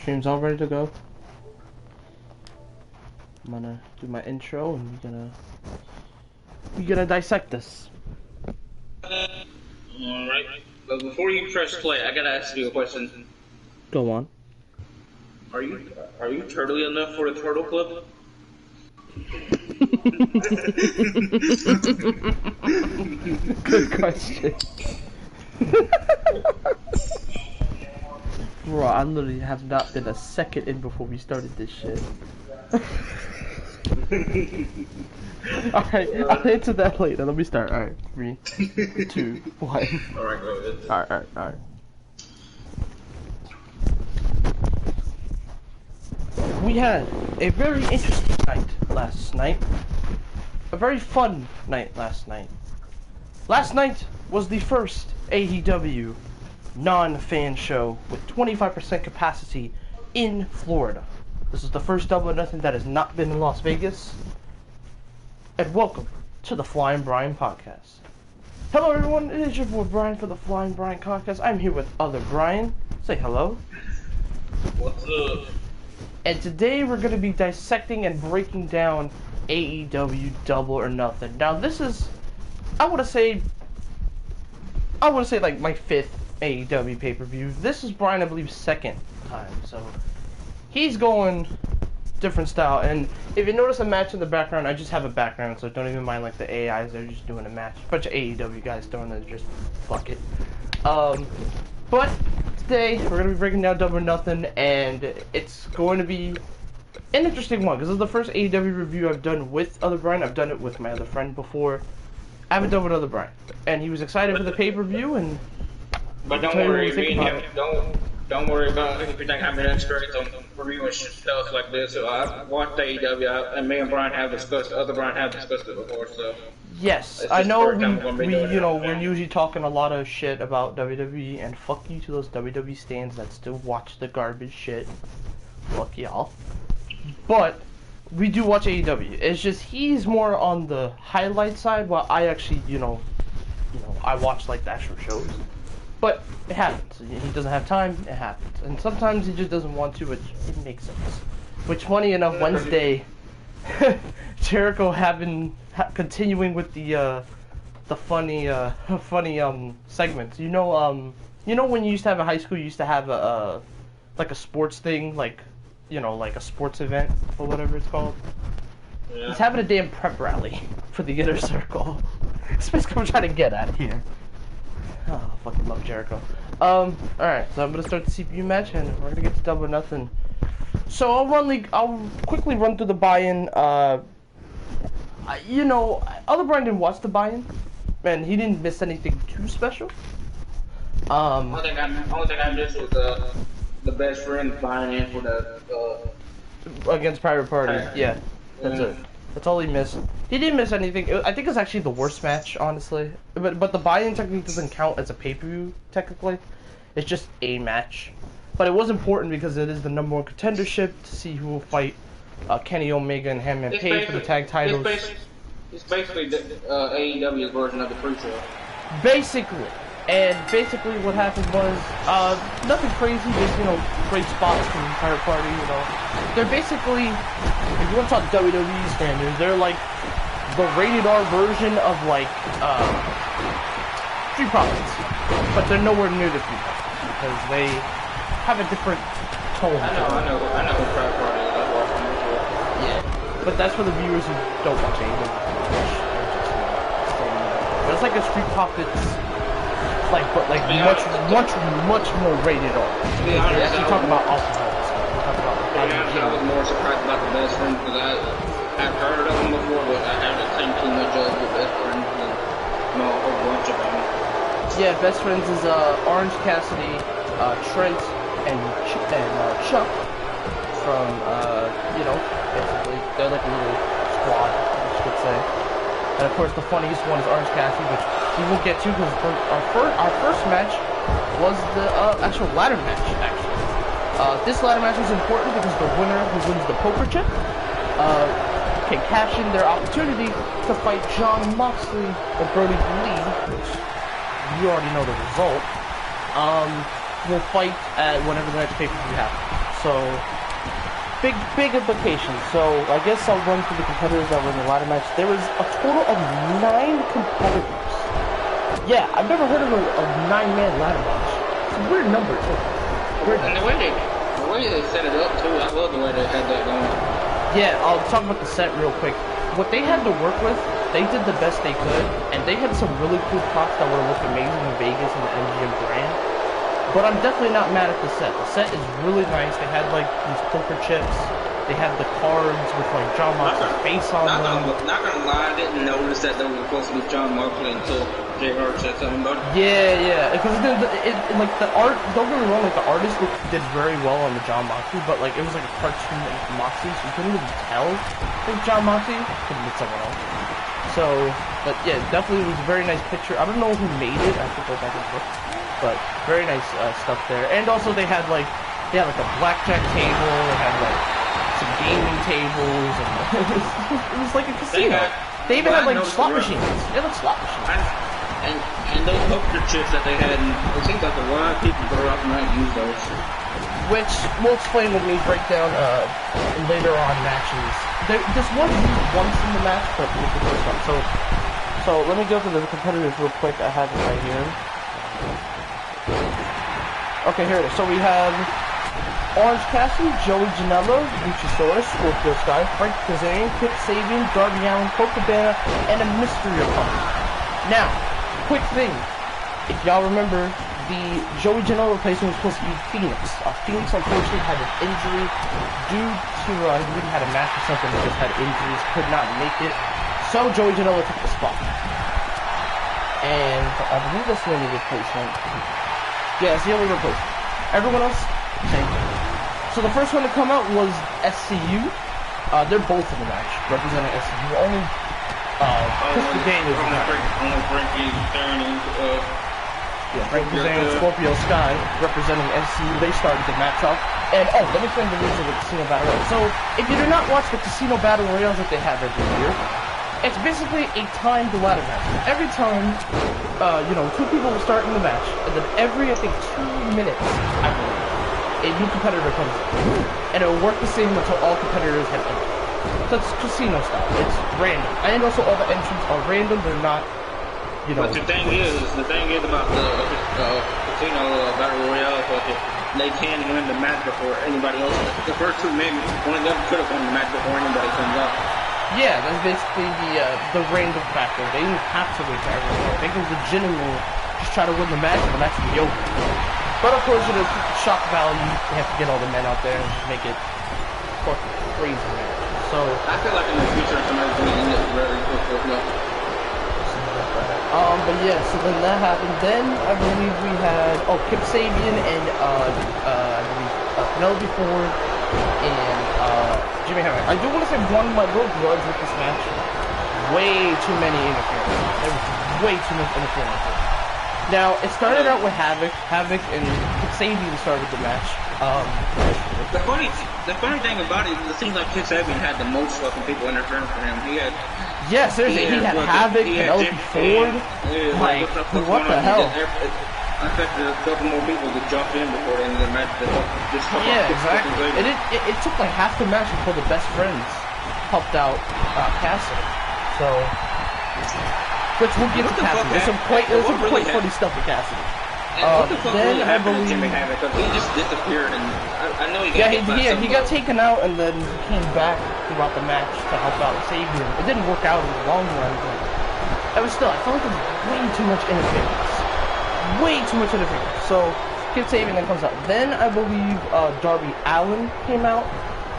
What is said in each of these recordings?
Stream's all ready to go. I'm gonna do my intro and we're gonna dissect this. Alright. But before you press play, I gotta ask you a question. Go on. Are you turtly enough for the Turtle Club? Good question. Bro, I literally have not been a second in before we started this shit. Alright, I'll answer that later. Let me start. Alright, 3, 2, 1. Alright, go ahead. Alright. We had a very interesting night last night. A very fun night last night. Last night was the first AEW non-fan show with 25% capacity in Florida. This is the first Double or Nothing that has not been in Las Vegas. And welcome to the Flyin Brian podcast. Hello everyone, it is your boy Brian for the Flyin Brian podcast. I'm here with other Brian. Say hello. What's up? And today we're going to be dissecting and breaking down AEW Double or Nothing. Now this is, I want to say like my 5th AEW pay-per-view. This is Brian, I believe, 2nd time. So he's going different style. And if you notice a match in the background, I just have a background, so don't even mind like the AIs. They're just doing a match. A bunch of AEW guys doing it. Just fuck it. But today we're gonna be breaking down Double or Nothing, and it's going to be an interesting one because this is the first AEW review I've done with other Brian. I've done it with my other friend before. I haven't done with other Brian, and he was excited for the pay-per-view. And but don't worry, don't worry about if you think I'm an expert on reviewing stuff like this. So I've watched AEW, and me and Brian have discussed, other Brian have discussed it before. So yes, I know we're usually talking a lot of shit about WWE, and fuck you to those WWE stands that still watch the garbage shit. Fuck y'all. But we do watch AEW. It's just he's more on the highlight side, while I actually, I watch like the actual shows. But it happens. He doesn't have time. It happens, and sometimes he just doesn't want to, which it makes sense. Which, funny enough, Wednesday, Jericho continuing with the funny segments. You know when you used to have a high school, you used to have a sports thing, like a sports event or whatever it's called. Yeah. He's having a damn prep rally for the Inner Circle. That's basically what I'm trying to get at here. Oh, I fucking love Jericho. Alright, so I'm gonna start the CPU match, and we're gonna get to Double or Nothing. So I'll quickly run through the buy-in. Other Brian didn't watch the buy-in, and he didn't miss anything too special. Only thing I missed was the best friend buying in for the against Private Party. Yeah, that's it. That's all he missed. He didn't miss anything. I think it's actually the worst match, honestly. But the buy-in technique doesn't count as a pay-per-view, technically. It's just a match. But it was important because it is the #1 contendership to see who will fight Kenny Omega and Hangman Page for the tag titles. It's basically the AEW's version of the pre-show. Basically. And basically what happened was, nothing crazy, just, great spots from Private Party, They're basically, if you want to talk WWE standards, they're like the rated R version of, like, Street Profits. But they're nowhere near the Street Profits, because they have a different tone. I know what Private Party is. I've watched them before. Yeah. But that's for the viewers who don't watch AEW. But it's like a Street Profits, but much more rated R. They actually talk about alcohol. I was more surprised about the best friend because I've heard of them before, but I haven't seen too much of the best friends and know a whole bunch of them. Yeah, best friends is Orange Cassidy, Trent, and Chuck from basically they're like a little squad, I should say. And of course, the funniest one is Orange Cassidy, which we won't get to because our first match was the actual ladder match, actually. This ladder match was important because the winner who wins the poker chip can cash in their opportunity to fight John Moxley or Brody Lee, which you already know the result. Will fight at whenever the next pay-per-view happens. So, big implications. So, I guess I'll run through the competitors that were in the ladder match. There was a total of 9 competitors. Yeah, I've never heard of a 9-man ladder match. It's a weird number, too. And the way they set it up, too, I love the way they had that going. Yeah, I'll talk about the set real quick. What they had to work with, they did the best they could, and they had some really cool props that would have looked amazing in Vegas and the MGM brand. But I'm definitely not mad at the set. The set is really nice. They had like these poker chips. They had the cards with like John Moxley's face on them. Not gonna lie, I didn't notice that they were supposed to be John Moxley until JR said something about it. Yeah, because like the art. Don't get me wrong, like the artist did very well on the John Moxley, but like it was like a cartoon of Moxley, so you couldn't really tell it was John Moxley. Could have been someone else. So, but yeah, definitely was a very nice picture. I don't know who made it. I think I can look. But very nice stuff there, and also they had like a blackjack table, they had like some gaming tables, and it was like a casino. They even had like slot machines. They had like slot machines. And those poker chips that they had, it seems like a lot of people go out and use those. Which we'll explain when we break down later on matches. This was used once in the match, but with the first one. So let me go to the competitors real quick. I have it right here. Okay, here it is. So we have Orange Cassidy, Joey Janela, Luchasaurus, Scorpio Sky, Frank Kazarian, Kip Sabian, Darby Allin, Colt Cabana, and a mystery opponent. Now, quick thing. If y'all remember, the Joey Janela replacement was supposed to be Phoenix. Phoenix unfortunately had an injury due to, I believe he had a match or something, he just had injuries, could not make it. So Joey Janela took the spot. And I believe that's the only replacement. Yeah, it's the only replacement. Everyone else, same thing. So the first one to come out was SCU. They're both in the match, representing SCU. Only Christopher Daniels in the match. Frank Kazarian and Scorpio Sky, representing SCU. They started the match off. And, let me explain the rules of the Casino Battle Royale. So, if you do not watch the Casino Battle Royales that they have every year, it's basically a timed ladder match. Every time, 2 people will start in the match, and then every, I think, 2 minutes, I believe, a new competitor comes in. And it will work the same until all competitors have entered. So it's casino style. It's random. And also all the entrants are random. They're not, But the thing is about the Casino Battle Royale, they can win the match before anybody else. The first 2 men, one of them could have won the match before anybody comes out. Yeah, that's basically the random factor. They didn't have to wait for everyone. They can legitimately just try to win the match, and the match will be over. But of course, keep the shock value. They have to get all the men out there and just make it fucking crazy, man. So I feel like in the future, somebody's going to end up very quick. But yeah, so then that happened. Then I believe we had Kip Sabian and I believe Penelope Ford and Jimmy Havoc. I do want to say my little grudge with this match. Way too many interference. There was way too much interference. Now it started out with Havoc and Kip Sabian started the match. The funny thing about it, it seems like Kip Sabian had the most fucking people interfering for him. Yeah, seriously, he had Havoc, Penelope Ford. Like, what the hell? I expect a couple more people to jump in before the end of the match. Yeah, exactly. It took like half the match before the Best Friends helped out Cassidy. So, which we'll get to Cassidy. There's some quite funny stuff with Cassidy. Then I believe Jimmy Havoc, he just disappeared, and I know he got taken out, and then he came back throughout the match to help out Sabian. It didn't work out in the long run, but I felt like there was way too much interference. So Kip Sabian then comes out. Then I believe Darby Allin came out.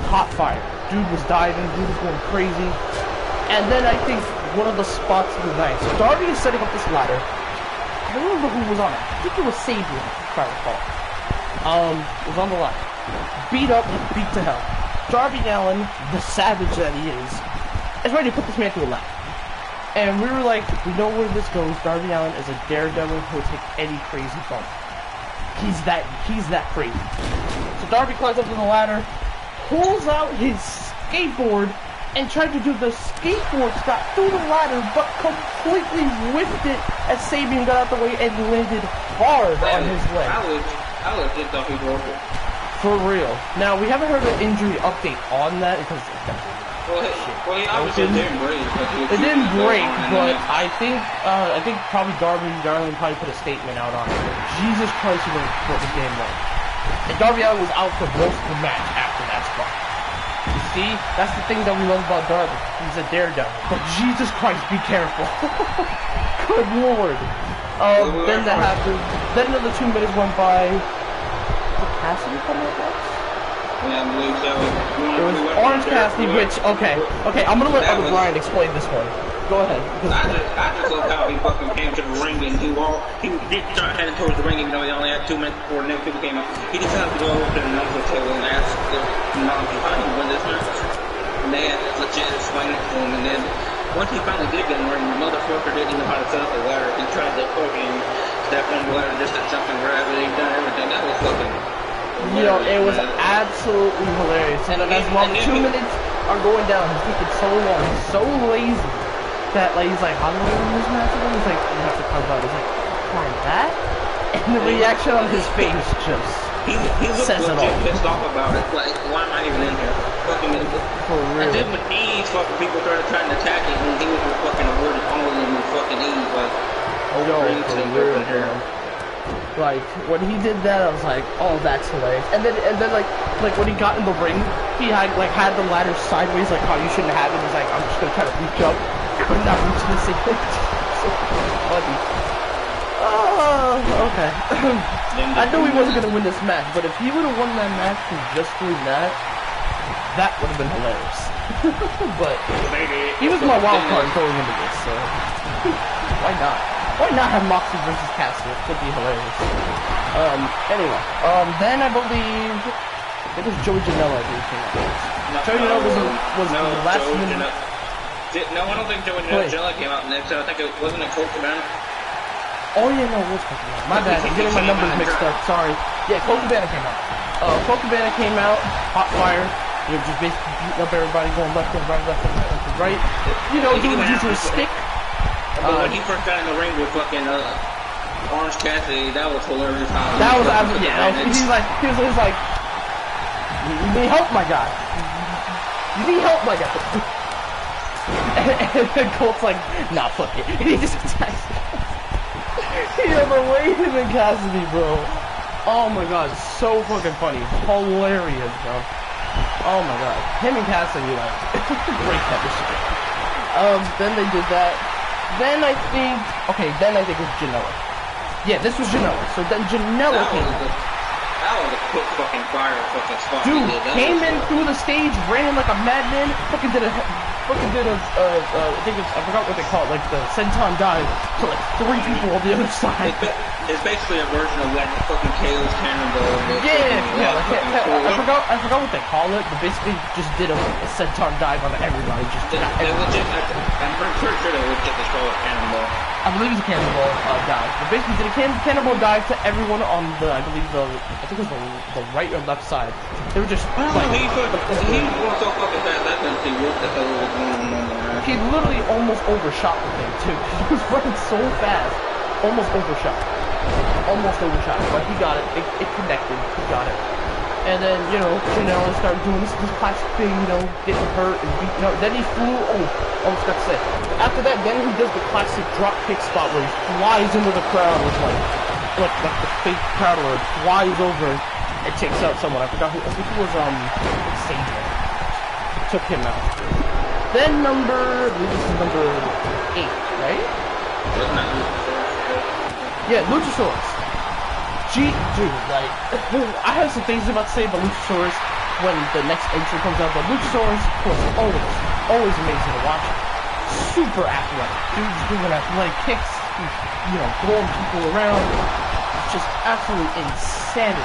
Hot fire. Dude was diving. Dude was going crazy. And then I think one of the spots of the night. So Darby is setting up this ladder. I don't remember who was on it. I think it was Sabian, if I recall. Was on the ladder. Beat up, beat to hell. Darby Allin, the savage that he is ready to put this man through a ladder. And we were like, we know where this goes. Darby Allin is a daredevil who will take any crazy bump. He's that crazy. So Darby climbs up to the ladder, pulls out his skateboard, and tried to do the skateboard stop through the ladder, but completely whiffed it as Sabian got out the way and landed hard on his leg. I legit thought he broke it. For real. Now, we haven't heard an injury update on that because well, he obviously didn't break. It didn't break, but I think probably Darby Allin probably put a statement out on it. Jesus Christ, he was what the game was. And Darby Allin was out for most of the match after that spot. You see, that's the thing that we love about Darby. He's a daredevil. But Jesus Christ, be careful. Good Lord. Then that happened. Then another 2 minutes went by. Did Cassidy come out next? Yeah, I believe so. It was Orange Cassidy, which, okay, I'm gonna let other Brian explain this one. Go ahead. I just love how he fucking came to the ring and he did start heading towards the ring even though he only had 2 minutes before the next people came up. He decided to go over to the announcer table and ask the announcer how he win this match. And they had legit explain it to him, and then once he finally did get in the ring, the motherfucker didn't know how to set up the ladder. He tried to fucking step on the ladder just to jump and grab it. He done everything. That was fucking... You know, it was absolutely hilarious. And as long as 2 minutes are going down, he's taking so long, he's so lazy that like he's like, how do I win this match again? He's like, you have to come out. He's like, like that? And the reaction on his face just he says it all. Pissed off about it. Like, why am I even in here? Fucking for real. And then when these fucking people started trying to attack him, and he was fucking avoiding all of them with fucking ease, like, for real, here. Like, when he did that, I was like, oh, that's hilarious. And then like when he got in the ring, he had the ladder sideways, like how you shouldn't have it. He's like, I'm just gonna try to reach up. Could not reach the ceiling. So funny. Oh, okay. I knew he wasn't gonna win this match, but if he would have won that match from just doing that, that would have been hilarious. But he was my wild card going into this, so why not? Why not have Moxley versus Cassidy? It could be hilarious. Anyway, then I believe it was Joey Janela who came out. Joey Janela was the last minute. No, I don't think Joey Janela came out next. I think it wasn't a Colt Cabana. Oh yeah, no, it was Colt Cabana. My bad, I'm getting my numbers mixed up. Sorry. Yeah, Colt Cabana came out. Colt Cabana came out, hot fire. You know, just basically beating up everybody, going left and right, left and right, left and right. You know, doing the usual stick. But when he first got in the ring with fucking Orange Cassidy, that was hilarious. That was he was like, you need help, my guy. You need help, my guy. and then Colt's like, nah, fuck it. And he just attacks him. You know, the way him and Cassidy, bro. Oh my god, so fucking funny. Hilarious, bro. Oh my god. Him and Cassidy, like, great chemistry. Then they did that. Then I think it was Janela. Yeah, this was Janela. So then Janela came in. That was a quick fucking fire fucking spot. Dude, came in through the stage, ran in like a madman, fucking did a I forgot what they call it, like the senton dive to like 3 people on the other side. It's basically a version of like fucking KO's cannonball. I forgot what they call it, but basically just did a senton dive on everybody. I'm pretty sure they would just call it cannonball. I believe it's a cannonball dive. But basically did a cannonball dive to everyone on I think it was the right or left side. They were just he was so fucking fast, I couldn't see what the hell was going on there. He literally almost overshot the thing too. He was running so fast. Almost overshot. But he got it. It connected. He got it. And then, you know, Janela started doing this classic thing, you know, getting hurt and beating up. Then he flew, almost got to say. After that, then he does the classic drop kick spot where he flies into the crowd with like the fake crowd where it flies over and takes out someone. I think it was, Savior. Took him out. Then this is number 8, right? Yeah, Luchasaurus. Dude, like, I have some things about to say about Luchasaurus when the next entry comes out, but Luchasaurus was always amazing to watch. Super athletic. Dude's doing athletic kicks, you know, throwing people around. Just absolute insanity.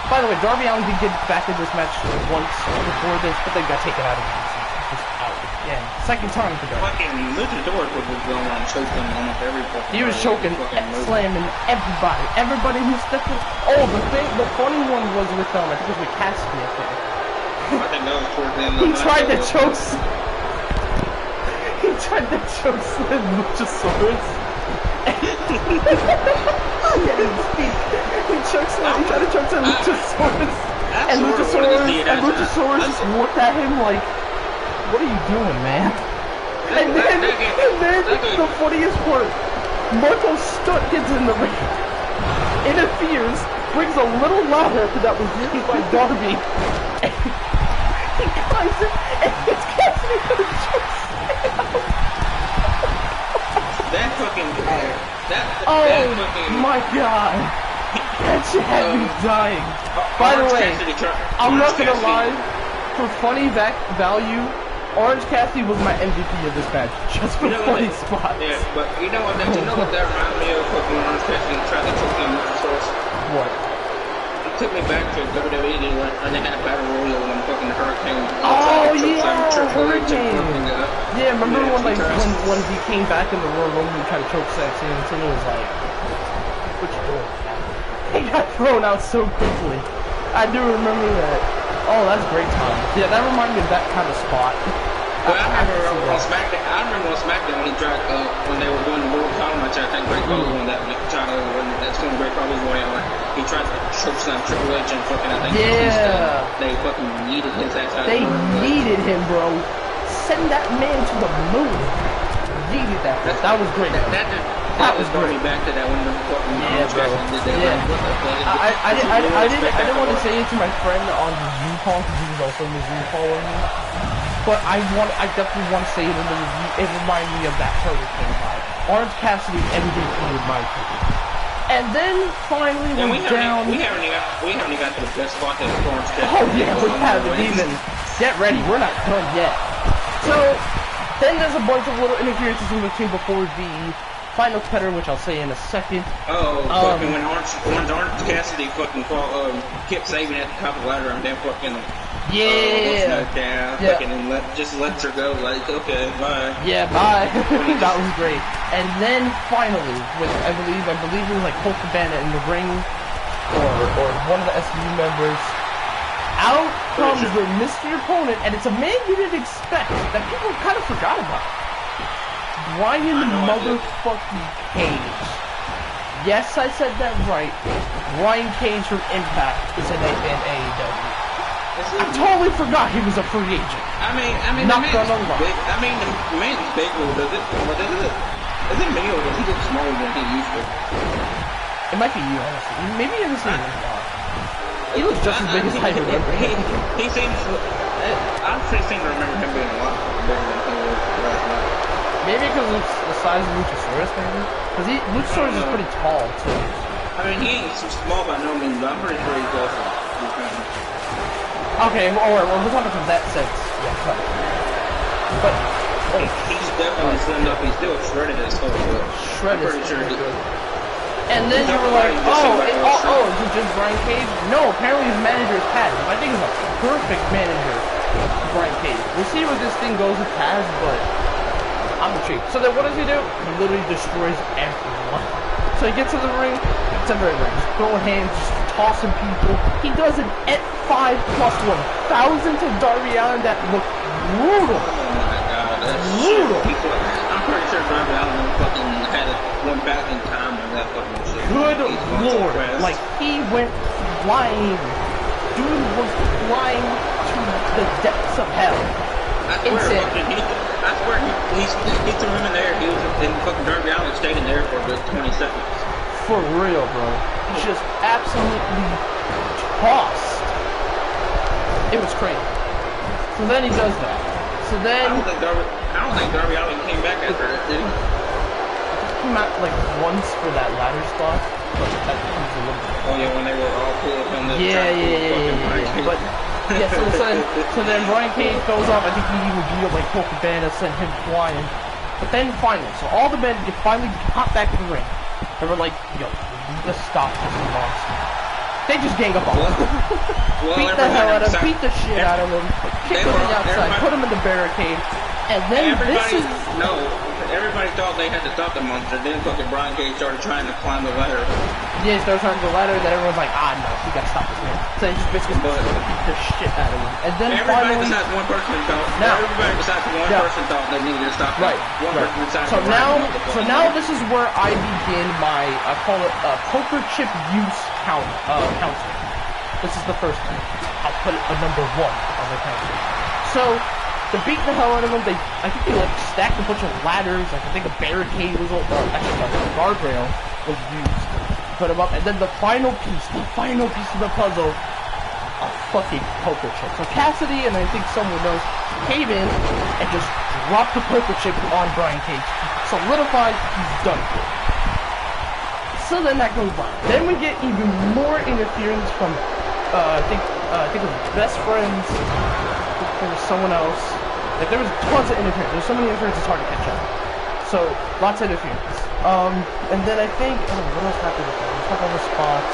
By the way, Darby Allin did get back in this match once before this, but then got taken out of the match. Just out again. Second time for Darby. Fucking Luchasaurus was going on choking almost every fucking. He was choking, slamming everybody. Everybody who stepped in. Oh, the funny one was with I think it was with Cassidy, I think. I think that was towards the end of He tried to choke Slim Luchasaurus. He tried to choke Slim Luchasaurus. That And Luchasaurus just looked at him like, what are you doing, man? And then the funniest part, Marco Stunt gets in the ring, interferes, brings a little ladder that was used by Darby, and he climbs it, and it's Cassidy to the That fucking my god. That shit had me dying. By the way, I'm not gonna lie, for funny value, Orange Cassidy was my MVP of this match, just for funny spots. Yeah, but you know what that reminded me of fucking Orange Cassidy trying to choke him with the source? What? It took me back to WWE and they had Battle Royal when fucking Hurricane. Oh yeah, Hurricane. Yeah, remember when he came back in the Royal Rumble and tried to choke Santino, and Santino was like, what you doing? He got thrown out so quickly. I do remember that. Oh, that's great time. Yeah, that reminded me of that kind of spot. Well, I remember on SmackDown when he tried, when they were doing the World Title match, I think Great Khali won that title, when that's when Great Khali won it, he tried to choke slam Triple H and fucking, I think, they fucking yeeted his ass out. They yeeted him, bro. Send that man to the moon. Yeeted that. That was great. That was going back to that when the fucking I didn't want to say it to my friend on the Zoom call because he was also in the Zoom call with me. But I definitely want to say it in the review. It reminded me of that Hurricane vibe. Orange Cassidy MVP in my opinion. And then finally we haven't even got to the best spot that Orange Cassidy. Oh yeah, we haven't even. Get ready, we're not done yet. So then there's a bunch of little interferences in between before the final cutter, which I'll say in a second. Fucking when Orange Cassidy fucking kept saving at the top of the ladder and then fucking fucking just lets her go like, okay, bye. Yeah, bye. That was great. And then finally, with I believe it was like Colt Cabana in the ring, or one of the SVU members. Out comes the mystery opponent, and it's a man you didn't expect that people kind of forgot about. Brian motherfucking Cage. Yes, I said that right. Brian Cage from Impact is in AEW. I totally forgot he was a free agent. I mean, not gonna lie. The man's big, does it? Is it me or does he look smaller than he used to? It might be you, honestly. Maybe it was him. He looks just as big as I remember. He seems. I seem to remember him being a lot bigger than he was right now. Maybe because of the size of Luchasaurus, maybe? Because Luchasaurus is pretty tall, too. I mean, he ain't so small by no means, but I'm pretty sure he's also. Okay, well, we're talking from that sense. Yeah, but he's definitely slimmed up. He's still shredded as fuck. Shredded. I'm pretty sure he is. And then you were like, is it just Brian Cage? No, apparently his manager is Taz. I think he's a perfect manager, Brian Cage. We'll see where this thing goes with Taz, but I'm intrigued. So then what does he do? He literally destroys everyone. So he gets in the ring, it's a very ring, just throwing hands, just tossing people. He does an F5 plus 1,000 to Darby Allin that looked brutal. Oh my god, that's brutal. I'm pretty sure Darby Allin fucking had one back in time on that fucking shit. Good lord. Like, he went flying. Dude was flying to the depths of hell. I swear he threw him in there. He was in fucking Darby Allin stayed in there for a good 20 seconds. For real, bro. Just absolutely tossed. It was crazy. So then he does that. So then I don't think Darby Allin came back after that, did he? He came out like once for that ladder spot, but that comes a little bit. Oh yeah, when they were all pulled up on the yeah. But yeah, so then Brian Cage goes off. I think he even beat up like Colt Cabana, sent him flying. But then finally, so all the men finally hop back in the ring. They were like, yo, we need to stop this monster. They just gang up on him. Beat the hell out of him, beat the shit out of him, kick him to the outside, put him in the barricade, and then everybody thought they had to stop the monster. Then fucking Brian Cage started trying to climb the ladder. Yeah, he started climbing the ladder, and then everyone's like, no, we gotta stop this man. So he just basically beat the shit out of him. And then everybody besides one person thought they needed to stop him. Right. So now this is where I begin my, I call it poker chip use count. This is the first time. put a number 1 on the counter. So, to beat the hell out of them, I think they like stacked a bunch of ladders. Like, I think a barricade was, a guardrail was used to put them up. And then the final piece of the puzzle, a fucking poker chip. So Cassidy, and I think someone else, came in and just dropped the poker chip on Brian Cage. Solidified, he's done. So then that goes by. Then we get even more interference from, I think it was Best Friends. There was someone else. Like, there was tons of interference. There's so many interference, it's hard to catch up. So, lots of interference. And then I think, what else happened with that? There's a couple other spots.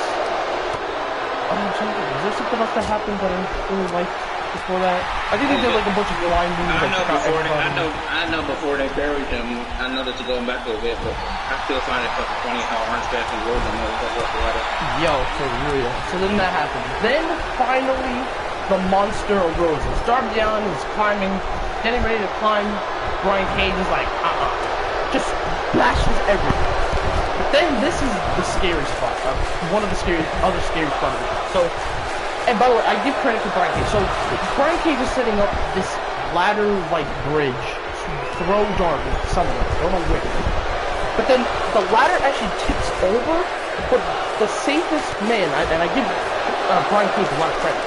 Is there something else that happened that I really liked before that? I think they did like a bunch of line moves. I know before they buried him. I know that you're going back a bit, but I still find it fucking funny how Orange Cassidy rolled them up the ladder. Yo, for real. So then that happened. Then finally, the monster arose. Darby Allin is climbing, getting ready to climb. Brian Cage is like, just bashes everything. But then this is the scary spot. One of the other scary spots. So, and by the way, I give credit to Brian Cage. So Brian Cage is setting up this ladder-like bridge to throw Darby somewhere. I don't know where. But then the ladder actually tips over. But the safest man, and I give Brian Cage a lot of credit.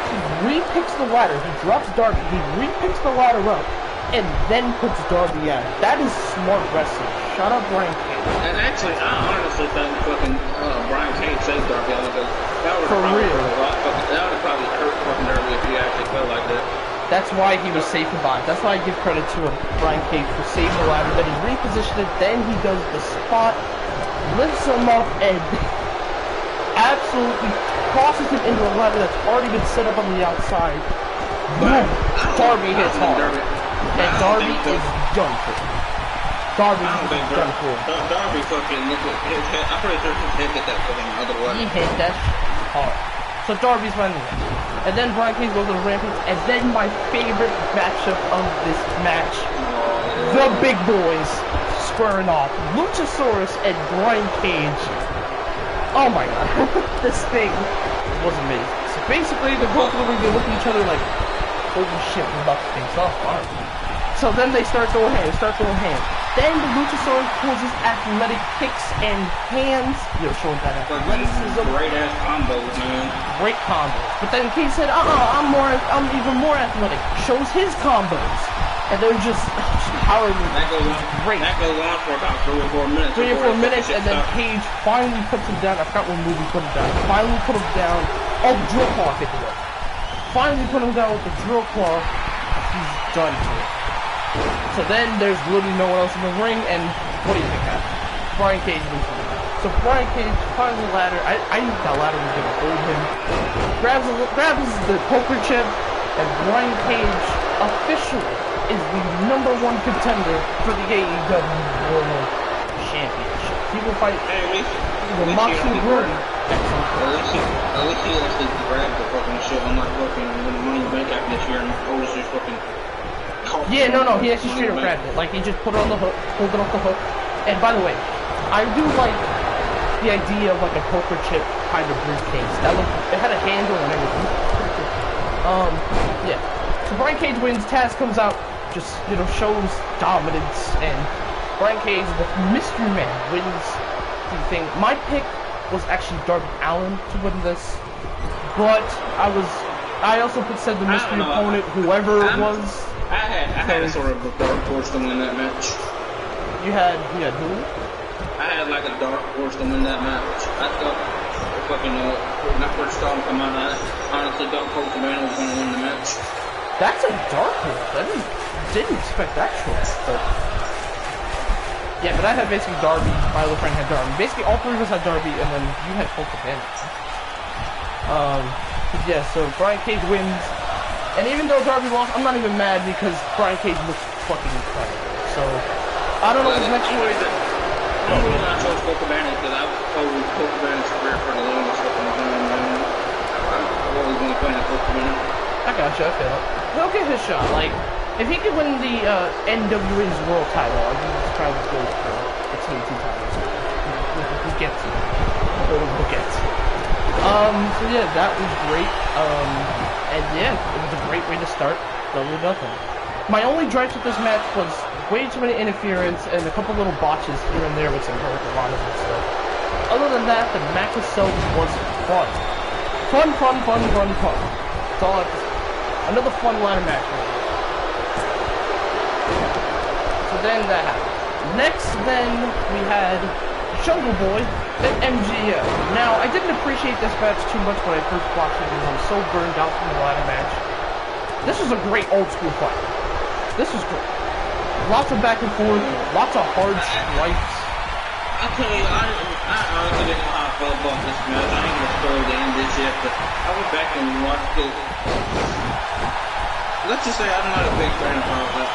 He re-picks the ladder. He drops Darby. He re-picks the ladder up. And then puts Darby out. That is smart wrestling. Shut up, Brian Cage. And actually, I honestly think fucking Brian Cage saved Darby Allin because that would have probably hurt fucking Darby if he actually felt like that. That's why he was safe to buy. That's why I give credit to Brian Cage for saving the ladder. Then he repositioned it. Then he does the spot, lifts him up, and absolutely tosses him into a ladder that's already been set up on the outside. Boom! Darby hits hard. And Darby is done for. Darby is done for. Darby fucking I'm pretty sure he hit that fucking other way. He hit that hard. So Darby's winning. And then Brian Cage goes on the rampage. And then my favorite matchup of this match. The big boys squaring off. Luchasaurus and Brian Cage. Oh my god. This thing was amazing. So basically, they're both looking at each other like, holy shit, we're about to face off. So then they start throwing hands. Then the Luchasaurus pulls his athletic kicks and hands. Showing that athleticism. Great ass combos, man. Great combos. But then Cage said, I'm even more athletic. Shows his combos. And they're just power moves. That goes on for about 3 or 4 minutes. 3 or 4 minutes, and then Cage finally puts him down. I forgot what move he put him down. Finally put him down. Oh, the drill claw hit the wall. Finally put him down with the drill claw. He's done for it. So then there's really no one else in the ring, and what do you think happened? Brian Cage loses. So Brian Cage finds the ladder. I knew that ladder was gonna hold him. Grabs the poker chip, and Brian Cage officially is the #1 contender for the AEW World Championship. He will fight the Moxley Brody. At least he actually grabbed the fucking shit on like fucking Money Bank after this year and Otis just fucking. Yeah, no, he actually straight up grabbed it. Like, he just put it on the hook, pulled it off the hook. And by the way, I do like the idea of like a poker chip kind of briefcase. It had a handle and everything. Yeah. So Brian Cage wins, Taz comes out, just, shows dominance, and Brian Cage, the mystery man, wins the thing. My pick was actually Darby Allin to win this, but I also said the mystery opponent, whoever it was. I had a sort of a dark horse to win that match. You had who? I had like a dark horse to win that match. I thought fucking when I first saw him come out, I honestly thought Colt Cabana was going to win the match. That's a dark horse. I didn't expect that choice. But yeah, but I had basically Darby. My other friend had Darby. Basically, all 3 of us had Darby, and then you had Colt Cabana. Yeah. So Brian Cage wins. And even though Darby lost, I'm not even mad because Brian Cage looks fucking incredible. So, I don't know what's next week. The only reason I chose Colt Cabana is because I've followed Colt Cabana's career for the longest fucking time, man. I've always been a fan of Colt Cabana. I gotcha, I feel it. He'll get his shot. Like, if he could win the NWA's world title, I think he's trying to go for the TNT title. He gets it. He gets it. So yeah, that was great. And yeah, it was a great way to start Double or Nothing. My only gripes with this match was way too many interference and a couple little botches here and there with some hurricanranas and stuff. Other than that, the match itself was fun. Fun. That's all I have to say. Another fun ladder match. So then that happened. Next, then, we had Jungle Boy and MGF. Now, I didn't appreciate this match too much when I first watched it because I was so burned out from the ladder match. This was a great old school fight. This was great. Lots of back and forth, lots of hard strikes. I'll tell you, I honestly didn't know how I felt about this match. I ain't gonna spoil the end this yet, but I went back and watched it. Let's just say I'm not a big fan of how that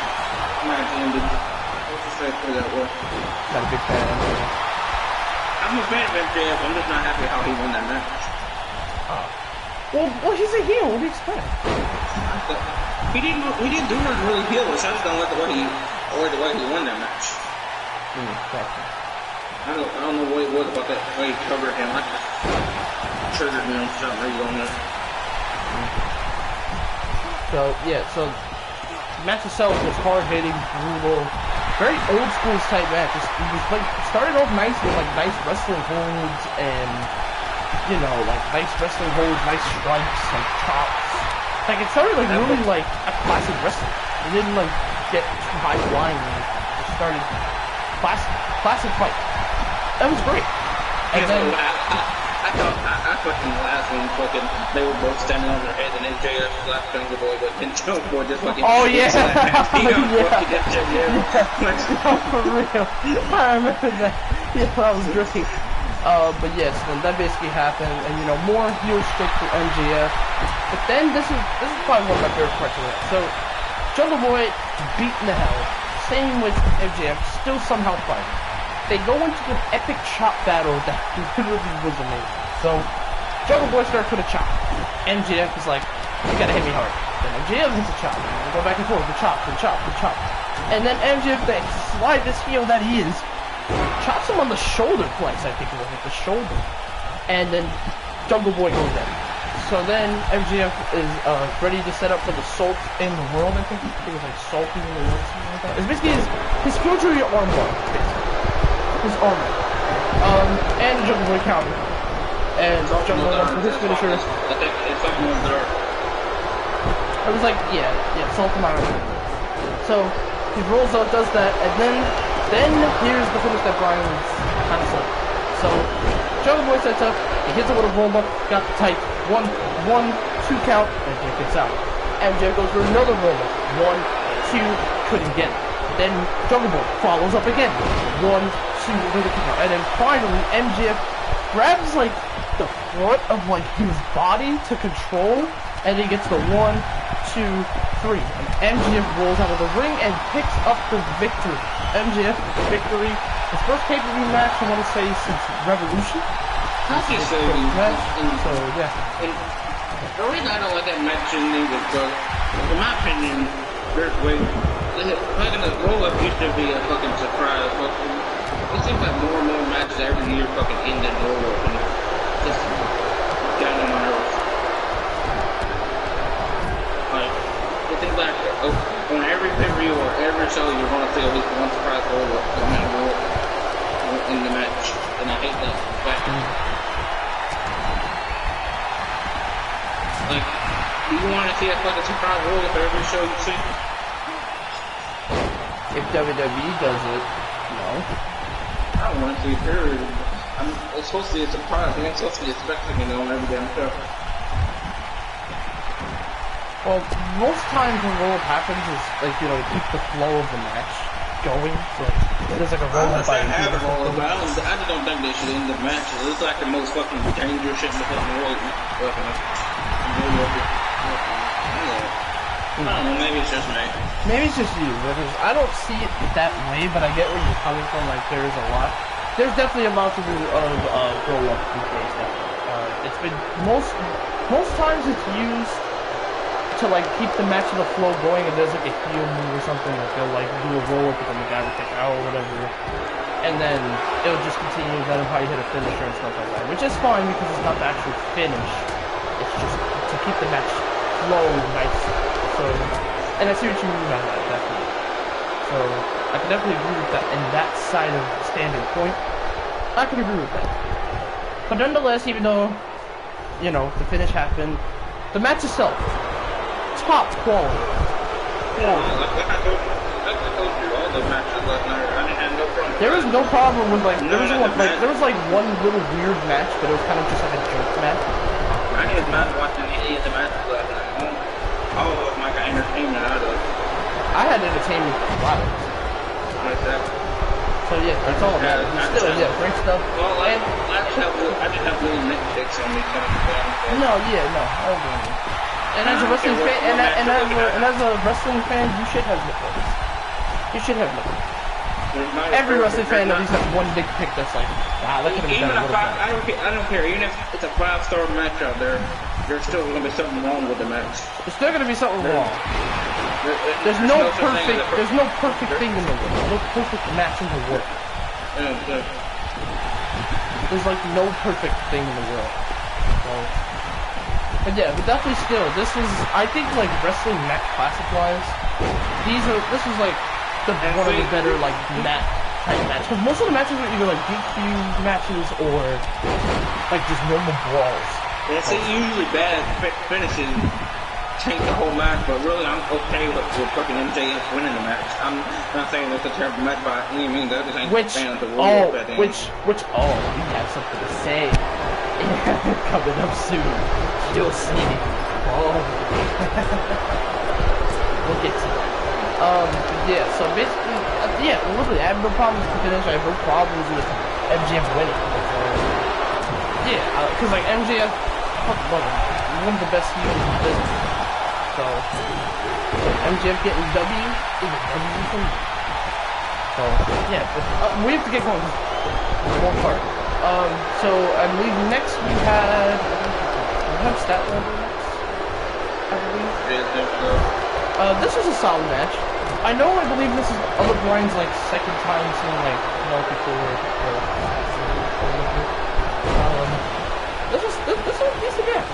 match ended. Let's just say it that way. Not a big fan of MJF. I'm a fan of MJF, I'm just not happy how he won that match. Well, he's a heel. What do you expect? He didn't do nothing really heelish. I just don't like the way he won that match. Gotcha. I don't know what it was about that way he covered him. I just triggered me on something really on there. So yeah, so the match itself was hard hitting, brutal, very old school type match. It was like started off nice with like nice wrestling holds and nice wrestling holds, nice strikes, like chops. Like it started like really like a classic wrestling. It didn't like get too high flying. It started classic fight. That was great. And then I fucking laughed when they were both standing on their heads and MJF slapped Jungle Boy, but then Jungle Boy just fucking oh yeah, he got fucking for real. I remember that. Yeah, that was great. But yes, then that basically happened, and more heel stick for MJF. But then this is probably one of my favorite parts of it. So Jungle Boy beating the hell. Same with MJF, still somehow fighting. They go into an epic chop battle that literally was amazing. So Jungle Boy starts with a chop. MJF is like, you gotta hit me hard. Then MJF hits a chop. They go back and forth, the chop. And then MJF, the slightest heel that he is, chops him on the shoulder flex, I think it was, with the shoulder. And then Jungle Boy goes in. So then MJF is ready to set up for the Salt in the World, I think. It was like Salty in the World, something like that. It's basically his future armbar, basically. His armor. And Jungle Boy counter. And Jungle Boy wants for his finisher. I think it's something on there. I was like, yeah, Salt in my armor. So he rolls up, does that, and then here's the finish that Brian was kind of said. So Jungle Boy sets up, he hits it with a roll up, got the tight 1, 2 count, and MJF gets out. MJF goes for another roll up, 1, 2, couldn't get it. Then Jungle Boy follows up again, 1, 2, another count, and then finally MJF grabs like the front of like his body to control, and he gets the 1, 2, 3, and MJF rolls out of the ring and picks up the victory. MJF victory, his first pay-per-view match, I want to say, since Revolution. So yeah. And the reason I don't like that match in is because, in my opinion, there's way fucking the roll-up used to be a fucking surprise. It seems like more and more matches every year fucking end in roll-up, and it's just got on my nerves. Like, it seems like on every pay-per-view or every show you're gonna see at least one surprise roll-up, no matter what, in the match, and I hate that fact. Like, do you want to see a fucking surprise roll-up every show you see? If WWE does it, no. I don't want to see it, period. It's supposed to be a surprise. You ain't supposed to be expecting it on every damn show. Well, most times when roll-up happens is, like, to keep the flow of the match going. So, there's like a roll-up by I just don't think they should end the matches. It's like the most fucking dangerous shit in the fucking world. I don't know, maybe it's just me. Maybe it's just you, because I don't see it that way, but I get where you're coming from. Like, there's definitely a lot to do of roll-up these days. It's been, most times it's used to, like, keep the match of the flow going, and there's, like, a heel move or something, like, they'll, like, do a roll-up, but then the guy will kick out or whatever. and then it would just continue, then he'll probably hit a finisher and stuff like that, which is fine because it's not the actual finish. It's just to keep the match flowing nice. So, and I see what you mean by that, definitely. So, I can definitely agree with that in that side of the standard point. I can agree with that. But nonetheless, even though, you know, the finish happened, the match itself, top quality. Yeah, I told you all the matches last night. I didn't have no problem. There was no problem with like there was one little weird match, but it was kind of just like a joke match. I was not watching any of the matches last night. All of them I got entertainment out of. I had entertainment for hours. Exactly. So yeah, that's all about it. Still, yeah, great stuff. Well, I just have little nitpicks on these kind of things. No, I don't blame you. And as a wrestling fan, and as a wrestling fan, you should have nitpicks. You should have nitpicks. Every wrestling fan at least has one nitpick that's like, wow, that could have been done a little better. I don't care. Even if it's a 5-star match out there, there's still going to be something wrong with the match. There's still going to be something wrong. There's no perfect thing in the world. No perfect match in the world. There's like no perfect thing in the world. So, but yeah, but definitely still, this is, I think like wrestling match classic wise, this is like one of the better like match type matches. Because most of the matches are either like DQ matches or like just normal brawls. Yeah, see, usually bad finishes change the whole match, but really I'm okay with fucking MJF winning the match. I'm not saying it's a terrible match by any means. I just ain't a fan of the rules. You have something to say. Coming up soon. You'll see. Oh. We'll get to that. Yeah, so basically, literally, I have no problems with the finish. I have no problems with MJF winning. Because like MJF, one of the best heroes in the business. So MJF getting W is a W for me. So yeah, but, we have to get going. One part. So I believe next we have Statlander next. I believe. This was a solid match. I believe this is other Brian's like second time seeing like multi-core. This was a decent match.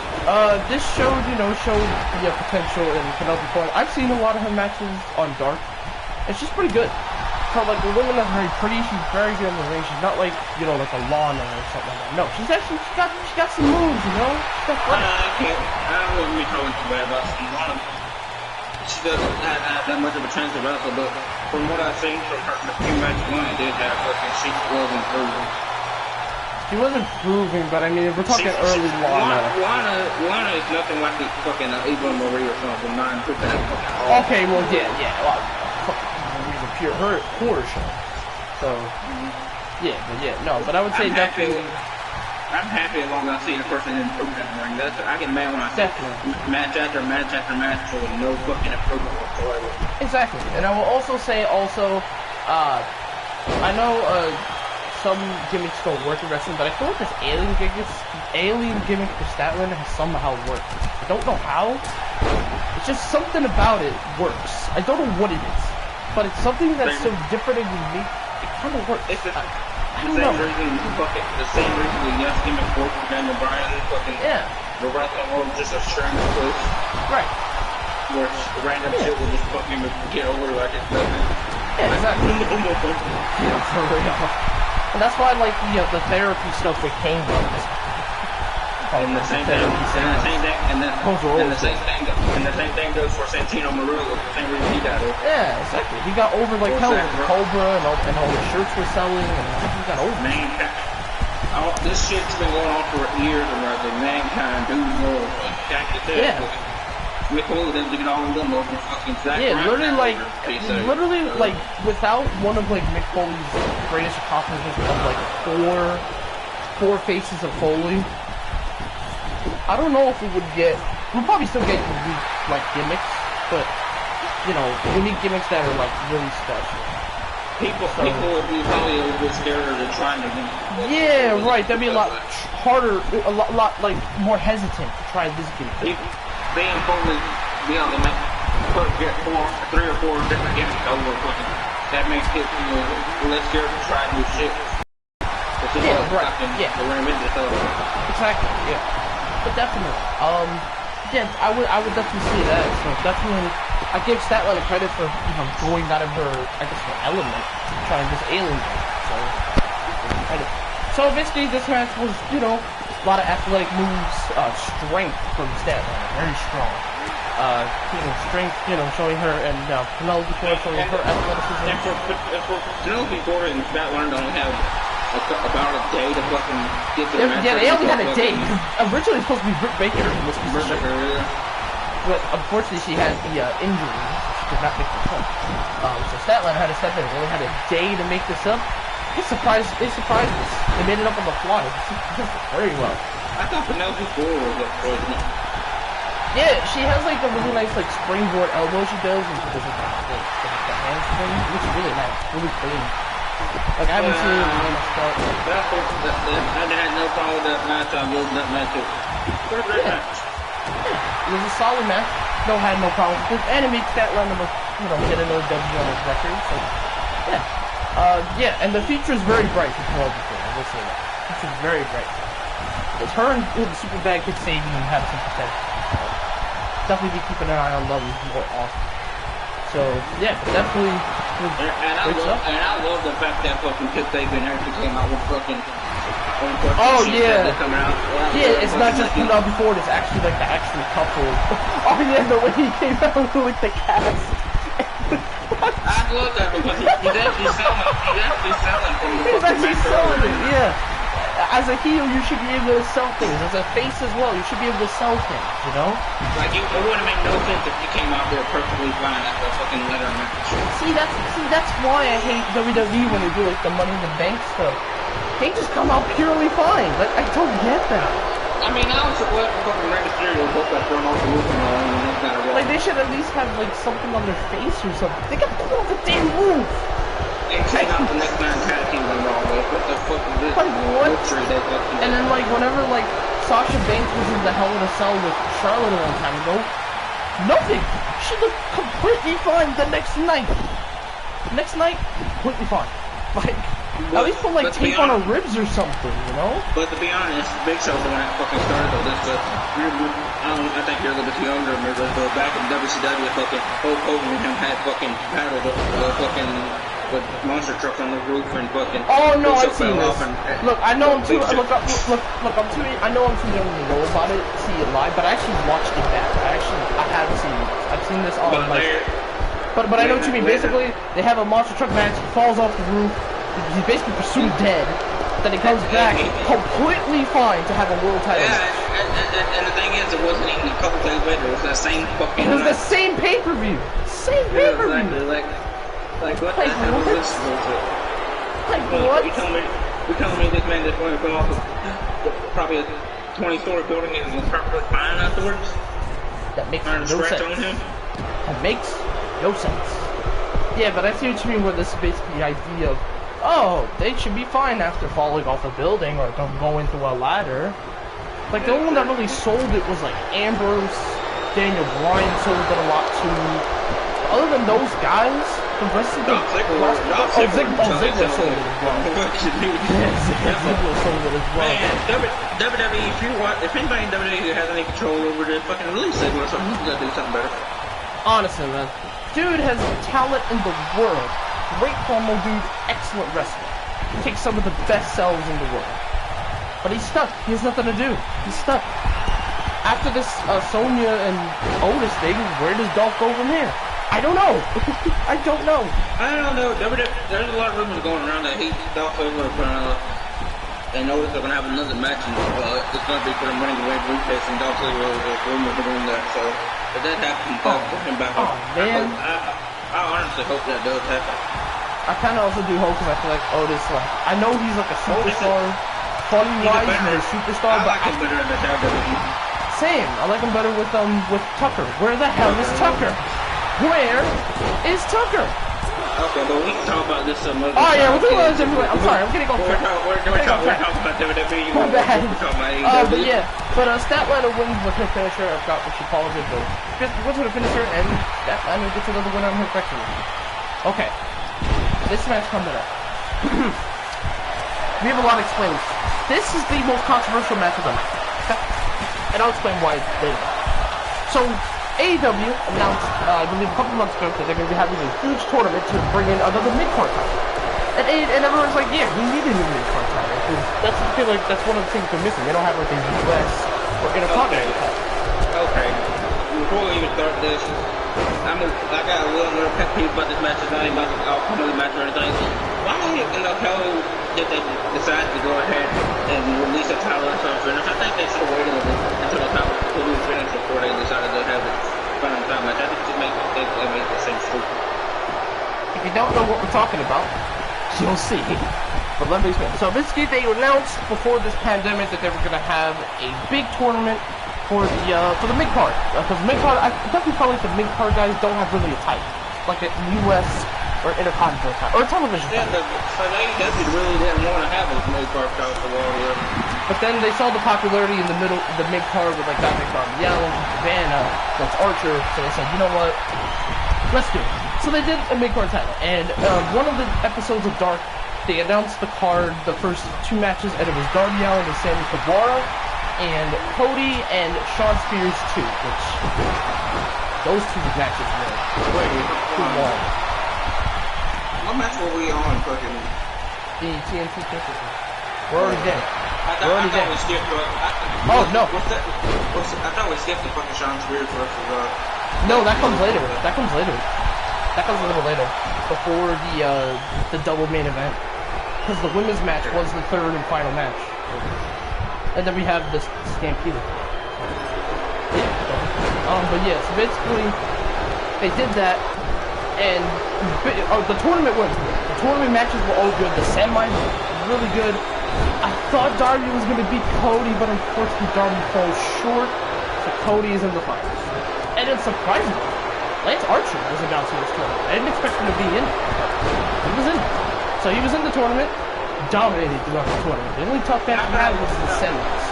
This showed the potential in Penelope Ford. I've seen a lot of her matches on Dark. It's just pretty good. So like the woman is very pretty. She's very good in the ring. She's not like like a Lana or something like that. No, she's got some moves. She's got I don't really know too bad about Lana. She doesn't have that much of a chance to wrestle, but from what I've seen from her few matches Lana did have, she was improving. She was improving, but I mean, if we're talking early Lana. Lana is nothing like the fucking Eva Marie or something. Okay, well, yeah. Well, Marie's a pure horror show. So, but I would say definitely. I'm happy as long as I see a person improve in the ring. I get mad when I see match after match after match with no fucking improvement whatsoever. Exactly, and I will also say I know some gimmicks don't work in wrestling, but I feel like this alien gimmick for Statlander has somehow worked. I don't know how. It's just something about it works. I don't know what it is, but it's something that's so different and unique. It kind of works. The same reason the Yes gimmick worked for Daniel Bryan. The wrestling world just a strange place. Right. Where random shit will just fucking get over like it's nothing. Yeah, exactly. For real. And that's why, like, the therapy stuff with Kane was. And the same thing goes for Santino Marella. The same reason he got over. Yeah, exactly. He got over like hell with Cobra and all the shirts were selling, and he got over. This shit's been going on for years already. Mankind, Dude World, Jack the Dead. We told them to get all of them over fucking Zack. Yeah, literally, without one of like Mick Foley's greatest accomplishments of like four faces of Foley. I don't know if we'll probably still get unique, like, gimmicks, but, unique gimmicks that are, like, really special. People would be probably a little bit scared of trying to get... Yeah, right, that'd be a lot harder, a lot, like, more hesitant to try this gimmick. They ain't probably be able to get 3 or 4 different gimmicks over fucking that makes it, less scared to try new shit. Yeah, right. Yeah. Exactly. Yeah. But definitely. Yeah, I would definitely see that. So definitely, I give Statlander credit for going out of her, I guess, her element, trying this alien game. So basically, this match was, a lot of athletic moves, strength from Statlander, very strong. Strength, showing her, and Penelope Ford showing her athleticism. And for Penelope Ford and Statlander don't have about a day to fucking get the match. Yeah, they only had a day. Originally supposed to be Britt Baker in this position. But unfortunately she had the injury, so she could not make this up. So Statlander had to step in. They only had a day to make this up. They surprised us. They made it up on the fly. Very well. I thought Penelope Ford was up for it. Yeah, she has like a really nice like springboard elbow she does, and she does like the handspring. It looks really nice, really clean. Like I haven't seen it in the start. I had no problem with that match. I'm losing that match too. It was a great match. Yeah. It was a solid match. Had no problem with it. And it makes Statlander, get another W on his record. So yeah. And the future is very bright for Penelope Ford. I will say that. The future is very bright. It's her and the super bad kid Sadie who have some potential. Definitely be keeping an eye on them. More awesome. So yeah, definitely. And I love the fact that fucking Kip Sabian actually came out with fucking. Oh yeah. Yeah, it's not just Penelope Ford. It's actually like the actual couple. Oh yeah, the way he came out with like the cast. I love that because he's actually selling. He's actually selling it. Yeah. As a heel, you should be able to sell things. As a face as well, you should be able to sell things, Like, it wouldn't make no sense if you came out there perfectly fine at the fucking letter match. See, that's why I hate WWE when they do, like, the Money in the Bank stuff. They just come out purely fine. Like, I don't get that. I mean, I was glad for fucking Rey Mysterio both got thrown off the roof and all, and that's not a Like, they should at least have, like, something on their face or something. They got thrown off the damn roof. And check out the next man tag team went wrong with. What the fuck is this? Like, what? And then, like, whenever, like, Sasha Banks was in the Hell in a Cell with Charlotte a long time ago, nothing. She looked completely fine the next night. Completely fine. Like, at least put, like, tape on her ribs or something, But to be honest, Big Show's the one that fucking started all this, but I think you're a little bit too younger, but back in WCW, fucking Hulk Hogan and him had fucking battled the fucking with monster trucks on the roof and fucking. Oh no, I've seen this. Look, I know I'm too. Look, I'm too. I know I'm too young to know about it, see it live, but I actually watched it back. I have seen this. I've seen this on But I know what you mean. Basically, they have a monster truck match. He falls off the roof. He's basically presumed dead. Then he comes back completely fine to have a world title match. And the thing is, it wasn't even a couple days later. It was that same fucking. It was the same pay-per-view. Same pay-per-view. Like what the hell is this bullshit? Like what? You telling me this man just went to go off of probably a 20-story building and was perfectly fine afterwards? That makes no sense. That makes no sense. Yeah, but I see what you mean with this basically idea of, oh, they should be fine after falling off a building or going through a ladder. Like the only one that really sold it was like Ambrose, Daniel Bryan sold it a lot too. Other than those guys, the rest of the Ziggler sold it as well. Ziggler sold it as well. Man, WWE, if anybody in WWE has any control over this, fucking release Ziggler, so he's gonna do something better. Honestly, man, dude has talent in the world. Great promo dude, excellent wrestler. Takes some of the best sells in the world. But he's stuck. He has nothing to do. He's stuck. After this Sonya and Otis thing, where does Dolph go from here? I don't know. I don't know. There's a lot of rumors going around that Dolph Ziggler and Otis are going to have another match, and it's going to be for the money away briefcase, and Dolph Ziggler is rumored to doing that. So if that happens, Dolph put him back up. Man. I honestly hope that does happen. I kind of also do hope because I feel like Otis, I know he's like a superstar. Funny-wise, he's a superstar, but I like him better in the WWE. Same. I like him better with Tucker. Where the hell is Tucker? Where is Tucker? Okay, but we can talk about this some other time. Oh yeah, we're talking about this everywhere. I'm sorry, I'm getting off track. We're talking about WWE. My bad. But yeah. But Statlander wins with her finisher. I forgot what she calls it, but wins with a finisher, and Statlander gets another win on her victory. Okay. this match coming up. We have a lot of explaining. This is the most controversial match of the night. Okay? And I'll explain why later. So, AEW announced, I believe a couple months ago, that they're going to be having a huge tournament to bring in another mid-card title. And everyone's like, yeah, we need a new mid-card title. Because that's, I feel like that's one of the things they're missing. They don't have like a US or Intercontinental title. Okay. Before we even start this, I got a little pet peeve about this match. It's not even about the outcome of the match or anything. Why in the hell did they decide to go ahead and release a title and some finish? I think they should have waited until the title was finished before they decided to have it final time match. I think it makes the same stupid. If you don't know what we're talking about, you'll see. But let me explain. So basically, they announced before this pandemic that they were going to have a big tournament for the mid card. Because mid card, I definitely feel like the mid card guys don't have really a title, like a US or Intercontinental title or a television title. Yeah, so AEW really didn't want to have a mid card title for long. But then they saw the popularity in the mid card with like guys like Darby Allin, Vanna, that's Archer. So they said, you know what, let's do it. So they did a mid card title, and one of the episodes of Dark, they announced the card, the first two matches, and it was Darby Allin and Sammy Guevara, and Cody and Shawn Spears 2, which those two matches were too long. What match were we on fucking? The TNT Championship. We're already dead. I thought we skipped. Oh no! I thought we skipped the fucking Shawn Spears versus. No, that comes later. That comes later. That comes a little later, before the double main event, because the women's match was the third and final match. And then we have this Stampede. But yeah, so basically, they did that, and the tournament went good. The tournament matches were all good. The semis were really good. I thought Darby was going to beat Cody, but unfortunately Darby falls short, so Cody is in the finals. And it's surprising, Lance Archer was announcing this tournament. I didn't expect him to be in it. He was in it. So he was in the tournament, dominated throughout the tournament. The only tough match he had was the semis.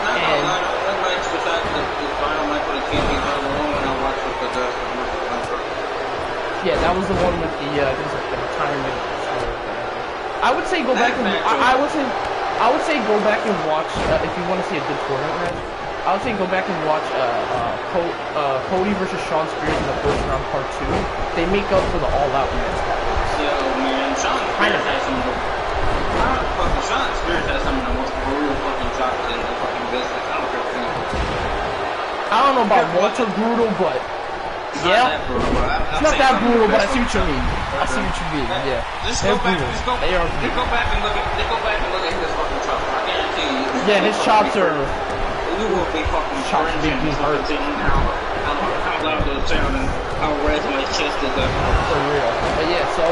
And that match besides the final match for the TNT title, the one when I watched with the yeah, that was the one with the retirement. I would say go back and I would say go back and watch if you want to see a good tournament match. I would say go back and watch Cody versus Shawn Spears in the first round part 2. They make up for the all-out match. Yo, man, Shawn Spears has some of the most brutal fucking shots in the fucking business. I don't know about Walter Brutal, but yeah, it's not that brutal, but I see what you mean. Yeah, just go back and look at his fucking chops. I guarantee you. Yeah, his chops are. You will be fucking cringing and seeing how loud those sound and how red my chest is up. For real. But yeah, so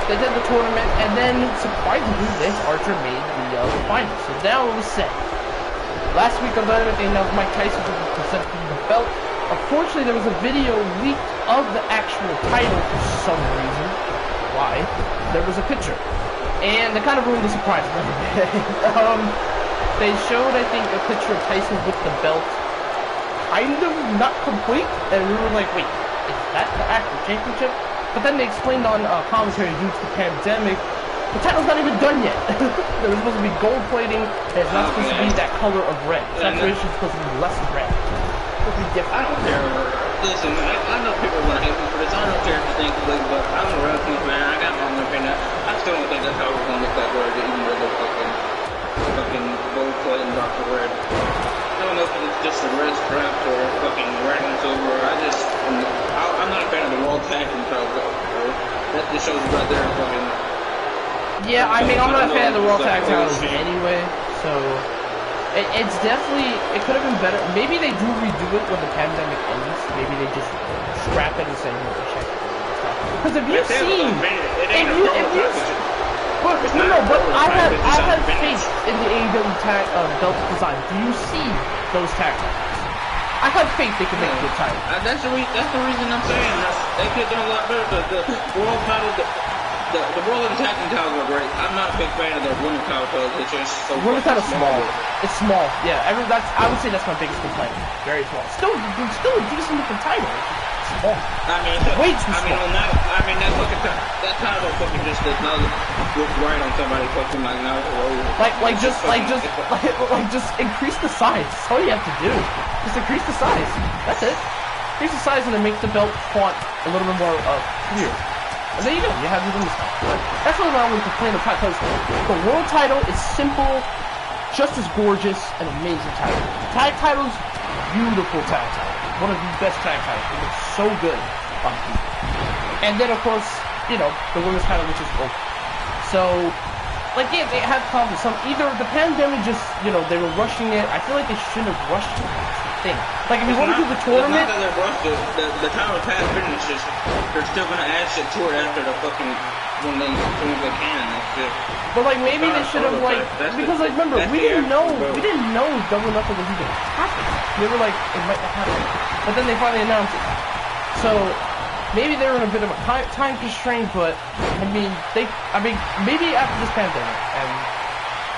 they did the tournament, and then surprisingly, Lance Archer made the finals. So now it was set. Last week on Dynamite, they announced Mike Tyson would be presented the belt. Unfortunately, there was a video leaked of the actual title for some reason. Why? There was a picture. And they kind of ruined the surprise a little bit. They showed, I think, a picture of Tyson with the belt kind of not complete. And we were like, wait, is that the actual championship? But then they explained on commentary due to the pandemic, the title's not even done yet. There was supposed to be gold plating, and it's not supposed to be that color of red. Saturation's supposed to be less red. I don't care. Listen, I know people want to hate me for this. I don't care if you think it, but I'm a wrestling fan. I got my own opinion. I still don't think that's how we're gonna look like we're even with the fucking gold plate and Dr. Red. I don't know if it's just a red strap or fucking red and silver. I'm not a fan of the World Tag Team title. That just shows you right there. Fucking. Yeah, I mean, I'm not a fan of the World Tag titles anyway, so. It's definitely, it could have been better. Maybe they do redo it when the pandemic ends. Maybe they just scrap it and say, no, check it. Because if you've seen, but I had faith in the AEW belt design. Do you see those tag titles? I have faith they can make a good title. That's the reason I'm saying they could have done a lot better. The world title, the world of the tag team titles are great. I'm not a big fan of the women's title titles. It's just so women's title's small. It's small. Yeah, I would say that's my biggest complaint. Very small. Still a decent looking title. It's small. I mean, Way too small. That title fucking just does not look right on somebody fucking like now. Just increase the size. That's all you have to do. Just increase the size. That's it. Increase the size and it makes the belt font a little bit more clear. And there you go. You have your women's title. But that's what I want to complain about. The world title is simple, just as gorgeous, and amazing title. Tag titles, beautiful tag title. One of the best tag titles. It looks so good on people. And then, of course, you know, the women's title, which is open. So, like, yeah, they have problems. Either the pandemic just, you know, they were rushing it. I feel like they shouldn't have rushed it. That's the thing. Like, if you want to do the tournament... It's not that they rushed it. The title has finished. They're still going to add shit to it after the fucking... When they can. But, like, maybe they should have, like... Because, like, remember, we didn't know Double or Nothing was even happening. They were like, it might not happen. But then they finally announced it. So... Maybe they were in a bit of a time constraint, but maybe after this pandemic, and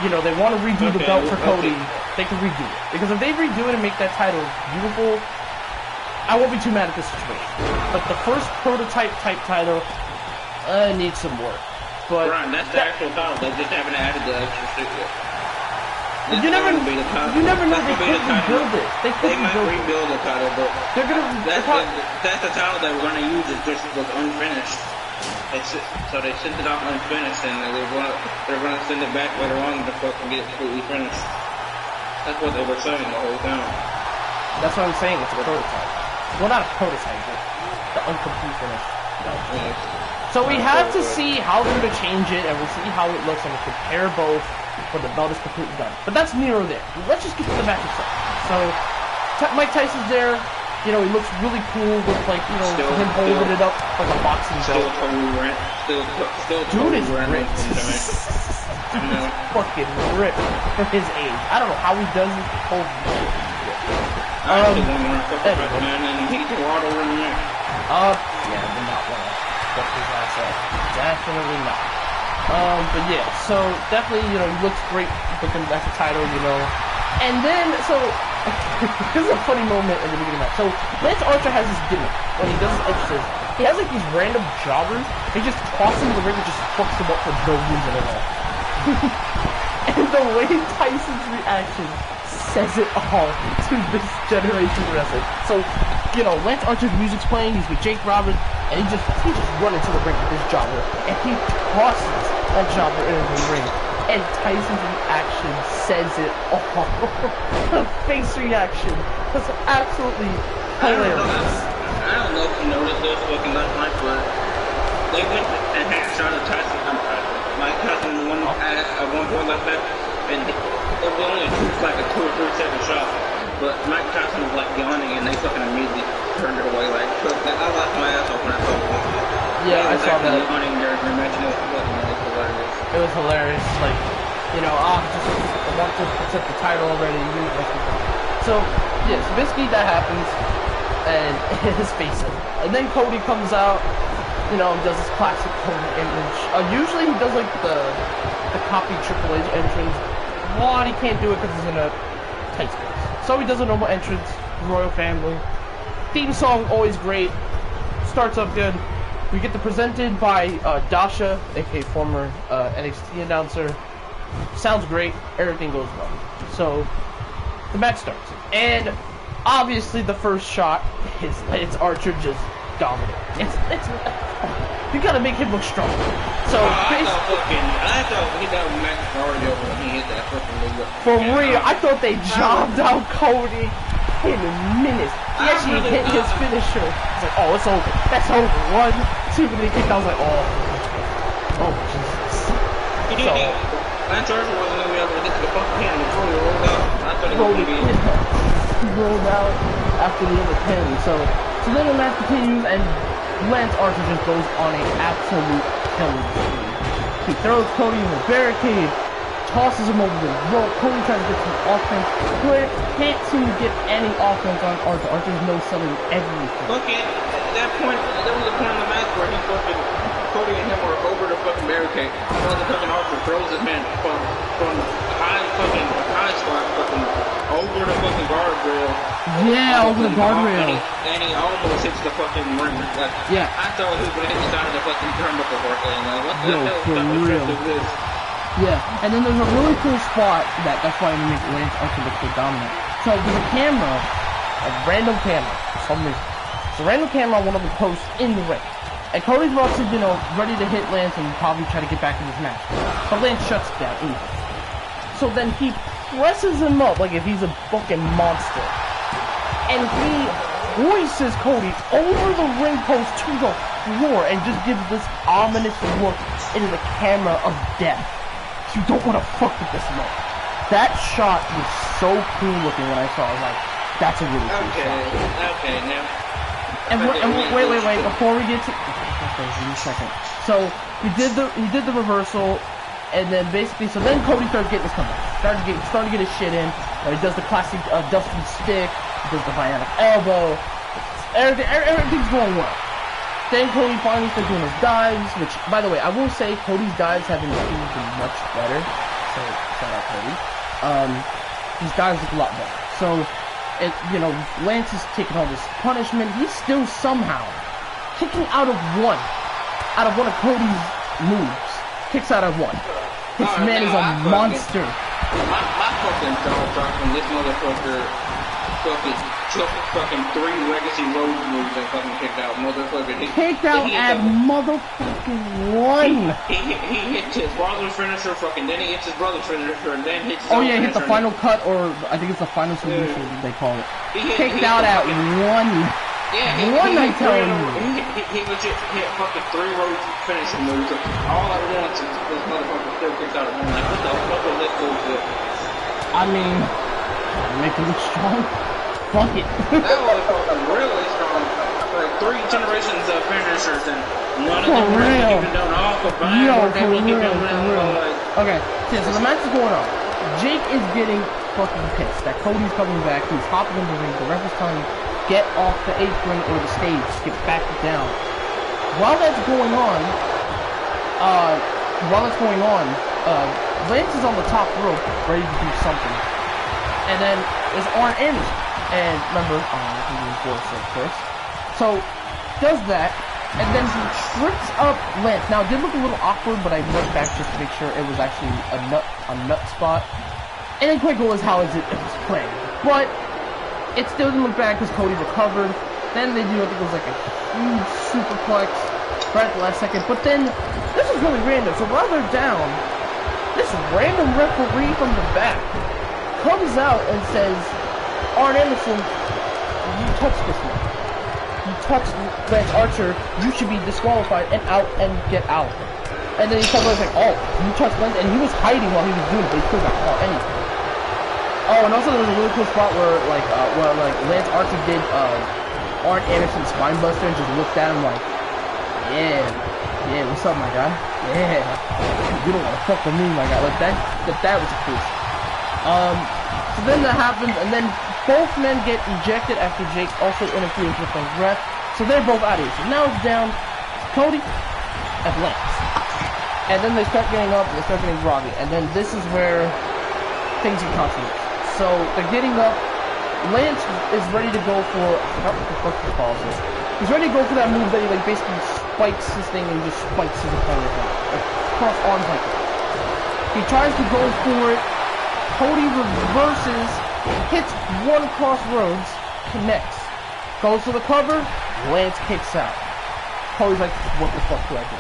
you know they want to redo the belt for Cody, they can redo it. Because if they redo it and make that title beautiful, I won't be too mad at this situation. But the first prototype type title needs some work. But Brian, that's the actual title. They just haven't added the extra shit yet. You never know. They could rebuild it. They might rebuild the title, but they're gonna. That's the title they were gonna use. It just was unfinished. So they sent it out unfinished, and they're gonna send it back later on to fucking get it completely finished. That's what they were saying the whole time. That's what I'm saying. It's a prototype. Well, not a prototype, but the incomplete finish. So we have to see how they're gonna change it, and we'll see how it looks, and we'll compare both when the belt is completely done. But that's near or there. Let's just get to the match itself. So Mike Tyson's there. You know, he looks really cool with, like, you know, him holding it up like a boxing belt. Dude is ripped. Fucking ripped for his age. I don't know how he does it. Holy shit. Yeah, we're not gonna fuck his ass up. Definitely not. But yeah, so definitely, you know, he looks great looking at the title, you know. And then, so, this is a funny moment in the beginning of that. So, Lance Archer has this gimmick when he does his entrances. He has like these random jobbers. He just tosses them in the ring and just fucks them up for no reason at all. And the way Tyson's reaction says it all to this generation's wrestling. So, you know, Lance Archer's music's playing, he's with Jake Roberts, and he just run into the ring with this jobber, and he tosses that jobber into the ring, and Tyson's reaction says it all. The face reaction was absolutely hilarious. I don't know if you noticed this fucking last night, but they went and had shot at Tyson. Mike Tyson won at one point like that, and it was only like a 2 or 3 second shot. But Mike Tyson was like yawning, and they fucking immediately turned it away. Like, I laughed my ass off when I saw it. Yeah, I saw that. Yawning during the match, and it was hilarious. It was hilarious. Like, you know, I want to accept the title already. So, yes, basically that happens, and his face is. And then Cody comes out, you know, does his classic Cody image. Usually he does like the copy Triple H entrance. But he can't do it because he's in a tight space. So he does a normal entrance, Royal Family. Theme song, always great. Starts up good. We get the presented by Dasha, aka former NXT announcer. Sounds great. Everything goes well. So the match starts. And obviously the first shot is Lance Archer just dominant. It's you gotta make him look strong. So I thought he got Max already over when he hit that fucking move. For real, I thought they jobbed out Cody in minutes. He actually hit his finisher. It's like, oh, it's over. That's over. 1, 2, and he kicked out. I was like, oh Jesus. So Lance Archer wasn't gonna be able to get to the fucking pin before he rolled out. I thought he was gonna be he rolled out after the other pin. So then the match continues, and Lance Archer just goes on an absolute killing spree. He throws Cody in the barricade, tosses him over the rope. Cody tries to get some offense, but can't seem to get any offense on Archer. Archer's no selling everything. Look at that point. There was a point in the match where he fucking Cody and him were over the fucking barricade. Motherfucking Archer throws this man from high spot fucking over the fucking guardrail. Yeah, over the guardrail. And he almost hits the fucking ring. Like, yeah. I thought he was gonna hit the side of the fucking turnbuckle for it. Like, what the hell for real. is this? Yeah, and then there's a really cool spot that's why I make Lance Archer look so dominant. So there's a camera, a random camera, for some reason. It's a random camera on one of the posts in the ring. And Cody's about to, ready to hit Lance and probably try to get back in this match. But Lance shuts it down easily. So then he presses him up like if he's a fucking monster. And he hoists Cody over the ring post to the floor and just gives this ominous look into the camera of death. You don't want to fuck with this look. That shot was so cool looking when I saw it. I was like, that's a really cool shot. Okay, now. And wait, before we get to... Okay, give me a second. So, he did the reversal, and then basically, so then Cody started getting his comeback. Started to get his shit in. He does the classic Dustin stick, he does the bionic elbow. Everything's going well. Then Cody finally starts doing his dives, which, by the way, I will say Cody's dives have been much better. So, shout out Cody. His dives look a lot better. So, Lance is taking all this punishment. He's still somehow kicking out of one of Cody's moves. Kicks out of one. This man is a monster. My fucking jaw dropped when this motherfucker fucking 3 legacy road moves and fucking kicked out, motherfucker. Kicked out at motherfucking 1. He hits his brother's finisher, then he hits his brother's finisher, and then hits his he hit the final cut, or I think it's the final solution they call it. Kicked out at 1. Yeah, I tell you. He legit hit fucking 3 road finishing moves. All at once, this motherfucker still kicks out at 1. Like, what the fuck was this bullshit? I mean, make him look strong. Fuck it. That was fucking really strong. Like 3 generations of finishers and none of them were even done all combined. For real. Okay, so the match is going on. Jake is getting fucking pissed that Cody's coming back. He's hopping in the ring. The ref is telling him, get off the apron or the stage. Get back down. While that's going on, Lance is on the top rope, ready to do something. And then there's Arn Anderson. And remember, he reinforced it first. So, does that, and then he trips up Lance. Now, it did look a little awkward, but I went back just to make sure it was actually a nut spot. And then quick was how it was playing. But, it still didn't look bad because Cody recovered. Then they do, I think it was like a huge superplex right at the last second. But then, this is really random. So while they're down, this random referee from the back comes out and says, Arn Anderson, you touched this man. You touched Lance Archer, you should be disqualified and out and get out. And then he comes out and like, oh, you touched Lance, and he was hiding while he was doing it, but he still got caught anyway. Oh, and also there was a really cool spot where Lance Archer did Arn Anderson's spine buster and just looked at him like, yeah, what's up, my guy? Yeah, you don't want to fuck with me, my guy. Like that was cool. So then that happens, and then both men get ejected after Jake also interferes with the ref. So they're both out of here. So now it's down to Cody and Lance. And then they start getting up, and they start getting groggy. And then this is where things get controversial. So they're getting up. Lance is ready to go for, I forgot what the fuck he calls it. He's ready to go for that move that he basically spikes his thing and just spikes his opponent. Like cross arms like that. He tries to go for it. Cody reverses, hits one crossroads, connects. Goes for the cover, Lance kicks out. Cody's like, what the fuck do I do?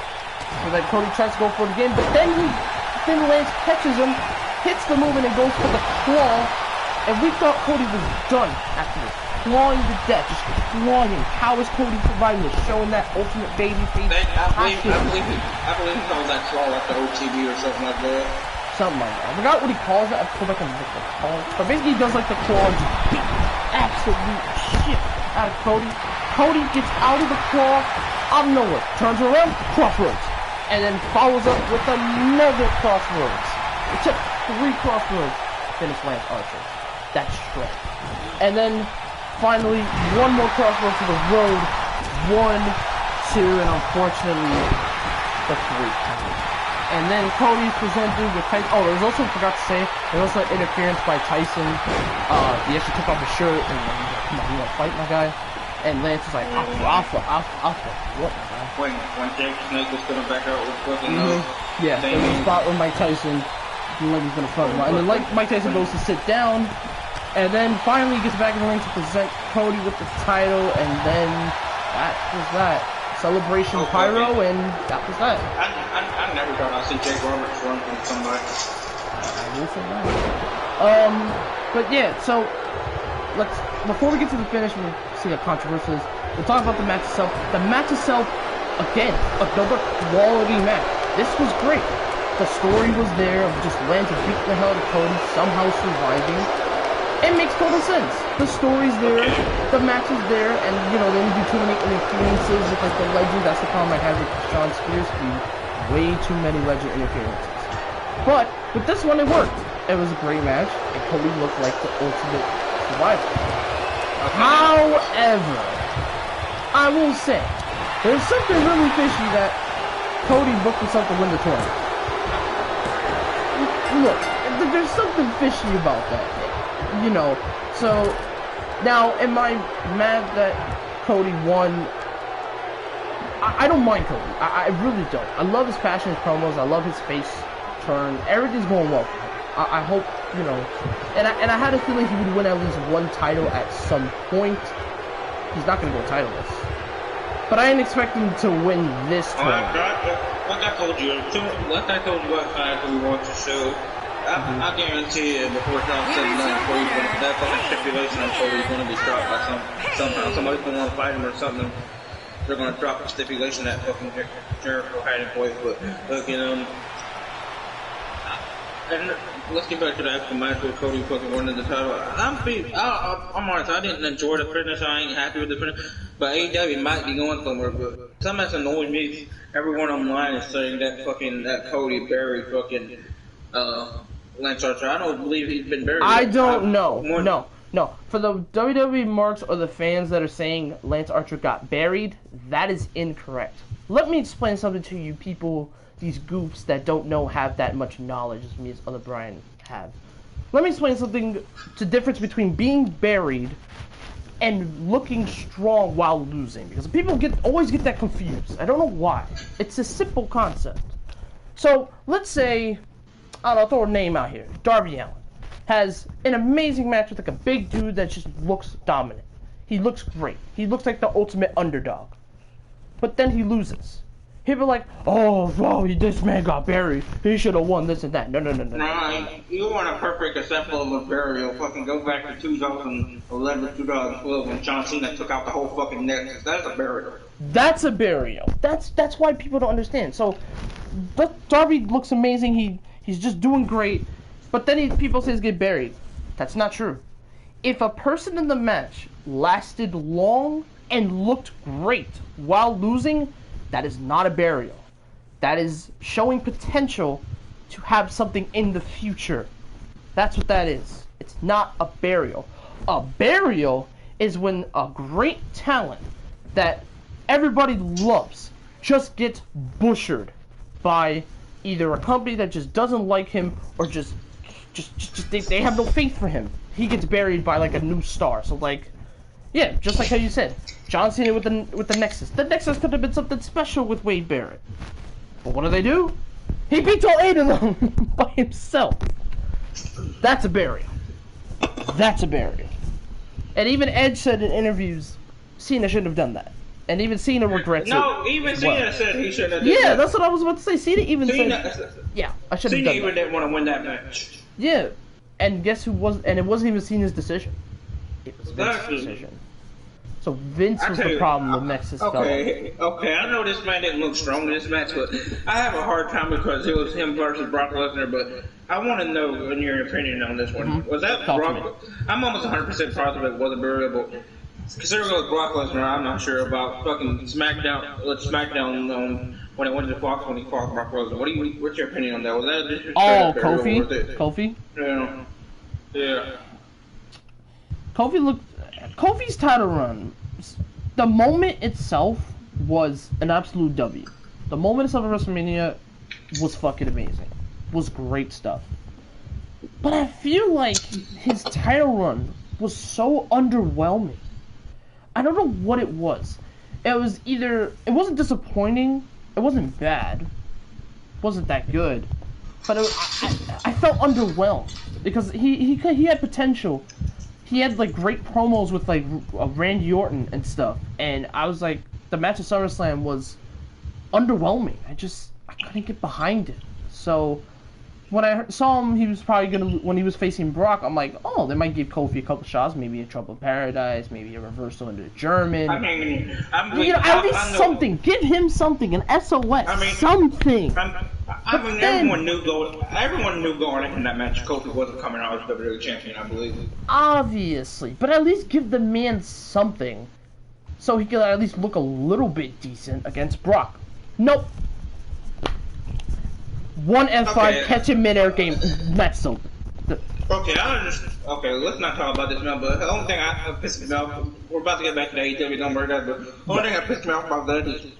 So then Cody tries to go for it again, but then Lance catches him, hits the move, and then goes for the claw. And we thought Cody was done after this. Clawing to death, just clawing. How is Cody surviving this? Showing that ultimate baby face. I believe he calls that claw like the OTB or something like that. Something like that. I forgot what he calls it. I forgot what he calls it. But basically he does like the claw and just beat absolute shit out of Cody. Cody gets out of the claw, out of nowhere, turns around, crossroads. And then follows up with another crossroads. It took 3 crossroads to finish Lance Archer. That's straight. And then finally, one more crossroads to the road. 1, 2, and unfortunately, but great talent. And then Cody presented with Tyson. Oh, there was also, I forgot to say, there was also interference by Tyson. He actually took off his shirt and he's like, come on, you want to fight, my guy? And Lance was like, Alpha, what, my guy? When Jake Snake was going to back out with fucking yeah, there was a spot where Mike Tyson looked like he's going to front him. And then Mike Tyson goes to sit down. And then finally he gets back in the ring to present Cody with the title. And then that was that. Celebration pyro, and that was that. I never thought I'd see Jake Roberts run from somebody. I will say that. But yeah, so before we get to the finish, we'll see how controversial is. We'll talk about the match itself. The match itself, again, another quality match. This was great. The story was there of just Lance beating the hell out of Cody, somehow surviving. It makes total sense. The story's there, the match is there, and you know, they didn't do too many interferences with like the legend. That's the problem I had with Shawn Spears. Way too many legend interferences. But with this one, it worked. It was a great match, and Cody looked like the ultimate survivor. However, I will say, there's something really fishy that Cody booked himself to win the tournament. Look, there's something fishy about that. You know, so now am I mad that Cody won? I don't mind Cody. I really don't. I love his passion, his promos. I love his face turn. Everything's going well for him. I hope, you know, and I had a feeling he would win at least one title at some point. He's not going to go titleless, but I didn't expect him to win this tournament. Like I told you last time we watched the show. I guarantee you before it's all said and done, that fucking stipulation on Cody's going to be dropped by somehow. Somebody's going to want to fight him or something. They're going to drop the stipulation that fucking Jericho had in place. But look, you know, and let's get back to the actual match where Cody fucking winning the title. I'm honest, I didn't enjoy the finish. I ain't happy with the finish. But AEW might be going somewhere. But something that's annoyed me. Everyone online is saying that Cody buried fucking Lance Archer. I don't believe he's been buried. I don't know. No. For the WWE marks or the fans that are saying Lance Archer got buried, that is incorrect. Let me explain something to you people, these goofs that don't know, have that much knowledge as me as other Brian have. Let me explain something, the difference between being buried and looking strong while losing. Because people always get that confused. I don't know why. It's a simple concept. So, let's say, I'll throw a name out here. Darby Allin has an amazing match with like a big dude that just looks dominant. He looks great. He looks like the ultimate underdog. But then he loses. People are like, oh, this man got buried. He should have won this and that. No. Nah, you want a perfect example of a burial. Fucking go back to 2011, 2012 when John Cena took out the whole fucking Nexus. That's a burial. That's a burial. That's why people don't understand. So, Darby looks amazing. He's just doing great. But then people say he's getting buried. That's not true. If a person in the match lasted long and looked great while losing, that is not a burial. That is showing potential to have something in the future. That's what that is. It's not a burial. A burial is when a great talent that everybody loves just gets butchered by either a company that just doesn't like him or just they have no faith for him. He gets buried by like a new star. So like, yeah, just like how you said, John Cena with the Nexus. The Nexus could have been something special with Wade Barrett. But what do? He beats all 8 of them by himself. That's a burial. That's a burial. And even Edge said in interviews, Cena shouldn't have done that. And even Cena regrets it. No, even Cena said he shouldn't have done that. Yeah, that's what I was about to say. Cena said, yeah, I should have done that. Cena even didn't want to win that match. Yeah, and guess who was? And it wasn't even Cena's decision. It was Vince's decision. So Vince was the problem with Nexus. Okay, I know this man didn't look strong in this match, but I have a hard time because it was him versus Brock Lesnar. But I want to know, in your opinion on this one, was that Brock? I'm almost 100% positive it wasn't burial, but considering it was Brock Lesnar, I'm not sure about fucking SmackDown. SmackDown when it went to Fox when he fought Brock Lesnar. What's your opinion on that? Was that disrespect? Kofi? Yeah. Kofi's title run, the moment itself was an absolute W. The moments of WrestleMania was fucking amazing. Was great stuff. But I feel like his title run was so underwhelming. I don't know what it was. It was either... It wasn't disappointing. It wasn't bad. It wasn't that good. But I felt underwhelmed. Because he had potential. He had, like, great promos with, like, Randy Orton and stuff. And I was like... The match at SummerSlam was underwhelming. I couldn't get behind it. So... When I saw him, he was probably gonna... When he was facing Brock, I'm like, oh, they might give Kofi a couple shots. Maybe a Trouble in Paradise. Maybe a reversal into German. I mean, at least something. Give him something. An SOS. Something. Everyone knew going in that match, Kofi wasn't coming out as WWE champion, I believe. Obviously. But at least give the man something. So he could at least look a little bit decent against Brock. Nope. One F5 catch a midair game. That's over. Okay, okay, let's not talk about this now, but the only thing I pissed me off, we're about to get back to AEW, don't worry about that, but the only thing that pissed me off about that is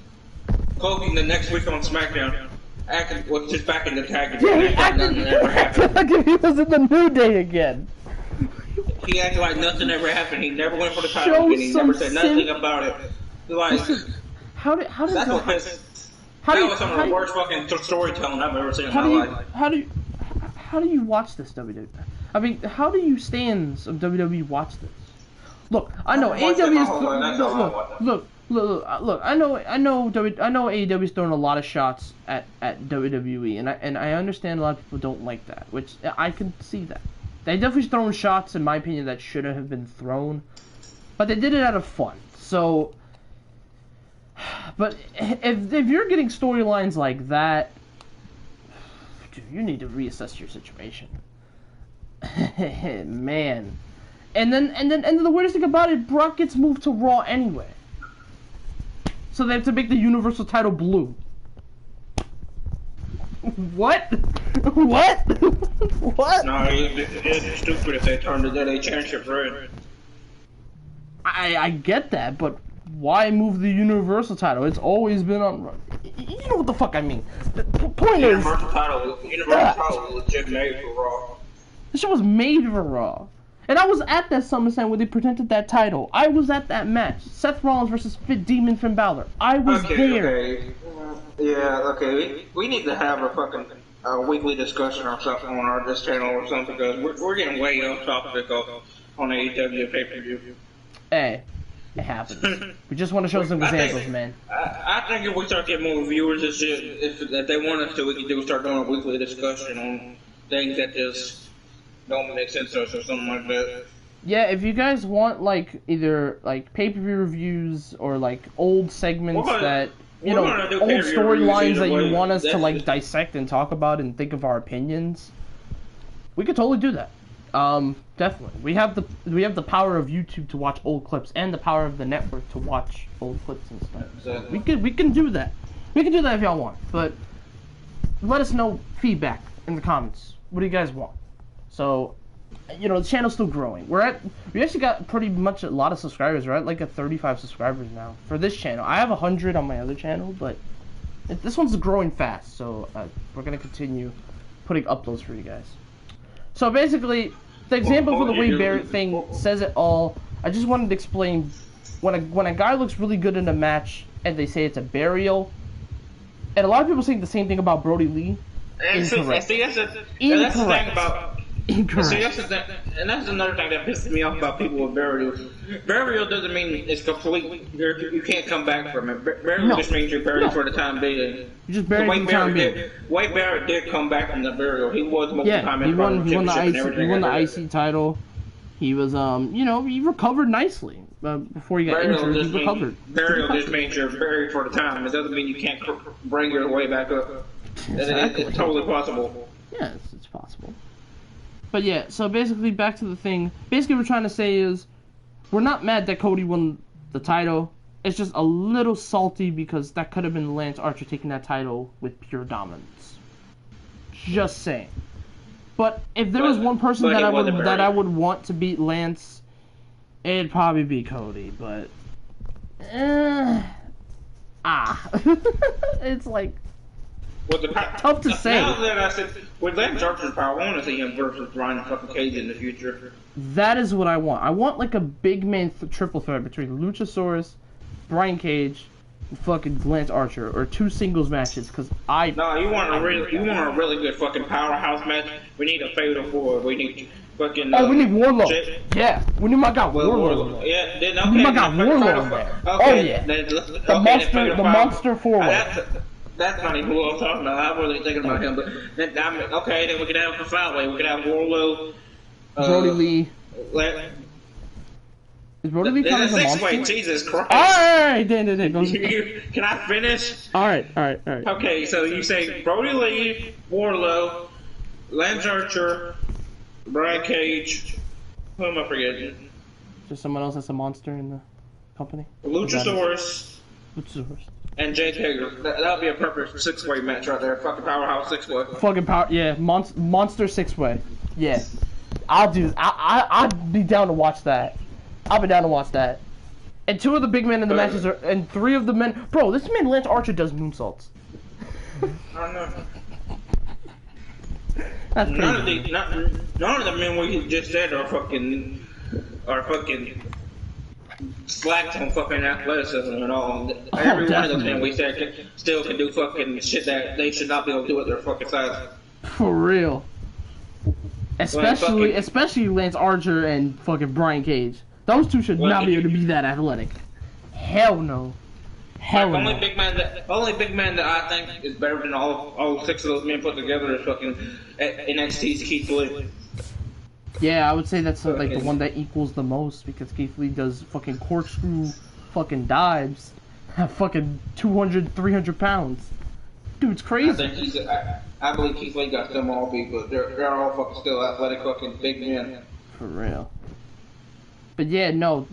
Kofi the next week on SmackDown acting was just back in the tag. Yeah, he acted like he was in the New Day again. He acted like nothing ever happened. He never went for the title again. He never said nothing about it. Like, how did that was some of the worst fucking storytelling I've ever seen in my life. How do you watch this WWE? I mean, how do you stands of WWE watch this? Look, I know AEW is look. I know AEW is throwing a lot of shots at WWE, and I understand a lot of people don't like that, which I can see that. They definitely throwing shots, in my opinion, that shouldn't have been thrown, but they did it out of fun. So. But if you're getting storylines like that, dude, you need to reassess your situation. Man. And then the weirdest thing about it, Brock gets moved to Raw anyway. So they have to make the Universal title blue. What? What? What? No, it's stupid if they turned it, they changed it red. I get that, but why move the Universal title? It's always been on. You know what the fuck I mean. The point is, Universal title was legit made for Raw. This shit was made for Raw, and I was at that SummerSlam where they presented that title. I was at that match, Seth Rollins versus Demon Finn Balor. I was there. Okay. Yeah. Okay. We need to have a fucking weekly discussion or something on this channel or something, because we're getting way off topic on AEW pay-per-view. Hey. It happens. We just want to show some examples, man. I think if we start getting more viewers and shit, if they want us to, we can start doing a weekly discussion on things that just don't make sense to us or something like that. Yeah, if you guys want, like, either, like, pay-per-view reviews or, like, old segments that, you know, old storylines that you want us to, like, dissect and talk about and think of our opinions, we could totally do that. Definitely. We have the power of YouTube to watch old clips and the power of the network to watch old clips and stuff. Exactly. We can do that. We can do that if y'all want. But let us know feedback in the comments. What do you guys want? So, you know, the channel's still growing. We actually got pretty much a lot of subscribers. We're at like 35 subscribers now for this channel. I have 100 on my other channel, but this one's growing fast. So we're gonna continue putting uploads for you guys. So basically, the example for the Wade Barrett thing says it all. I just wanted to explain, when a guy looks really good in a match and they say it's a burial, and a lot of people think the same thing about Brody Lee. Incorrect. That's the thing about... Incorrect. See, that's another thing that pisses me off about people with burial. Burial doesn't mean it's complete. You can't come back from it. Burial just means you're buried for the time being. You just buried for the time being. Wade Barrett did come back from the burial. He was multiple time in he won the IC title. He was you know, he recovered nicely before he got injured. He recovered. Burial just means you're buried for the time. It doesn't mean you can't bring your way back up. Exactly. It's totally possible. Yeah, it's possible. But yeah, so basically back to the thing. Basically what we're trying to say is, we're not mad that Cody won the title. It's just a little salty because that could have been Lance Archer taking that title with pure dominance. Just saying. But if there was one person that I would want to beat Lance, it'd probably be Cody. But It's like with the tough to say. Now that I said with Lance Archer's power, I want to see him versus Brian fucking Cage in the future. That is what I want. I want like a big man triple threat between Luchasaurus, Brian Cage, and fucking Lance Archer, or 2 singles matches. Cause No, you want a really good fucking powerhouse match. We need a fatal 4. We need fucking. We need Warlow. Yeah, we need my guy Warlow. Yeah, then okay. We need my guy Warlow there. Okay, oh yeah. The monster 4-way. That's not even who I'm talking about. I'm really thinking about him. But then we could have a 5-way. We could have Warlow. Brody Lee. Is Brody Lee kind of a monster? 6-way, Jesus Christ. Alright, Can I finish? Alright. Okay, so you say Brody Lee, Warlow, Lance Archer, Brian Cage, who am I forgetting? Just someone else that's a monster in the company? Luchasaurus. And Jake Hager. That'll be a perfect 6-way match right there. Fucking powerhouse 6-way. Fucking power, yeah. Monster 6-way. Yeah. I'd be down to watch that. I'll be down to watch that. And 2 of the big men in the matches are, and 3 of the men. Bro, this man Lance Archer does moonsaults. I know. That's crazy. None of the men we just said are fucking slacked on fucking athleticism and all. Every one of those men we said still can do fucking shit that they should not be able to do at their fucking size. For real. Especially Lance Archer and fucking Brian Cage. Those 2 should not be able to be that athletic. Hell no. Hell no. Only big man that I think is better than all 6 of those men put together is fucking NXT's Keith Lee. Yeah, I would say that's like the one that equals the most because Keith Lee does fucking corkscrew fucking dives at fucking 200, 300 pounds. Dude, it's crazy. I believe Keith Lee got them all beat, but they're all fucking still athletic fucking big men. For real. But yeah, no,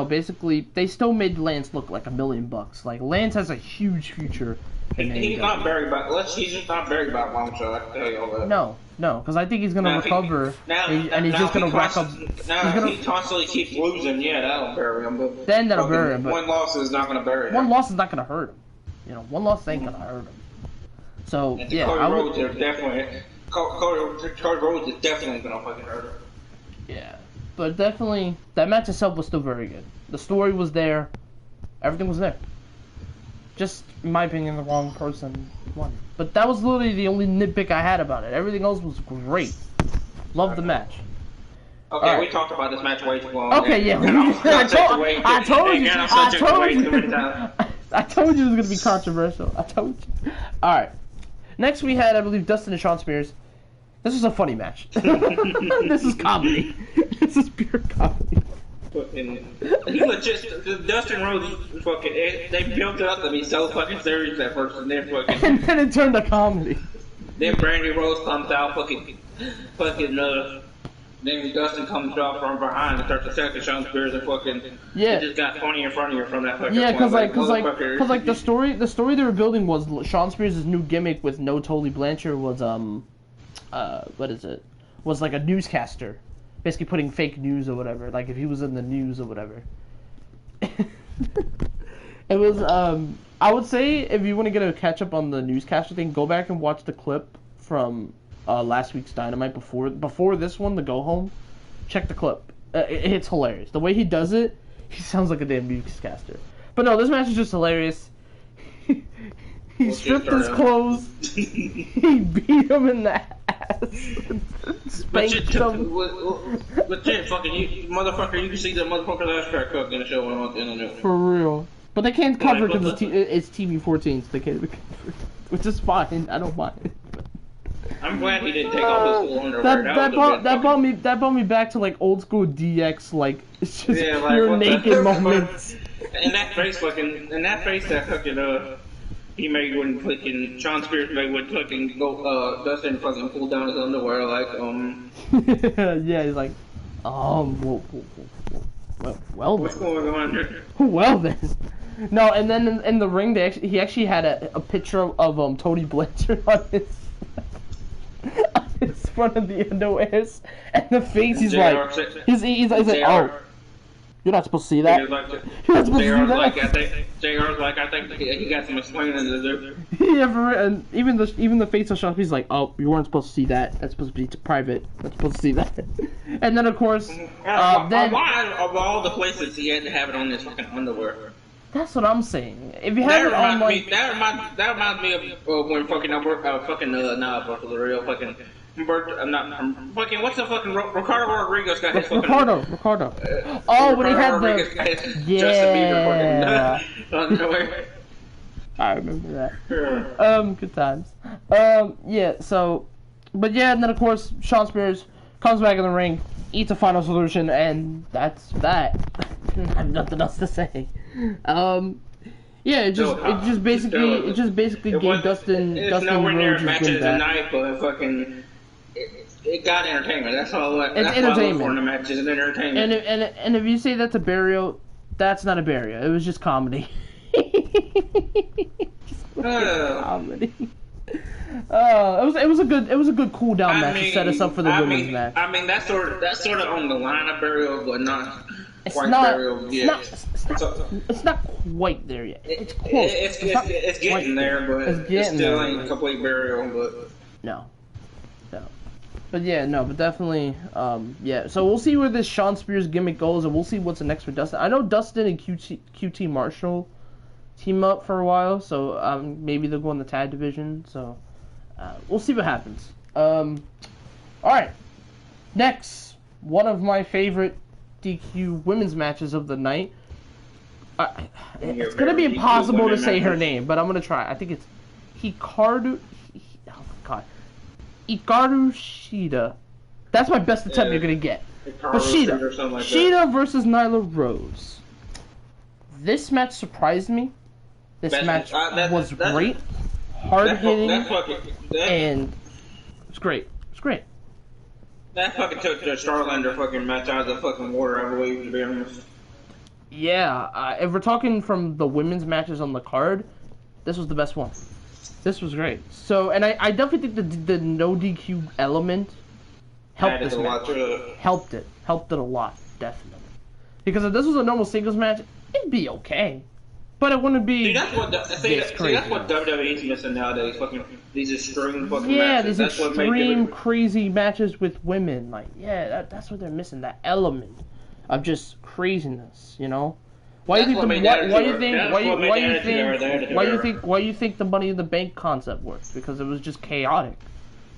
basically, they still made Lance look like $1 million. Like, Lance has a huge future. He's not buried he's just not buried by long shot, I can tell you all that. No, because I think he's going to recover, and he's just going to rack up... Now, if he constantly keeps losing, yeah, that'll bury him. But then that'll bury him, but... One loss is not going to bury him. One loss is not going to hurt him. You know, one loss ain't going to hurt him. So, yeah, Cody Rhodes is definitely going to fucking hurt him. Yeah. But definitely, that match itself was still very good. The story was there. Everything was there. Just, in my opinion, the wrong person won. But that was literally the only nitpick I had about it. Everything else was great. Loved the match. Okay, right. We talked about this match way too long. Okay, yeah. I told you it was going to be controversial. I told you. Alright. Next we had, I believe, Dustin and Shawn Spears. This was a funny match. This is comedy. This is pure comedy. He legit, Dustin Rhodes fucking, they built it up to be so fucking serious at first, and then fucking... And then it turned to comedy. Then Brandy Rhodes comes out, then Dustin comes out from behind and starts attacking Shawn Spears and fucking... Yeah. It just got funny in front of you from that fucking point. Yeah, cause the story they were building was Shawn Spears' new gimmick with no Tully Blanchard was, was like a newscaster. Basically putting fake news or whatever, like if he was in the news or whatever. It was, I would say if you want to get a catch up on the newscaster thing, go back and watch the clip from last week's Dynamite before this one, the go home. Check the clip. It's hilarious. The way he does it, he sounds like a damn newscaster. But no, this match is just hilarious. He stripped his clothes. He beat him in the ass. Spanked him. Legit, fucking motherfucker, you can see that motherfucker's ass crack cooked in the show on the internet. For real. But they can't cover because it's TV-14, so they can't cover. Which is fine. I don't mind. I'm glad he didn't take off his full underwear. That brought me back to like old school DX, like it's just pure naked moments. And that face that fucking he made when fucking Shawn Spears made when fucking Dustin fucking pulled down his underwear like yeah, he's like well what's going on here? Well then. No, and then in the ring he actually had a picture of Tony Blanchard on his front of the underwears, and the face he's like You're not supposed to see that. You're not supposed to see that. JR's like, I think he got some explaining to do. And even the face of Sean, he's like, oh, you weren't supposed to see that. That's supposed to be private. Not supposed to see that. And then of course, then why of all the places he had to have it on his fucking underwear? That's what I'm saying. If you have it on like that reminds me of when fucking the real fucking. I'm not fucking. What's the fucking Ricardo Rodriguez got his fucking Ricardo. Oh, when he had the Justin Bieber. I remember that. Good times. Yeah. So, but yeah, and then of course Shawn Spears comes back in the ring, eats a final solution, and that's that. I have nothing else to say. Yeah, it just basically gave Dustin Rhodes his win back. But fucking. It got entertainment. That's all. It's that's entertainment. What I look for in the match is entertainment. And if you say that's a burial, that's not a burial. It was just comedy. Comedy. It was a good cool down match to set us up for the women's match. I mean that's sort of on the line of burial, but not quite burial yet. It's not quite there yet. It's close. It's getting there, but it still ain't complete burial. But no. But yeah, no, but definitely, yeah. So we'll see where this Shawn Spears gimmick goes, and we'll see what's next for Dustin. I know Dustin and QT Marshall team up for a while, so maybe they'll go in the tag division. So we'll see what happens. All right, next, one of my favorite DQ women's matches of the night. It's gonna be impossible to say her name, but I'm gonna try. I think it's Hikaru. Oh my god. Hikaru Shida. That's my best attempt you're gonna get. But Shida versus Nyla Rose. This match surprised me. This match was great, hard hitting, and it's great. It's great. That fucking took the Starlander fucking match out of the fucking water, I believe, to be honest. Yeah, if we're talking from the women's matches on the card, this was the best one. This was great. So, and I definitely think the no DQ element helped this match. Helped it a lot, definitely. Because if this was a normal singles match, it'd be okay, but it wouldn't be. See, that's what WWE's missing nowadays. Fucking these extreme fucking matches. Yeah, these extreme crazy matches with women. Like, yeah, that's what they're missing. That element of just craziness, you know. Why do you think the Money in the Bank concept works? Because it was just chaotic,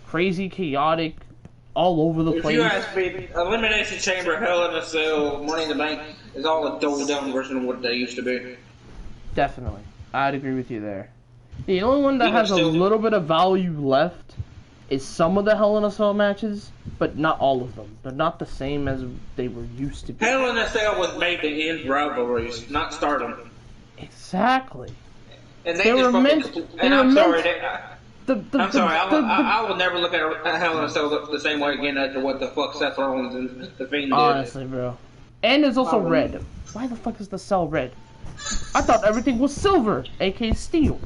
crazy, chaotic, all over the place. If you ask me, Elimination Chamber, Hell in a Cell, Money in the Bank is all a dulled down version of what they used to be. Definitely, I'd agree with you there. The only one that has a little bit of value left is some of the Hell in a Cell matches, but not all of them. They're not the same as they were used to be. Hell in a Cell was made to end rivalries, not start them. Exactly. And they were meant. I'm sorry. I will never look at Hell in a Cell the same way again after what the fuck Seth Rollins and the Fiend did. Honestly, bro. And it's also red. Why the fuck is the cell red? I thought everything was silver, aka steel.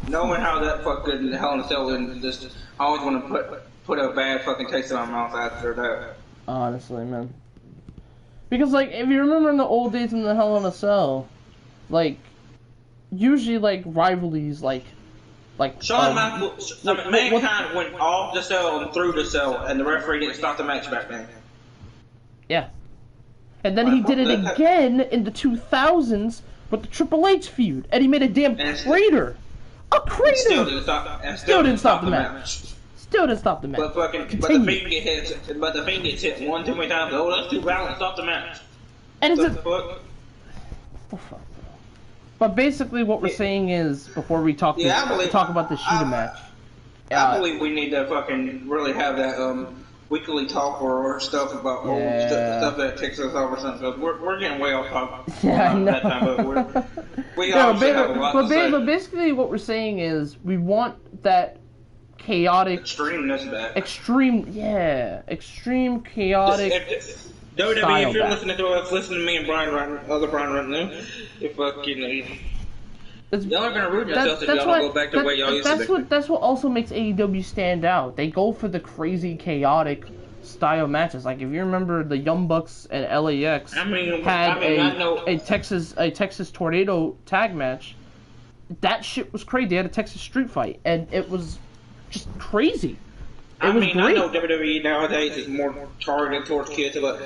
Knowing how that fucking Hell in a Cell and just I always want to put a bad fucking taste in my mouth after that. Honestly, man. Because like if you remember in the old days in the Hell in a Cell, like usually like rivalries like Mankind went off the cell and through the cell, and the referee didn't stop the match back then. Yeah. And then he did it again in the 2000s with the Triple H feud, and he made a damn crater. A crater! Still didn't stop the match. Still didn't stop the match. But the Fiend gets hit one too many times. Oh, that's too violent. Stop the match. And it's fuck, bro. But basically, what we're saying is before we talk about the Shida match. I believe we need to fucking really have that weekly talk or stuff about stuff that takes us over something. We're getting way off topic. Yeah, I know. That time, but we obviously have a lot to say. But basically, what we're saying is we want that chaotic, extreme, chaotic. WWE, if you're listening to us, listen to me and Brian right now. If fucking y'all are gonna ruin yourselves if y'all don't go back to the way y'all used to be. That's what also makes AEW stand out. They go for the crazy, chaotic style matches. Like if you remember, the Young Bucks and LAX had a Texas Tornado tag match. That shit was crazy. They had a Texas Street Fight, and it was just crazy. It was great. I know WWE nowadays is more targeted towards kids, but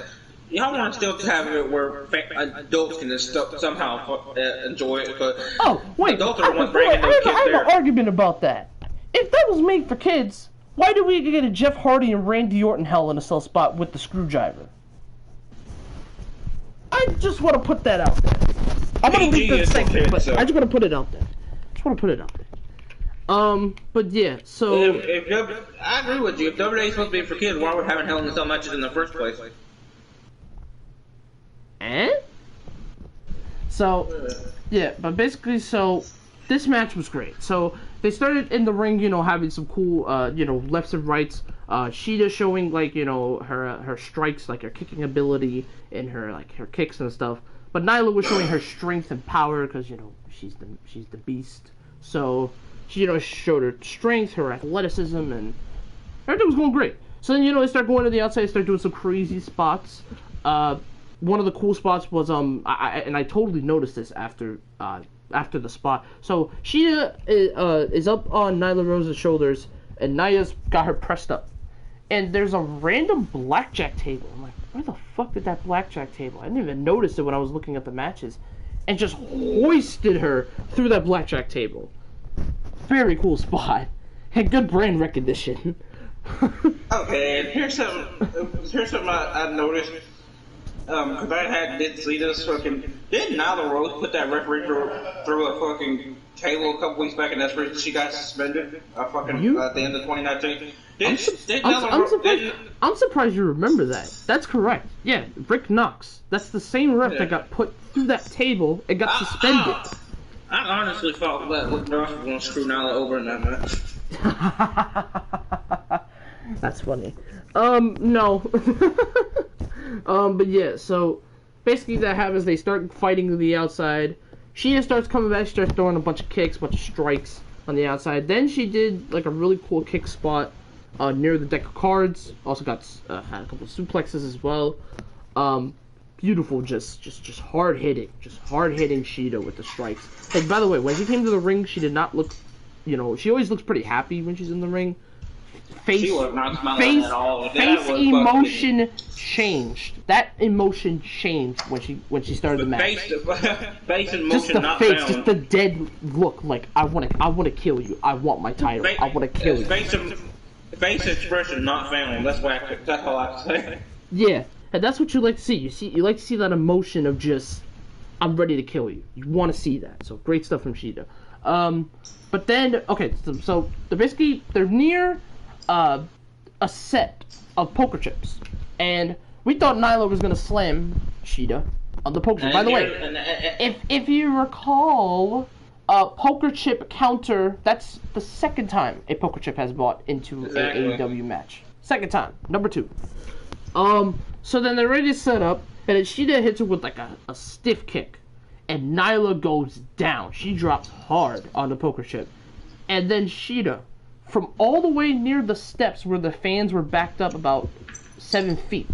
y'all want to still have it where adults can somehow enjoy it. But adults are the ones bringing those kids there. I have an argument about that. If that was made for kids, why did we get a Jeff Hardy and Randy Orton Hell in a Cell spot with the screwdriver? I just want to put that out there. I'm gonna leave this segment, but I just want to put it out there. But yeah, so I agree with you. If WWE is supposed to be for kids, why would having Hell in a Cell matches in the first place? So, yeah, but basically, so this match was great. So they started in the ring, having some cool, lefts and rights. Shida showing her strikes, like her kicking ability and her kicks and stuff. But Nyla was showing her strength and power because she's the beast. So she showed her strength, her athleticism, and everything was going great. So then they start going to the outside, start doing some crazy spots. One of the cool spots was I totally noticed this after the spot. So Shida is up on Nyla Rose's shoulders, and Naya's got her pressed up. And there's a random blackjack table. I'm like, where the fuck did that blackjack table? I didn't even notice it when I was looking at the matches. And just hoisted her through that blackjack table. Very cool spot. And good brand recognition. Okay, and here's something I noticed. Because I didn't see this fucking... Didn't Nyla Rose put that referee through a fucking table a couple weeks back, and that's where she got suspended at the end of 2019? I'm surprised you remember that. That's correct. Yeah, Rick Knox. That's the same ref that got put through that table and got suspended. I honestly thought that Rick Knox was going to screw Nyla over in that match. That's funny. No. But yeah, so basically that happens. They start fighting to the outside. Shida starts coming back. She starts throwing a bunch of kicks, a bunch of strikes on the outside. Then she did like a really cool kick spot near the deck of cards. Also got had a couple of suplexes as well. Beautiful, just hard hitting Shida with the strikes. Like, by the way, when she came to the ring, she did not look, she always looks pretty happy when she's in the ring. Face emotion changed. That emotion changed when she started the match. Face emotion, just the not face, found. just the dead look. Like I want to kill you. I want my title. I want to kill you. Face expression not found. That's all I say. Yeah, and that's what you like to see. You like to see that emotion of just, I'm ready to kill you. You want to see that. So great stuff from Shida. But then so they're near a set of poker chips, and we thought Nyla was gonna slam Shida on the poker chip. By the way, if you recall, poker chip counter. That's the second time a poker chip has bought into an AEW match. Second time, number 2. So then they're ready to set up, and then Shida hits her with like a stiff kick, and Nyla goes down. She drops hard on the poker chip, and then Shida, from all the way near the steps where the fans were backed up about 7 feet,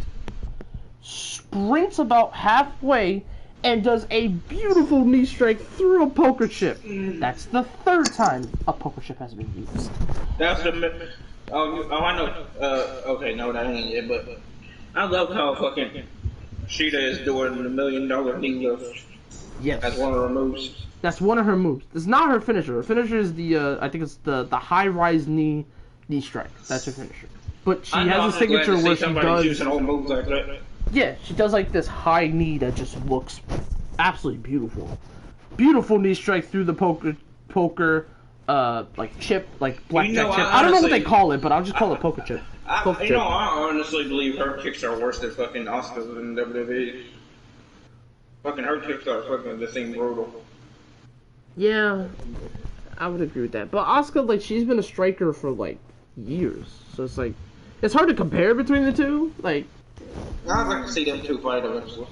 sprints about halfway and does a beautiful knee strike through a poker chip. That's the 3rd time a poker chip has been used. That's the... I know. Okay, no, that ain't it, but I love how fucking Shida is doing the $1 million knee lift. Yes. That's one of her moves. That's one of her moves. It's not her finisher. Her finisher is the, I think it's the high-rise knee strike. That's her finisher. But she has a signature where she does... old moves like that. Yeah, she does like this high knee that just looks absolutely beautiful. Beautiful knee strike through the poker, like chip, like blackjack chip. I don't know what they call it, but I'll just call it poker chip. I honestly believe her kicks are worse than fucking Asuka's in WWE. Fucking her kicks are fucking the same brutal. Yeah, I would agree with that. But Asuka, like, she's been a striker for like years, so it's like it's hard to compare between the two. Like, I'd like to see them two fight eventually.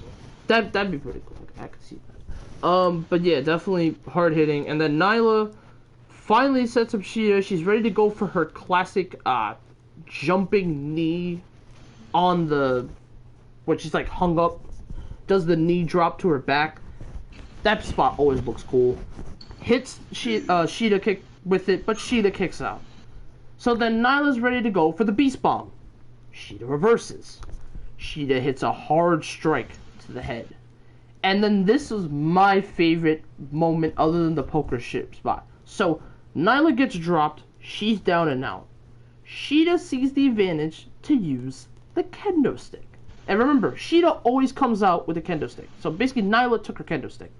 That'd be pretty cool. I could see that. But yeah, definitely hard hitting. And then Nyla finally sets up Shida. She's ready to go for her classic jumping knee on the, when she's like hung up, does the knee drop to her back. That spot always looks cool. Hits Sheeta kick with it, but Sheeta kicks out. So then Nyla's ready to go for the Beast Bomb. Sheeta reverses. Sheeta hits a hard strike to the head. And then this was my favorite moment other than the poker chip spot. So Nyla gets dropped. She's down and out. Sheeta sees the advantage to use the kendo stick. And remember, Sheeta always comes out with a kendo stick. So basically, Nyla took her kendo stick.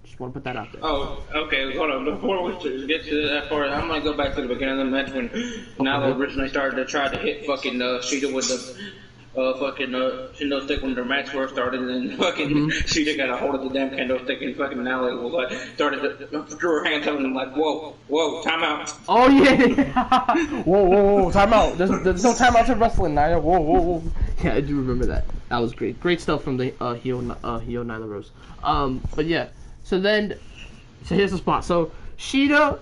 Just want to put that out there. Oh, okay. Hold on. Before we get to that part, I'm gonna go back to the beginning of the match when Nyla originally started to try to hit fucking Sheeta with the fucking kendo stick when their match first started, and then fucking Sheeta got a hold of the damn kendo stick, and fucking Nyla was like started to threw her hands up and like, whoa, time out. Oh yeah. whoa, time out. There's no time out to wrestling, Nyla. Whoa. Yeah, I do remember that. That was great. Great stuff from the heel Nyla Rose. But yeah. So here's the spot. So Sheeta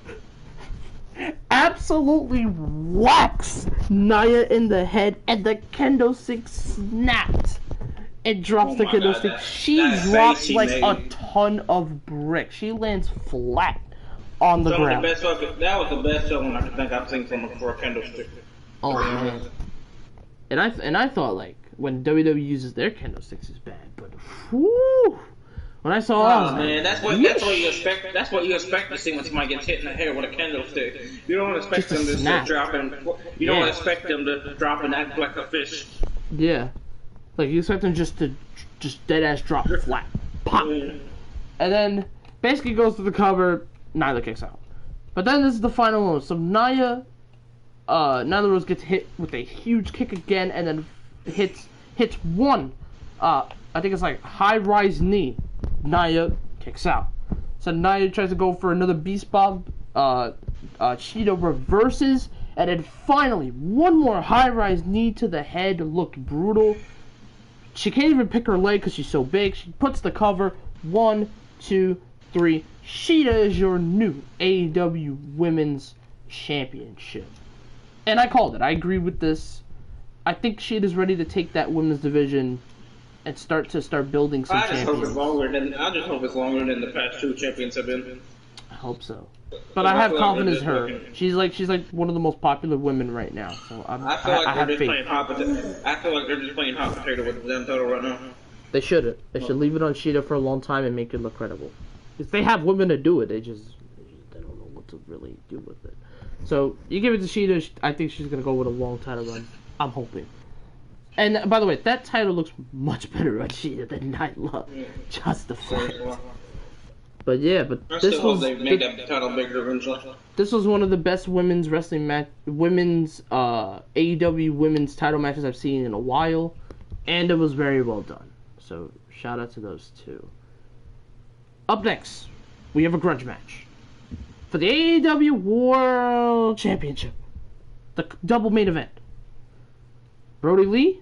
absolutely whacks Nia in the head, and the kendo stick snapped. It drops the kendo stick. She drops like a ton of bricks. She lands flat on the ground. That was the best selling I think I've seen for a kendo stick. Oh man. And I thought like when WWE uses their kendo sticks is bad, but whew. When I saw man, that's what you expect. That's what you expect to see when somebody gets hit in the head with a kendo stick. You don't expect them to just drop and you don't expect them to drop and act like a fish. Yeah, like you expect them just dead ass drop flat, pop, and then basically goes to the cover. Nyla kicks out, but then this is the final one. So Nyla Rose gets hit with a huge kick again, and then hits one. I think it's like high rise knee. Nia kicks out. So Nia tries to go for another Beast Bomb. Sheeta reverses. And then finally, one more high-rise knee to the head. Looked brutal. She can't even pick her leg because she's so big. She puts the cover. 1, 2, 3. Sheeta is your new AEW Women's Championship. And I called it. I agree with this. I think Sheeta's ready to take that women's division and start building some champions. I just hope it's longer than the past 2 champions have been. I hope so. But I have confidence in her. She's like one of the most popular women right now. So I feel like they're just playing hot potato with them title right now. They should leave it on Sheeta for a long time and make it look credible. If they have women to do it, they don't know what to really do with it. So you give it to Sheeta. I think she's gonna go with a long title run. I'm hoping. And by the way, that title looks much better on Sheeta than Nyla. Yeah. Just the fact. But yeah, this was one of the best women's wrestling women's AEW women's title matches I've seen in a while, and it was very well done. So shout out to those two. Up next, we have a grudge match for the AEW World Championship, the double main event. Brody Lee,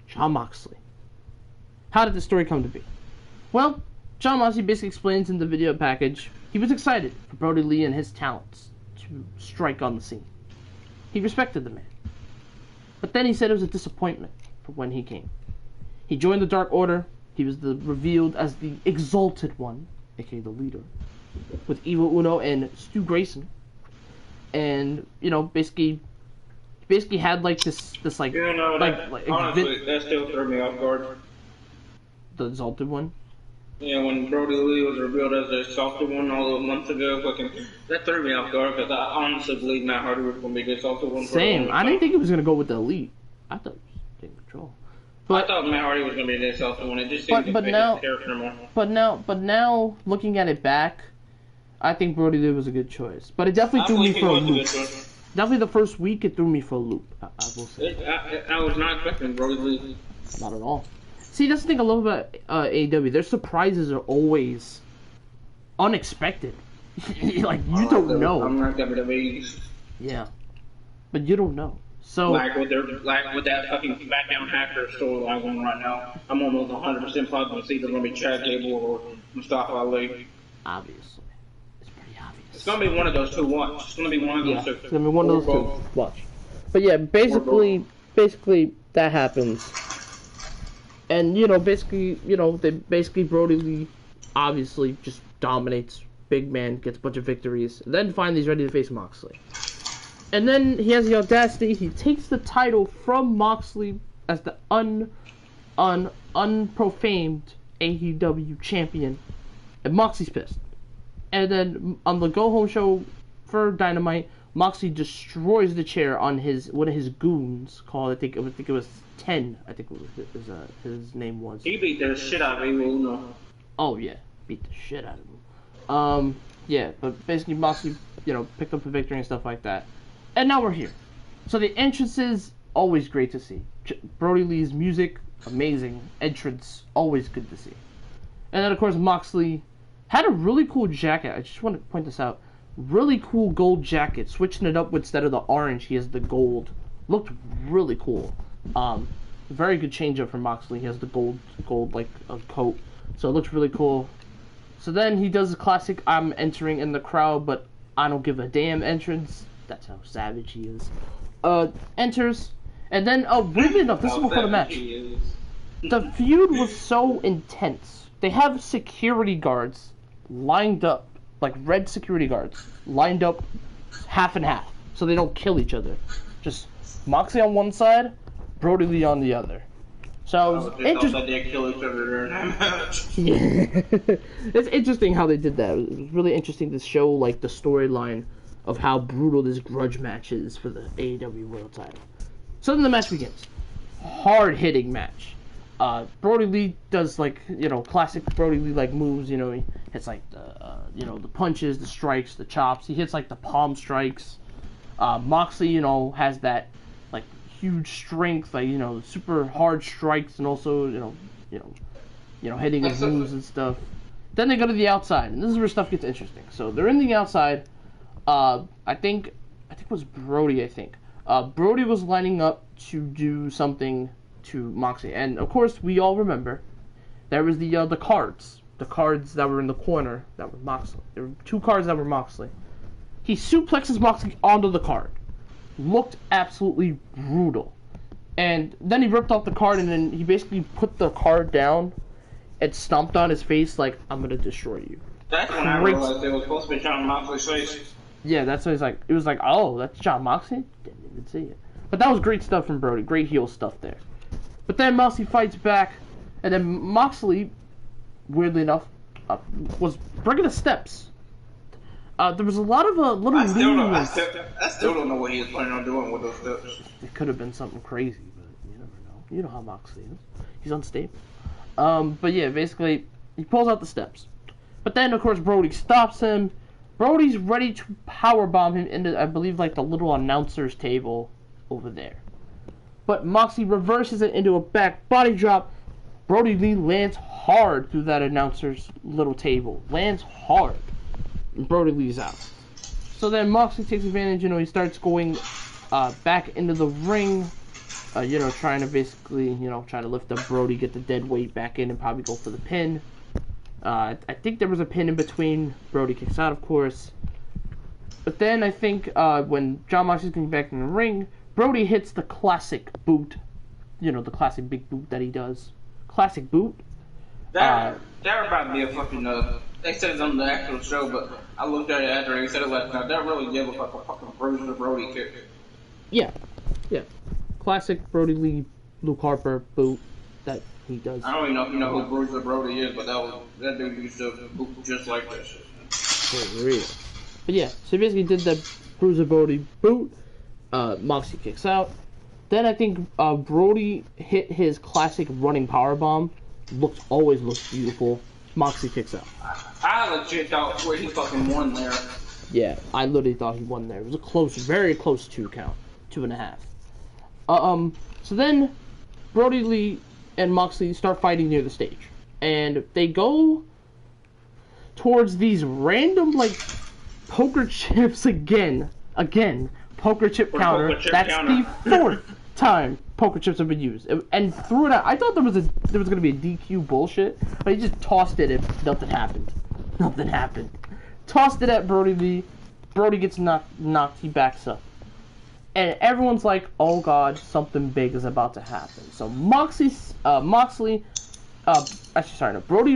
Jon Moxley. How did the story come to be? Well, Jon Moxley basically explains in the video package he was excited for Brody Lee and his talents to strike on the scene. He respected the man. But then he said it was a disappointment for when he came. He joined the Dark Order. He was revealed as the Exalted One, aka the leader, with Evil Uno and Stu Grayson. And, basically had like this like honestly, that still threw me off guard. The Exalted One. Yeah, when Brody Lee was revealed as the Exalted One all those months ago, that threw me off guard because I honestly believe Matt Hardy was going to be the Exalted One. Same. I didn't think he was going to go with the Elite. I thought he was taking control. But I thought Matt Hardy was going to be the Exalted One. It just seemed to fit his character more. But now, looking at it back, I think Brody Lee was a good choice. But it definitely threw me for a loop. Definitely the first week it threw me for a loop. I will say. I was not expecting Brody Lee. Not at all. See, that's the thing I love about AEW. Their surprises are always unexpected. Like, you don't know. I'm not WWE. Yeah. But you don't know. So with that fucking SmackDown Hacker storyline going right now, I'm almost 100% positive it's either going to be Chad Gable or Mustafa Ali. Obviously. It's pretty obvious. It's going to be one of those two. Watch. It's going to be one of those two. It's going to be one of those two. Watch. But yeah, basically, that happens. And, basically Brody Lee obviously just dominates. Big man, gets a bunch of victories. And then finally he's ready to face Moxley. And then he has the audacity, he takes the title from Moxley as the unprofamed AEW champion. And Moxley's pissed. And then on the go-home show for Dynamite, Moxley destroys the chair on one of his goons called, I think it was 10, I think his name was. He beat the shit out of him. Oh yeah, beat the shit out of him. Yeah, but basically Moxley, picked up the victory and stuff like that. And now we're here. So the entrances, always great to see. Brody Lee's music, amazing. Entrance, always good to see. And then of course Moxley had a really cool jacket. I just want to point this out. Really cool gold jacket. Switching it up instead of the orange, he has the gold. Looked really cool. Very good change up for Moxley. He has the gold like a coat. So it looks really cool. So then he does the classic I'm entering in the crowd, but I don't give a damn entrance. That's how savage he is. Enters. And then, weirdly enough, this is before the match. The feud was so intense. They have security guards lined up, like red security guards, lined up half and half, so they don't kill each other. Just Moxley on one side, Brody Lee on the other. So they kill each other during that match. Yeah, it's interesting how they did that. It was really interesting to show like the storyline of how brutal this grudge match is for the AEW World Title. So then the match begins. Hard hitting match. Brody Lee does like classic Brody Lee like moves. He hits like the punches, the strikes, the chops. He hits like the palm strikes. Moxley has that like huge strength, like super hard strikes, and also hitting his moves and stuff. Then they go to the outside, and this is where stuff gets interesting. So they're in the outside. I think it was Brody. I think Brody was lining up to do something to Moxley, and of course we all remember there was the cards that were in the corner that were Moxley. There were 2 cards that were Moxley. He suplexes Moxley onto the card. Looked absolutely brutal. And then he ripped off the card, and then he basically put the card down and stomped on his face like, I'm gonna destroy you. That's when I realized it was supposed to be John Moxley's face. Yeah, that's what it was like, oh, that's John Moxley? Didn't even see it. But that was great stuff from Brody. Great heel stuff there. But then Moxley fights back, and then Moxley, weirdly enough, was bringing the steps. There was a lot of little I still don't know what he was planning on doing with those steps. It could have been something crazy, but you never know. You know how Moxley is. He's unstable. But yeah, basically, he pulls out the steps. But then, of course, Brody stops him. Brody's ready to powerbomb him into, I believe, like the little announcer's table over there. But Moxley reverses it into a back body drop. Brody Lee lands hard through that announcer's little table. Lands hard. Brody Lee's out. So then Moxley takes advantage, he starts going back into the ring, trying to basically, try to lift up Brody, get the dead weight back in, and probably go for the pin. I think there was a pin in between. Brody kicks out, of course. But then I think when John Moxley's getting back in the ring, Brody hits the classic boot. The classic big boot that he does. Classic boot. That about to be a fucking they said it on the actual show, but I looked at it after they said it last night. That really did look like a fucking Bruiser Brody kick. Yeah. Classic Brody Lee, Luke Harper boot that he does. I don't even know if you know who Bruiser Brody is, but that dude used to boot just like this. For real. But yeah, so he basically did the Bruiser Brody boot. Moxley kicks out. Then I think Brody hit his classic running powerbomb. Always looks beautiful. Moxley kicks out. I legit thought where he fucking won there. Yeah, I literally thought he won there. It was a close, very close 2 count. 2.5. So then Brody Lee and Moxley start fighting near the stage. And they go towards these random, like, poker chips again. Poker chip counter. That's the 4th time poker chips have been used, and threw it out. I thought there was gonna be a DQ bullshit, but he just tossed it and nothing happened. Tossed it at Brody Lee. Brody gets knocked. He backs up, And everyone's like, oh god, something big is about to happen. So Brody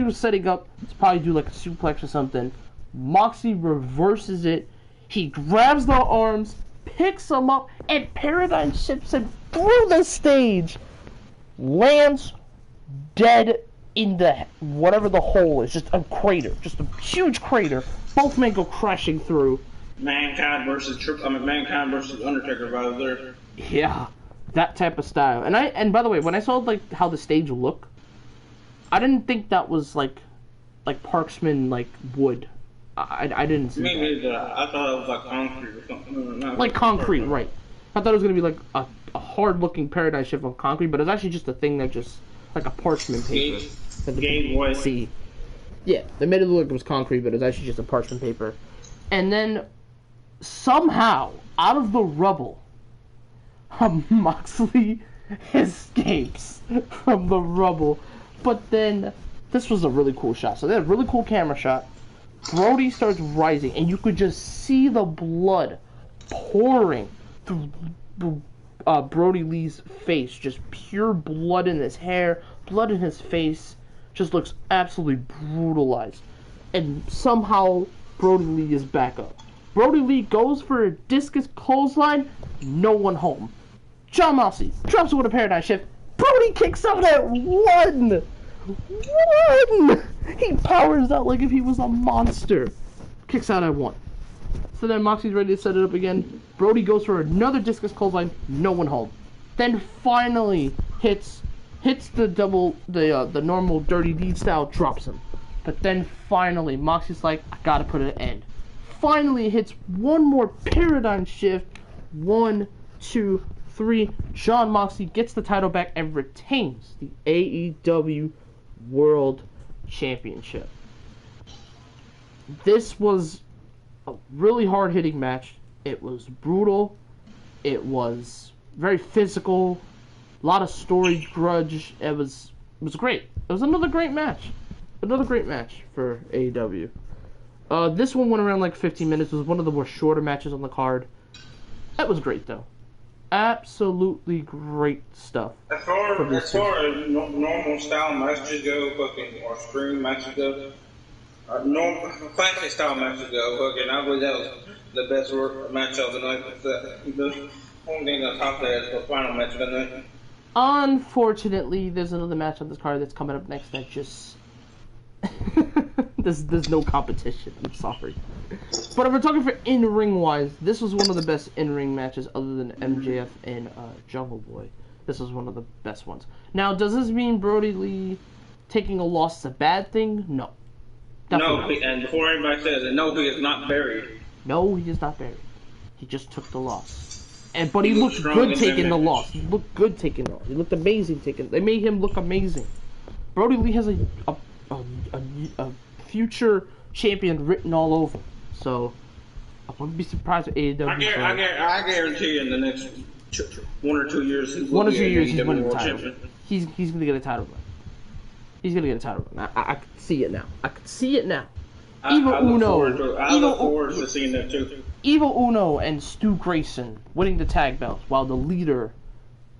was setting up to probably do like a suplex or something. Moxley reverses it. He grabs the arms, picks him up, and paradigm shifts him through the stage. Lands dead in the whatever the hole is, just a crater, just a huge crater. Both men go crashing through. Mankind versus Undertaker right there. Yeah, that type of style. And by the way, when I saw like how the stage looked, I didn't think that was like Parksman like wood. I didn't see Me that. neither. I thought it was like concrete or something. Like concrete, right? I thought it was gonna be like a hard-looking paradigm shift of concrete, but it's actually just a thing that just like a parchment paper. Game Boy. See, yeah, they made it look like it was concrete, but it's actually just a parchment paper. And then somehow, out of the rubble, Moxley escapes from the rubble. But then, this was a really cool shot. So they had a really cool camera shot. Brody starts rising, and you could just see the blood pouring through Brody Lee's face. Just pure blood in his hair, blood in his face. Just looks absolutely brutalized. And somehow, Brody Lee is back up. Brody Lee goes for a discus clothesline, no one home. John Moxley drops with a paradigm shift. Brody kicks out at one! He powers out like if he was a monster. Kicks out at one. So then Moxley's ready to set it up again. Brody goes for another discus clothesline, no one home. Then finally hits the normal Dirty Deed style, drops him. But then finally Moxley's like, I gotta put an end. Finally hits one more paradigm shift. 1, 2, 3. John Moxley gets the title back and retains the AEW World Championship. This was a really hard-hitting match. It was brutal. It was very physical. A lot of story grudge. It was great. It was another great match. Another great match for AEW. This one went around like 15 minutes. It was one of the more shorter matches on the card. That was great, though. Absolutely great stuff. As far as normal style matches go, or spring matches go, normal classic style matches go, I believe that was the best match of the night. The only thing on top of that is the final match of the night. Unfortunately, there's another match on this card that's coming up next that just there's no competition. I'm sorry. But if we're talking for in-ring wise, this was one of the best in-ring matches other than MJF and Jungle Boy. This was one of the best ones. Now, does this mean Brody Lee taking a loss is a bad thing? No. Definitely no, and before anybody says it, no, he is not buried. No, he is not buried. He just took the loss. But he looked good taking the loss. He looked good taking the loss. He looked amazing taking. They made him look amazing. Brody Lee has a future champion written all over. So I wouldn't be surprised if AEW. I guarantee in the next 1 or 2 years, he's winning the title. He's gonna get a title run. He's gonna get a title run. I can see it now. I look forward to seeing that too. Evil Uno and Stu Grayson winning the tag belts, while the leader,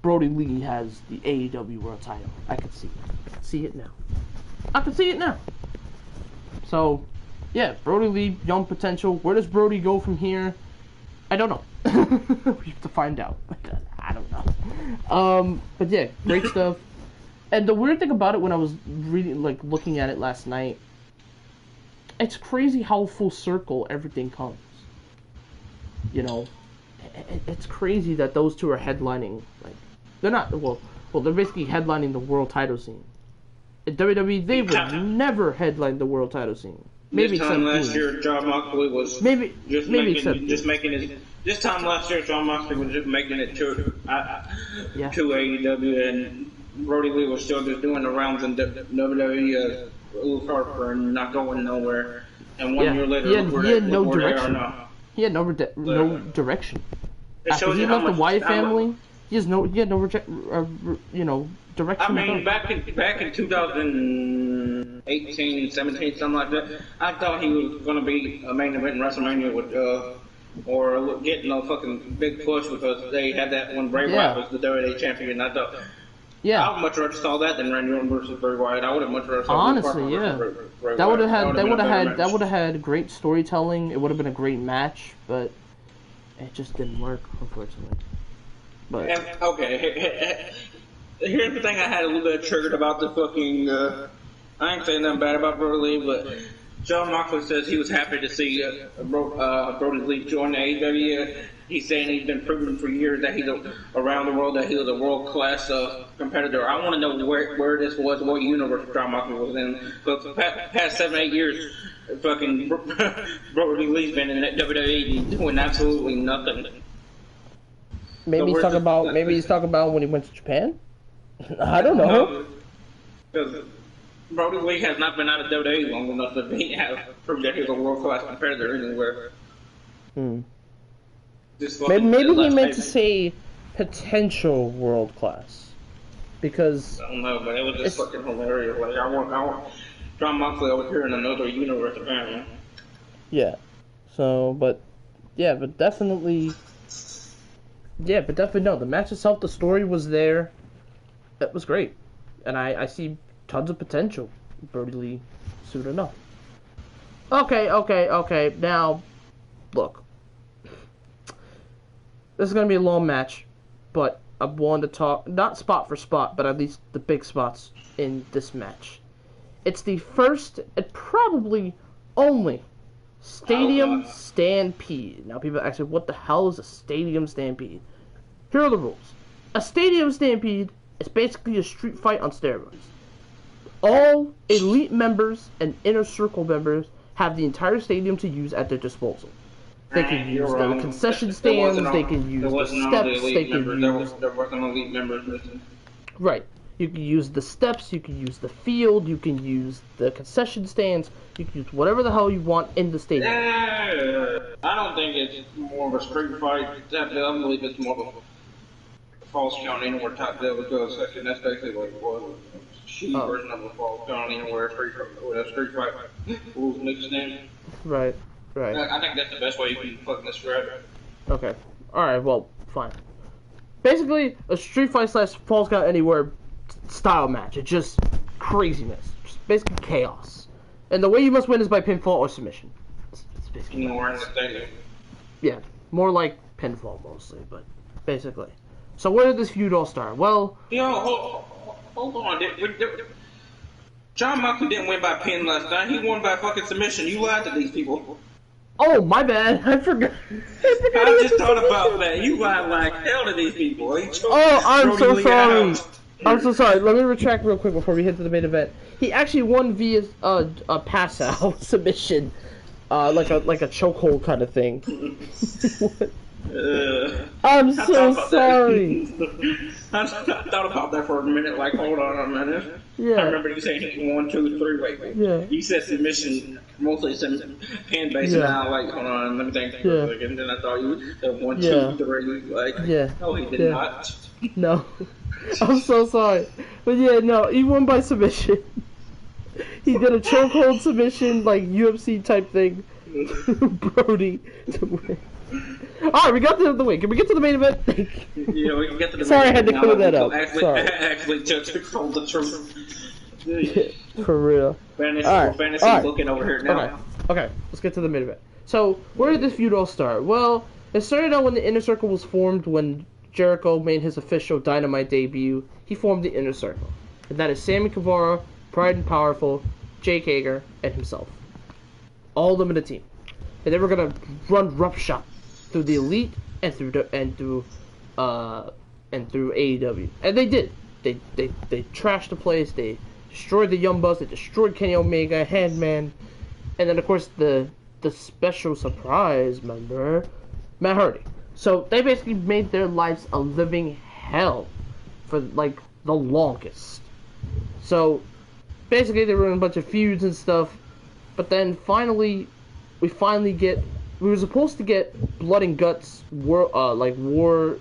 Brody Lee, has the AEW World title. I can see it. I can see it now. So, yeah, Brody Lee, young potential. Where does Brody go from here? I don't know. We have to find out. I don't know. But yeah, great stuff. And the weird thing about it, when I was looking at it last night, it's crazy how full circle everything comes. You know, it's crazy that those two are headlining. Like, they're not. Well, they're basically headlining the world title scene. At WWE, they would never headline the world title scene. Maybe this time last year, John Moxley was just making it. This time last year, John Moxley was just making it to AEW, and Brody Lee was still just doing the rounds in WWE, Luke Harper, and not going nowhere. And 1 year later, he had no direction. He had no direction. After he left the Wyatt family, he had no direction. I mean, back in 2018, 17, something like that, I thought he was going to be a main event in WrestleMania with or getting a fucking big push because they had that when Bray Wyatt was the WWE champion. I thought, I would much rather saw that than Randy Orton versus Bray Wyatt. I would have much rather saw honestly, Bray that would have had great storytelling. It would have been a great match, but it just didn't work, unfortunately. But here's the thing I had a little bit triggered about the fucking. I ain't saying nothing bad about Brody Lee, but John Moxley says he was happy to see Brody Lee join the AEW. He's saying he's been proving for years that he's around the world that he was a world-class competitor. I want to know where this was, what universe John Moxley was in. Because the past 7-8 years, fucking Brody Lee's been in that WWE doing absolutely nothing. Maybe he's talking about when he went to Japan. I don't know. Because Brody Lee has not been out of WWE long enough to prove that he's a world-class competitor anywhere. Maybe he meant to say potential world class, because I don't know, but it was just fucking hilarious. Like I want John Moxley over here in another universe, apparently. Yeah. So, but definitely no. The match itself, the story was there. It was great, and I see tons of potential. Brody Lee, soon enough. Okay. Now, look. This is going to be a long match, but I wanted to talk, not spot for spot, but at least the big spots in this match. It's the first and probably only Stadium Stampede. Now people ask me, what the hell is a Stadium Stampede? Here are the rules. A Stadium Stampede is basically a street fight on steroids. All Elite members and Inner Circle members have the entire stadium to use at their disposal. They can use the concession stands, they can use the steps, they can use... There wasn't elite members missing. Right. You can use the steps, you can use the field, you can use the concession stands, you can use whatever the hell you want in the stadium. I don't think it's more of a street fight. I believe it's more of a false count anywhere type deal, because that's basically what it was. A shitty version of a false count anywhere street fight rules mixed in. Right. I think that's the best way you can fucking describe it. Okay. Alright, well, fine. Basically, a street fight / falls count anywhere style match. It's just craziness. Just basically chaos. And the way you must win is by pinfall or submission. It's basically yeah, more like pinfall mostly, but basically. So where did this feud all start? Well... hold on. John Moxley didn't win by pin last time. He won by fucking submission. You lied to these people. Oh, my bad. I forgot. I just thought about that. You lied like hell to these people. I'm so sorry. I'm so sorry. Let me retract real quick before we hit to the main event. He actually won via a pass out submission, like a chokehold kind of thing. I'm so sorry. I thought about that for a minute. Like, hold on a minute. Yeah. I remember you saying 1, 2, 3. Wait. Yeah. You said submission, mostly some pin based. Now, like, hold on, let me think for a second. And then I thought you said 1, 2, 3. Like, no, he did not. No. I'm so sorry. But yeah, no, he won by submission. He did a chokehold submission, like UFC type thing. Brody to win. Alright, we got to the way. Can we get to the main event? Yeah, we can get to the Sorry, main event. I had to clear that up. Actually, to tell the truth. For real. Fantasy looking over here now. Okay, let's get to the main event. So, where did this feud all start? Well, it started out when the Inner Circle was formed, when Jericho made his official Dynamite debut. He formed the Inner Circle. And that is Sammy Guevara, Pride and Powerful, Jake Hager, and himself. All of them in a team. And they were gonna run roughshod through the Elite and through AEW, and they did. They trashed the place. They destroyed the Young Bucks. They destroyed Kenny Omega, Handman, and then of course the special surprise member, Matt Hardy. So they basically made their lives a living hell for like the longest. So basically they were in a bunch of feuds and stuff, but then finally we were supposed to get blood and guts war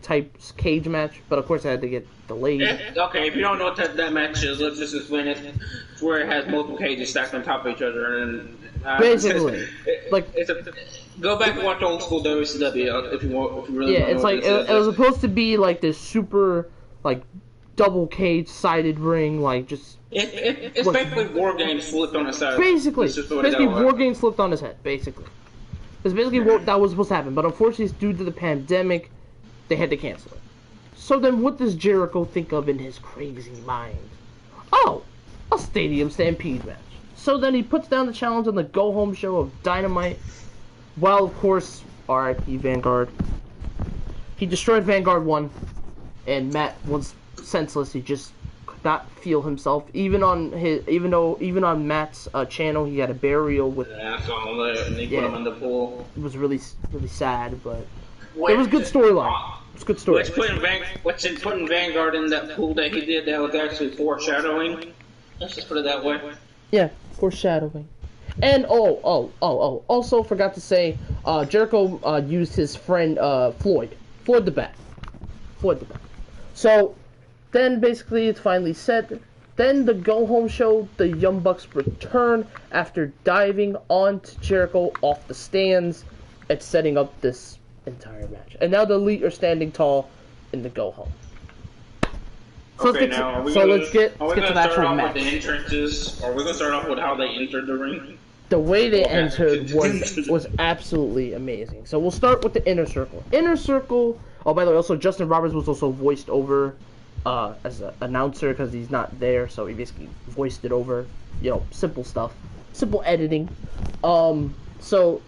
type cage match, but of course it had to get delayed. Okay, if you don't know what that match is, let's just explain it. It's where it has multiple cages stacked on top of each other, and Basically, go back and watch old school WCW if you want. If you really yeah, want to it's know like what it was supposed to be like this super like double cage sided ring, like just. It's basically War Games flipped on its side. Basically War Games flipped on his head. Basically, it's basically what that was supposed to happen. But unfortunately, due to the pandemic, they had to cancel it. So then, what does Jericho think of in his crazy mind? Oh, a Stadium Stampede match. So then he puts down the challenge on the Go Home show of Dynamite. Well, of course, R.I.P. Vanguard. He destroyed Vanguard 1, and Matt was senseless. He just could not feel himself. Even on Matt's channel, he had a burial with. Yeah, I saw him there, and they put him in the pool. It was really, really sad, but it was a good storyline. It's a good story. Putting Vanguard in that pool that he did, that was actually foreshadowing. Let's just put it that way. Yeah, foreshadowing. And also forgot to say, Jericho used his friend Floyd the Bat. So then basically it's finally set. Then the Go Home show, the Young Bucks return after diving onto Jericho off the stands and setting up this entire match. And now the Elite are standing tall in the Go Home. So okay, let's get to the actual match. With the entrances, or we're gonna start off with how they entered the ring. The way they entered was absolutely amazing. So we'll start with the Inner Circle. Inner Circle. Oh, by the way, also Justin Roberts was also voiced over as an announcer because he's not there, so he basically voiced it over. Simple stuff, simple editing. So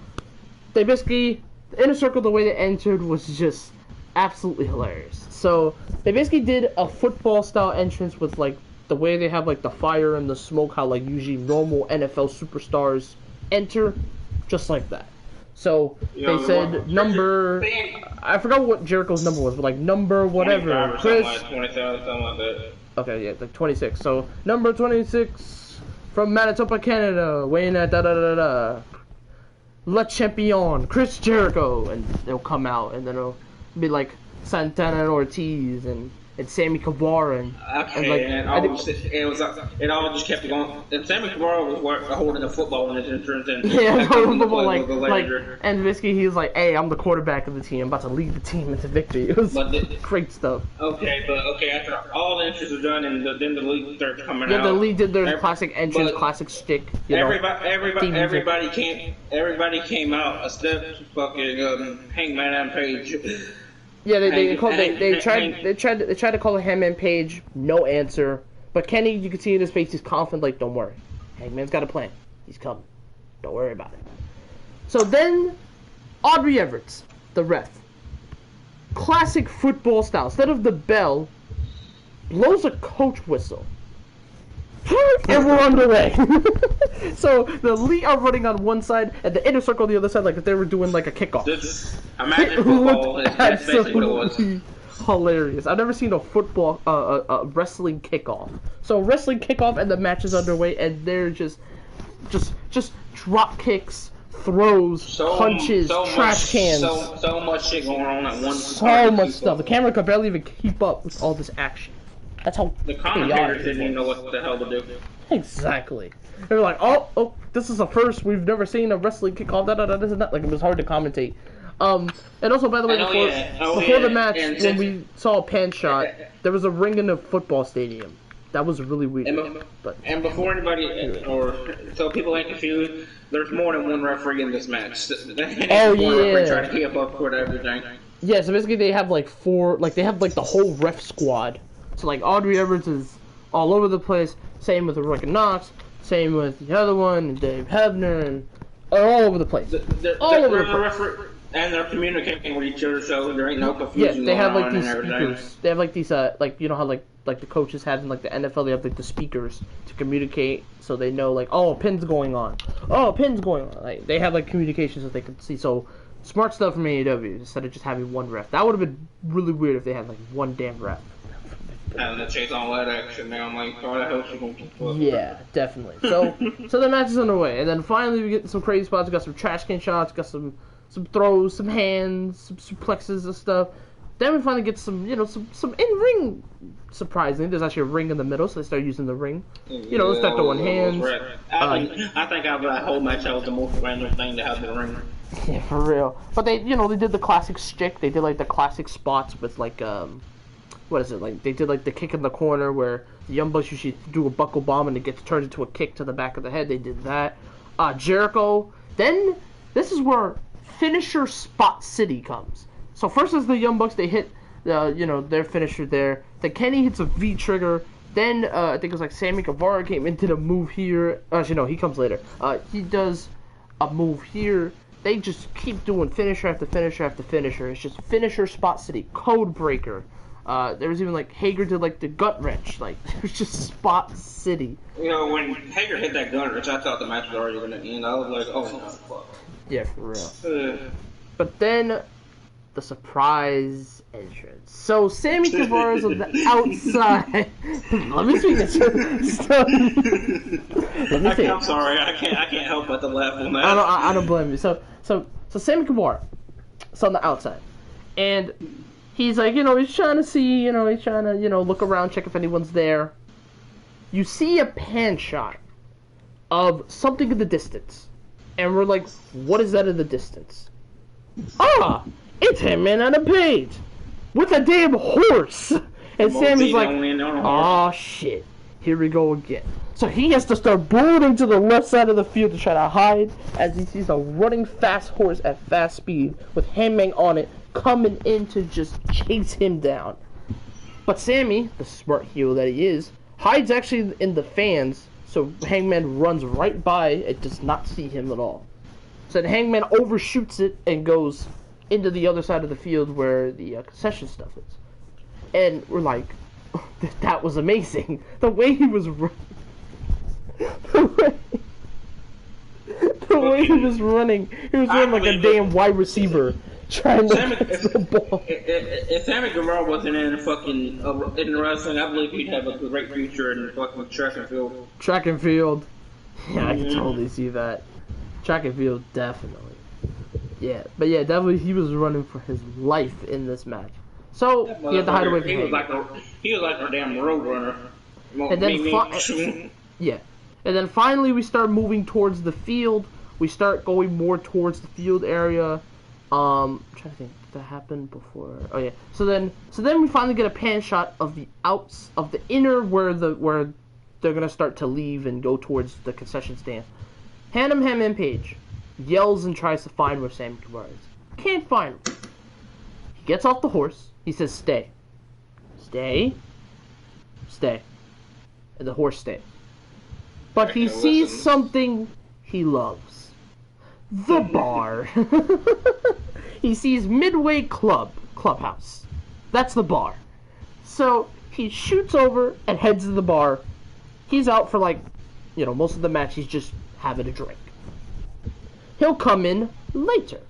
they basically the Inner Circle. The way they entered was just absolutely hilarious. So they basically did a football style entrance with like the way they have like the fire and the smoke, how like usually normal NFL superstars enter, just like that. So they said number, I forgot what Jericho's number was, but like number whatever, Chris. 27, something like that. Okay, yeah, like 26. So number 26 from Manitoba, Canada, weighing at Le Champion, Chris Jericho, and they'll come out, and then it'll be like Santana and Ortiz and Sammy Guevara and it all just kept going. And Sammy Guevara was holding the football in his entrance, and holding the football and basically he was like, "Hey, I'm the quarterback of the team. I'm about to lead the team into victory." It was great stuff. After all the entries are done, and then the league starts coming out. Yeah, the league did their classic entrance, classic shtick. Everybody came out except fucking Hangman and Page. Yeah, they tried to call it Hangman Page, no answer. But Kenny, you can see in his face, he's confident, like, don't worry. Hangman's got a plan. He's coming. Don't worry about it. So then, Aubrey Everett, the ref. Classic football style. Instead of the bell, blows a coach whistle. And we're underway. So the Elite are running on one side and the Inner Circle on the other side, like if they were doing like a kickoff. Imagine football. That's basically what it was. Hilarious. I've never seen a football, wrestling kickoff. So wrestling kickoff and the match is underway, and they're just drop kicks, throws, punches, trash cans. So much shit going on at once. So much stuff. The camera could barely even keep up with all this action. That's how the commentators didn't even know what the hell to do. Exactly. They were like, oh, this is a first. We've never seen a wrestling kickoff. This and that. Like, it was hard to commentate. And also, by the way, before the match, when we saw a pan shot, there was a ring in the football stadium. That was really weird. And before anybody, so people ain't confused, there's more than one referee in this match. Referee trying to keep up with everything. Yeah, so basically they have like they have like the whole ref squad. So like Audrey Everett is all over the place. Same with Rebecca Knox. Same with the other one, and Dave Hebner, and all over the place. All over the place. And they're communicating with each other, so there ain't no confusion. Yeah, they have like these speakers. They have like these like you know how like the coaches have in like the NFL, they have like the speakers to communicate, so they know like, oh, a pin's going on. Oh, a pin's going on. Like they have like communication so they can see. So smart stuff from AEW instead of just having one ref. That would have been really weird if they had like one damn ref. And to chase all that action now, I'm like, oh, I hope she's gonna keep up. Yeah, definitely. So the match is underway, and then finally we get some crazy spots. We got some trash can shots, got some throws, some hands, some suplexes and stuff. Then we finally get some, some in-ring surprising. There's actually a ring in the middle, so they start using the ring. They start throwing hands. I think out of that whole match, that was the most random thing to have in the ring. Yeah, for real. But they did the classic shtick. They did like the classic spots with like what is it, like they did like the kick in the corner where the Young Bucks usually do a buckle bomb and it gets turned into a kick to the back of the head. They did that. Jericho. Then this is where finisher spot city comes. So first is the Young Bucks. They hit their finisher there. Then Kenny hits a V trigger. Then I think it was like Sammy Guevara came into the move here. Actually no, he comes later. He does a move here. They just keep doing finisher after finisher after finisher. It's just finisher spot city, code breaker. There was even like Hager did like the gut wrench. Like it was just spot city. When Hager hit that gut wrench, I thought the match was already gonna end. I was like, oh no, fuck. Yeah, for real. But then the surprise entrance. So Sammy Guevara's on the outside. Let me speak this. I'm sorry, I can't help but to laugh on that. I don't blame you. So Sammy Guevara is on the outside, and he's like, he's trying to see, he's trying to, look around, check if anyone's there. You see a pan shot of something in the distance, and we're like, what is that in the distance? It's Hangman on a page with a damn horse. And Sammy's like, oh shit, here we go again. So he has to start booting to the left side of the field to try to hide as he sees a running fast horse at fast speed with Hangman on it coming in to just chase him down. But Sammy, the smart heel that he is, hides actually in the fans, so Hangman runs right by and does not see him at all. So then Hangman overshoots it and goes into the other side of the field where the concession stuff is. And we're like, that was amazing. The way he was running. The way he was running. He was running like a damn wide receiver. Trying to catch the ball. If Sammy Guevara wasn't in fucking in wrestling, I believe he'd have a great future in fucking track and field. Track and field. Yeah, I can totally see that. Track and field, definitely. Yeah, but yeah, definitely he was running for his life in this match. So he had to hide away from him. He was like a damn road runner. And then yeah, and then finally we start moving towards the field. We start going more towards the field area. I'm trying to think, did that happen before? Oh yeah. So then we finally get a pan shot of the outs of the inner where they're gonna start to leave and go towards the concession stand. Hangman Page yells and tries to find where Sammy Guevara is. Can't find him. He gets off the horse. He says, "Stay, stay, stay," and the horse stays. But he sees something he loves. The bar. He sees Midway Clubhouse. That's the bar. So he shoots over and heads to the bar. He's out for most of the match. He's just having a drink. He'll come in later.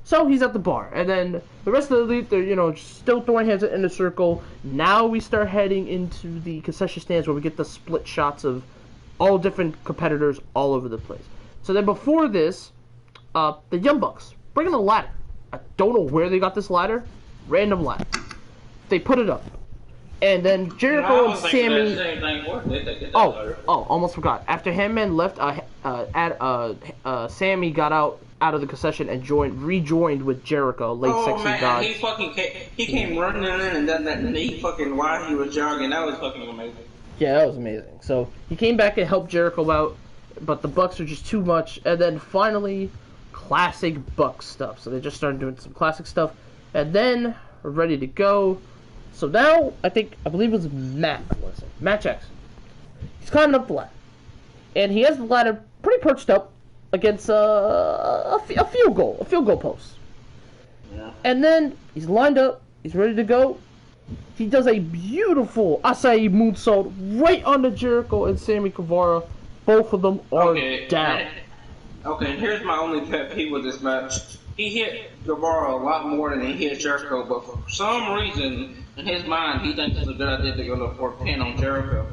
So he's at the bar, and then the rest of the elite, they're still throwing hands in a circle. Now we start heading into the concession stands where we get the split shots of all different competitors all over the place. So then before this, the Young Bucks bring in a ladder. I don't know where they got this ladder. Random ladder. They put it up. And then Jericho and Sammy... almost forgot. After Hangman left, Sammy got out of the concession and rejoined with Jericho, Sexy God. He came running in and done that knee fucking while he was jogging. That was fucking amazing. Yeah, that was amazing. So he came back and helped Jericho out, but the Bucks are just too much. And then finally, classic Bucks stuff. So they just started doing some classic stuff, and then we're ready to go. So now I believe it was Matt Jackson. He's climbing up the ladder, and he has the ladder pretty perched up against a field goal post. Yeah. And then he's lined up. He's ready to go. He does a beautiful acai moonsault right onto Jericho and Sammy Guevara. Both of them are down. Okay, here's my only pet peeve with this match. He hit Guevara a lot more than he hit Jericho, but for some reason, in his mind, he thinks it's a good idea to go for a pin on Jericho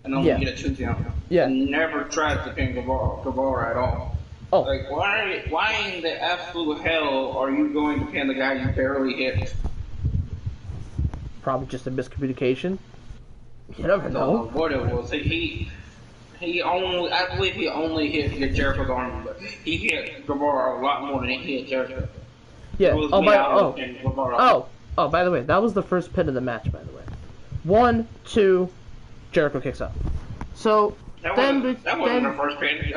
and only get a 2 count. Yeah. He never tries to pin Guevara at all. Oh. Like, why in the absolute hell are you going to pin the guy you barely hit? probably just a miscommunication. You never know. What it was, he only, I believe he only hit Jericho's arm, but he hit Guevara a lot more than he hit Jericho. Yeah. By the way, that was the first pin of the match. By the way, 1, 2, Jericho kicks out. So that wasn't the first pin.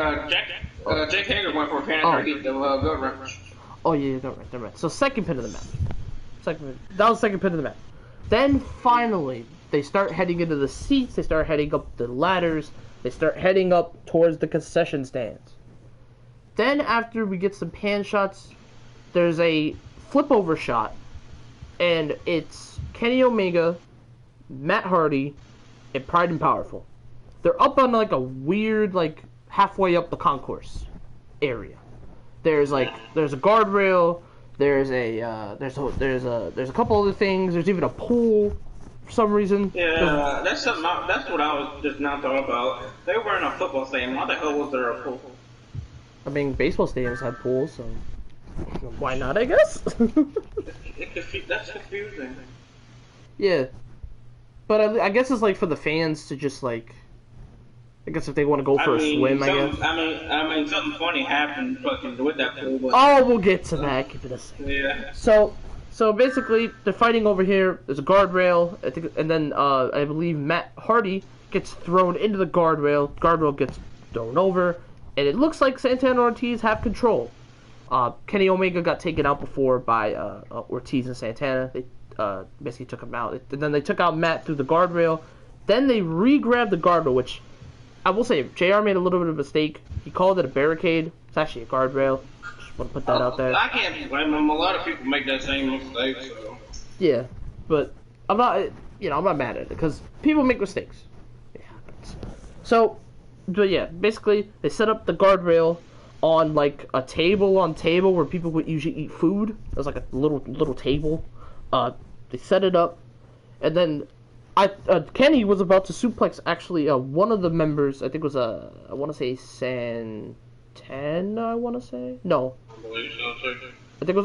Jake Hager went for a pin after he hit the goat wrench. Oh yeah, they're right. So second pin of the match. That was the second pin of the match. Then finally, they start heading into the seats. They start heading up the ladders. They start heading up towards the concession stands. Then after we get some pan shots, there's a flip over shot, and it's Kenny Omega, Matt Hardy, and Pride and Powerful. They're up on like a weird, like halfway up the concourse area. There's a guardrail. There's a couple other things. There's even a pool for some reason. Yeah, that's what I was just not talking about. They were in a football stadium. Why the hell was there a pool? I mean, baseball stadiums have pools, so why not? I guess. That's confusing. Yeah, but I guess it's like for the fans to just like. I guess if they want to go for a swim, I guess. I mean, something funny happened fucking with that pool. But... Oh, we'll get to that. Give it a second. Yeah. So basically, they're fighting over here. There's a guardrail, I think, and then I believe Matt Hardy gets thrown into the guardrail. Guardrail gets thrown over, and it looks like Santana and Ortiz have control. Kenny Omega got taken out before by Ortiz and Santana. They basically took him out. And then they took out Matt through the guardrail. Then they re-grabbed the guardrail, which I will say, JR made a little bit of a mistake. He called it a barricade. It's actually a guardrail. Just want to put that out there. I can't blame him. A lot of people make that same mistake, so. Yeah, but I'm not mad at it, because people make mistakes. It happens. So, but yeah, basically, they set up the guardrail on, like, a table where people would usually eat food. There's like a little table. They set it up, and then Kenny was about to suplex actually one of the members. I think was I want to say Santana. I want to say no. I think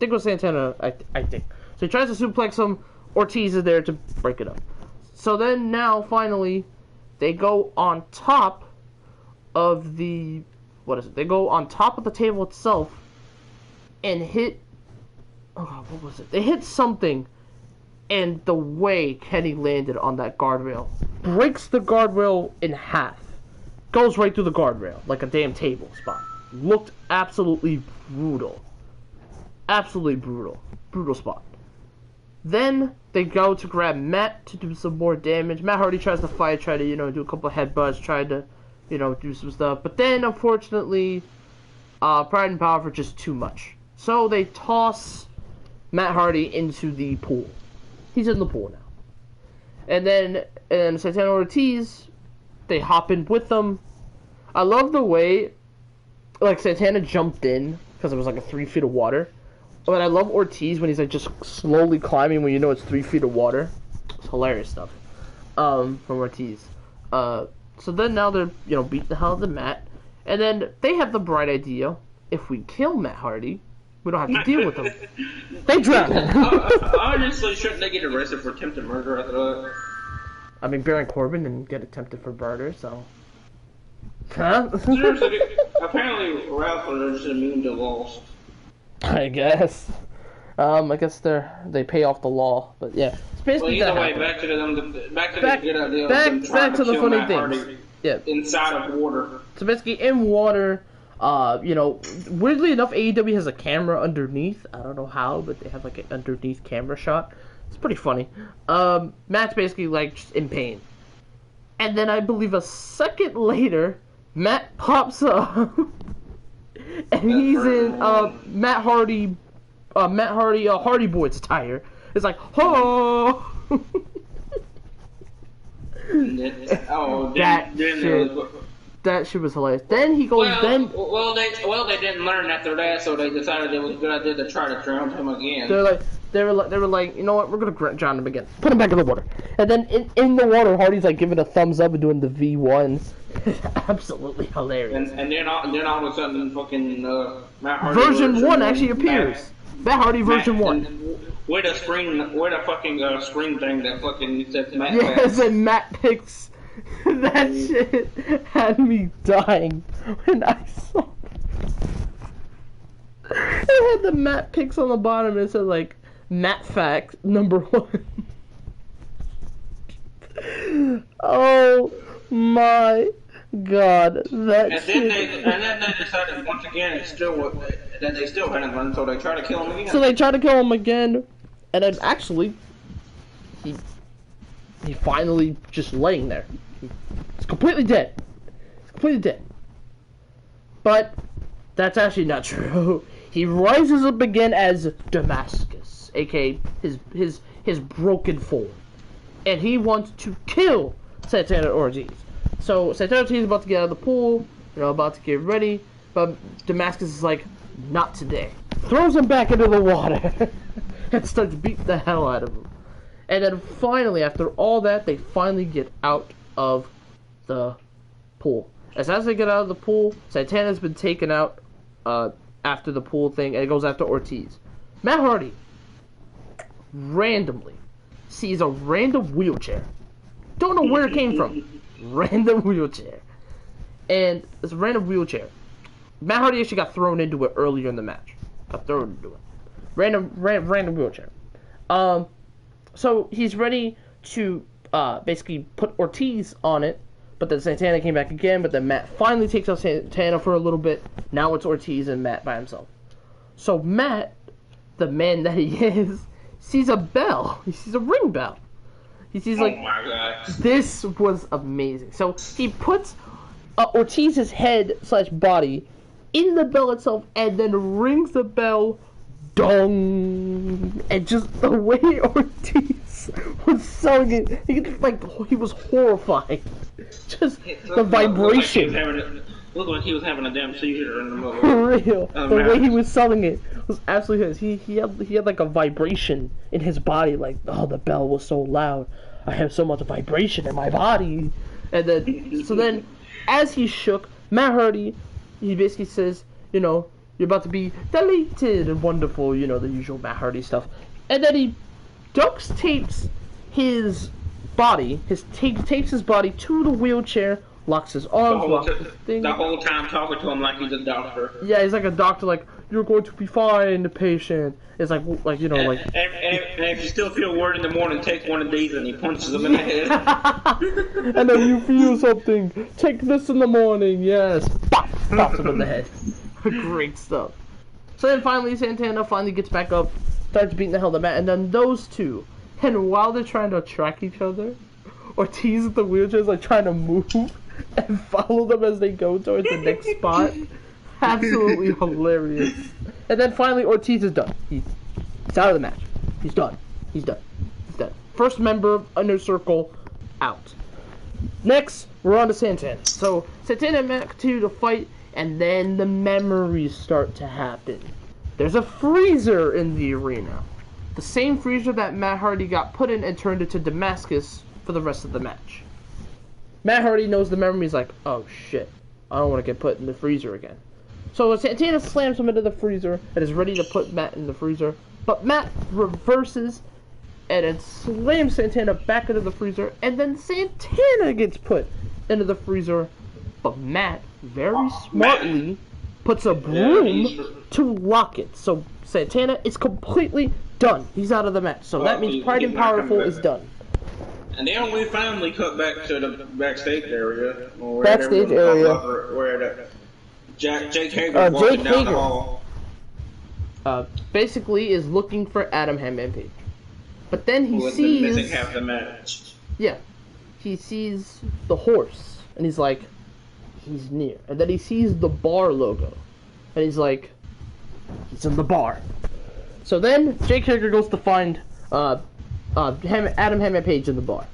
it was Santana. I think so. He tries to suplex him. Ortiz is there to break it up. So then now finally, they go on top of the They go on top of the table itself and hit. Oh God, what was it? They hit something. And the way Kenny landed on that guardrail breaks the guardrail in half. Goes right through the guardrail like a damn table spot. Looked absolutely brutal. Absolutely brutal. Brutal spot. Then they go to grab Matt to do some more damage. Matt Hardy tries to fight, try to, do a couple of headbutts, try to, do some stuff. But then, unfortunately, Pride and Power for just too much. So they toss Matt Hardy into the pool. He's in the pool now. And then Santana Ortiz, they hop in with them. I love the way, like, Santana jumped in, because it was like a 3 feet of water. But I love Ortiz when he's, like, just slowly climbing when you know it's 3 feet of water. It's hilarious stuff from Ortiz. So then now they're, beating the hell out of the Matt. And then they have the bright idea, if we kill Matt Hardy, we don't have to deal with them. They drown him. Honestly, shouldn't they get arrested for attempted murder after that? I mean, Baron Corbin didn't get attempted for murder, so. Huh? Seriously, apparently wrestlers are immune to laws. I guess. I guess they pay off the law, but yeah. It's basically well, either way, back to the good idea. Back to the funny things. Yeah. Inside of water. So basically, in water. Weirdly enough, AEW has a camera underneath. I don't know how, but they have like an underneath camera shot. It's pretty funny. Matt's basically like just in pain. And then I believe a second later, Matt pops up. And he's in Matt Hardy Hardy Boy's attire. It's like, oh! That shit was hilarious. Then he goes. Well, they didn't learn after that, so they decided it was a good idea to try to drown him again. They were like, you know what? We're gonna drown him again. Put him back in the water. And then in the water, Hardy's like giving a thumbs up and doing the V1. Absolutely hilarious. And then all of a sudden, fucking Matt Hardy version 1 actually appears. Matt Hardy version 1. Where the fucking screen thing that fucking said Matt. Yeah, it said Matt Picks. That shit had me dying when I saw it. It had the Matt Picks on the bottom and it said like Matt Fact #1. Oh my god, that and shit. Then they decided once again that they still hadn't run, so they tried to kill him again. So they tried to kill him again, and then actually, he finally just laying there. He's completely dead. He's completely dead. But that's actually not true. He rises up again as Damascus, aka his broken form, and he wants to kill Santana Ortiz. So Santana Ortiz is about to get out of the pool, about to get ready, but Damascus is like, not today. Throws him back into the water and starts beating the hell out of him. And then finally, after all that, they finally get out of the pool. As they get out of the pool, Santana's been taken out after the pool thing, and it goes after Ortiz. Matt Hardy randomly sees a random wheelchair. Don't know where it came from. Random wheelchair. And this random wheelchair. Matt Hardy actually got thrown into it earlier in the match. Got thrown into it. Random wheelchair. So he's ready to basically put Ortiz on it, but then Santana came back again, but then Matt finally takes out Santana for a little bit. Now it's Ortiz and Matt by himself. So Matt, the man that he is, sees a bell. He sees a ring bell. He sees like, oh my god. This was amazing. So he puts Ortiz's head / body in the bell itself and then rings the bell. Dong! And just the way Ortiz was selling it, he was horrified. Just the vibration. Looked like he was having a damn seizure in the middle. For real. The way he was selling it was absolutely his. He had like a vibration in his body, like, oh, the bell was so loud. I have so much vibration in my body. And then, as he shook, Matt Hardy, he basically says, you're about to be deleted and wonderful, the usual Matt Hardy stuff. And then he duct tapes his body, tapes his body to the wheelchair, locks his arms, locks his thing. The whole time talking to him like he's a doctor. Yeah, he's like a doctor, like, you're going to be fine, patient. It's like And if you still feel worried in the morning, take one of these, and he punches him in the head. And then you feel something, take this in the morning, yes. Pop! Pops him in the head. Great stuff. So then finally, Santana gets back up, starts beating the hell out of Matt, and then those two, and while they're trying to track each other, Ortiz with the wheelchair is like trying to move and follow them as they go towards the next spot. Absolutely hilarious. And then finally, Ortiz is done. He's out of the match. He's done. He's done. First member of Inner Circle out. Next, we're on to Santana. So Santana and Matt continue to fight, and then the memories start to happen. There's a freezer in the arena. The same freezer that Matt Hardy got put in and turned into Damascus for the rest of the match. Matt Hardy knows the memory. He's like, oh shit, I don't want to get put in the freezer again. So Santana slams him into the freezer and is ready to put Matt in the freezer. But Matt reverses and then slams Santana back into the freezer. And then Santana gets put into the freezer. But Matt very smartly puts a broom to lock it. So Santana is completely done. He's out of the match. So that means Pride and Powerful is done. And then we finally cut back to the backstage area. Backstage area. Where Jake Hager walking down the hall. Basically is looking for Adam Hangman Page. But then he sees... Who has been missing half the match. Yeah. He sees the horse. And he's like, he's near. And then he sees the bar logo. And he's like, he's in the bar. So then Jake Hager goes to find Adam Hangman Page in the bar.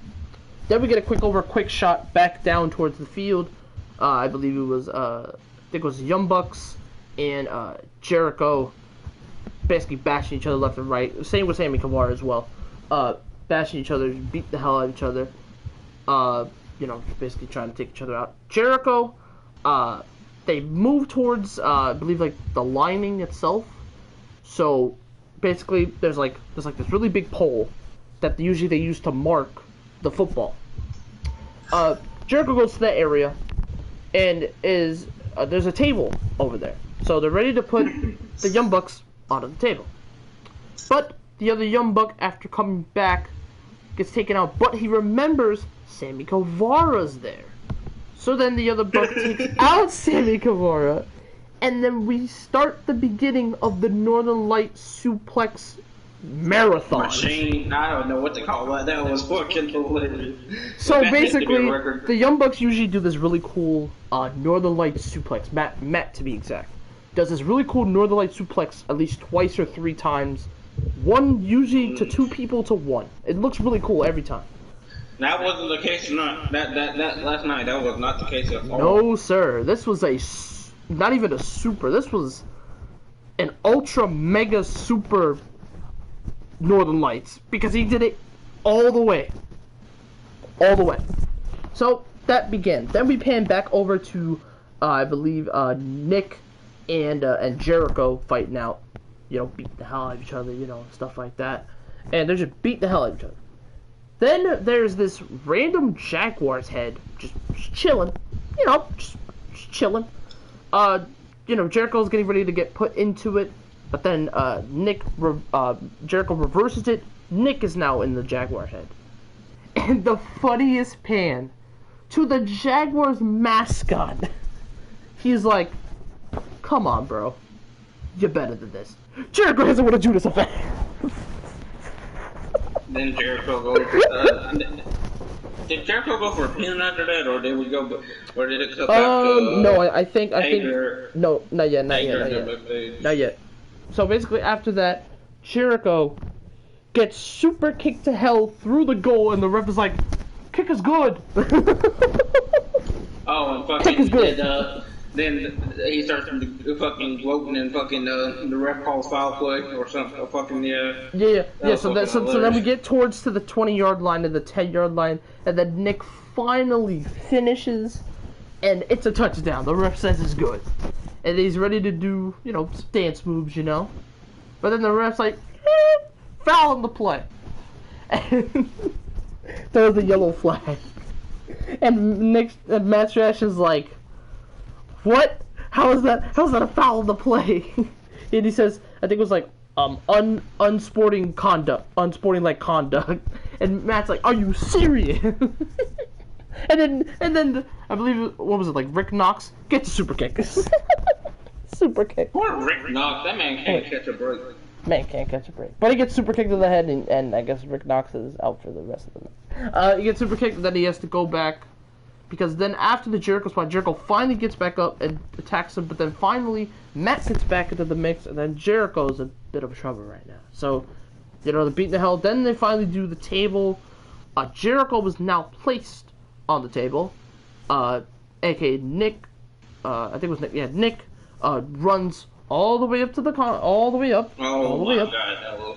Then we get a quick shot back down towards the field. I believe it was Young Bucks and Jericho basically bashing each other left and right. Same with Sammy Guevara as well. Bashing each other, beat the hell out of each other. Basically trying to take each other out. Jericho, they move towards, I believe, like the lining itself. So basically there's like this really big pole that usually they use to mark the football. Jericho goes to that area, and there's a table over there. So they're ready to put the Young Bucks onto the table. But the other Young Buck, after coming back, gets taken out. But he remembers Sammy Guevara's there. So then the other Buck takes out Sammy Guevara, and then we start the beginning of the Northern Light Suplex Marathon. Machine, I don't know what to call that. That was fucking hilarious. So basically, the Young Bucks usually do this really cool Northern Light Suplex. Matt to be exact, does this really cool Northern Light Suplex at least twice or three times. One usually to two people to one. It looks really cool every time. That wasn't the case. Not that last night. That was not the case at all. No, sir. This was not even a super. This was an ultra mega super Northern Lights, because he did it all the way. So that began. Then we pan back over to I believe Nick and Jericho fighting out. Beating the hell out of each other, stuff like that. And they're just beating the hell out of each other. Then there's this random Jaguar's head just chilling. Just chilling. Jericho's getting ready to get put into it. But then Jericho reverses it. Nick is now in the Jaguar head. And the funniest pan to the Jaguars mascot. He's like, come on, bro. You're better than this. Jericho doesn't want to do this effect. Then Jericho goes. Did Jericho go for a pin after that, or did we go? Or did it cut back to? No, I think no, not yet. So basically, after that, Jericho gets super kicked to hell through the goal, and the ref is like, "Kick is good." Oh, and fucking kick is good. Then he starts fucking gloating, and fucking the ref calls foul play or something. Or fucking Yeah. So then we get towards to the 20-yard line and the 10-yard line, and then Nick finally finishes, and it's a touchdown. The ref says it's good, and he's ready to do dance moves, But then the ref's like, foul on the play, and throws the yellow flag, and Matt Thrash is like, what? How is that a foul on the play? And he says, I think it was like unsporting conduct. And Matt's like, are you serious? and then I believe, what was it, like Rick Knox gets a super kick. Super kick. Poor Rick Knox, that man can't catch a break. Man can't catch a break. But he gets super kicked to the head, and I guess Rick Knox is out for the rest of the night. He gets super kicked, and then he has to go back. Because then after the Jericho spot, Jericho finally gets back up and attacks him, but then finally Matt gets back into the mix, and then Jericho's a bit of trouble right now. So, they're beating the hell. Then they finally do the table. Jericho was now placed on the table. A.k.a. Nick, I think it was Nick. Yeah, Nick runs all the way up to the all the way up. Oh my God, hello.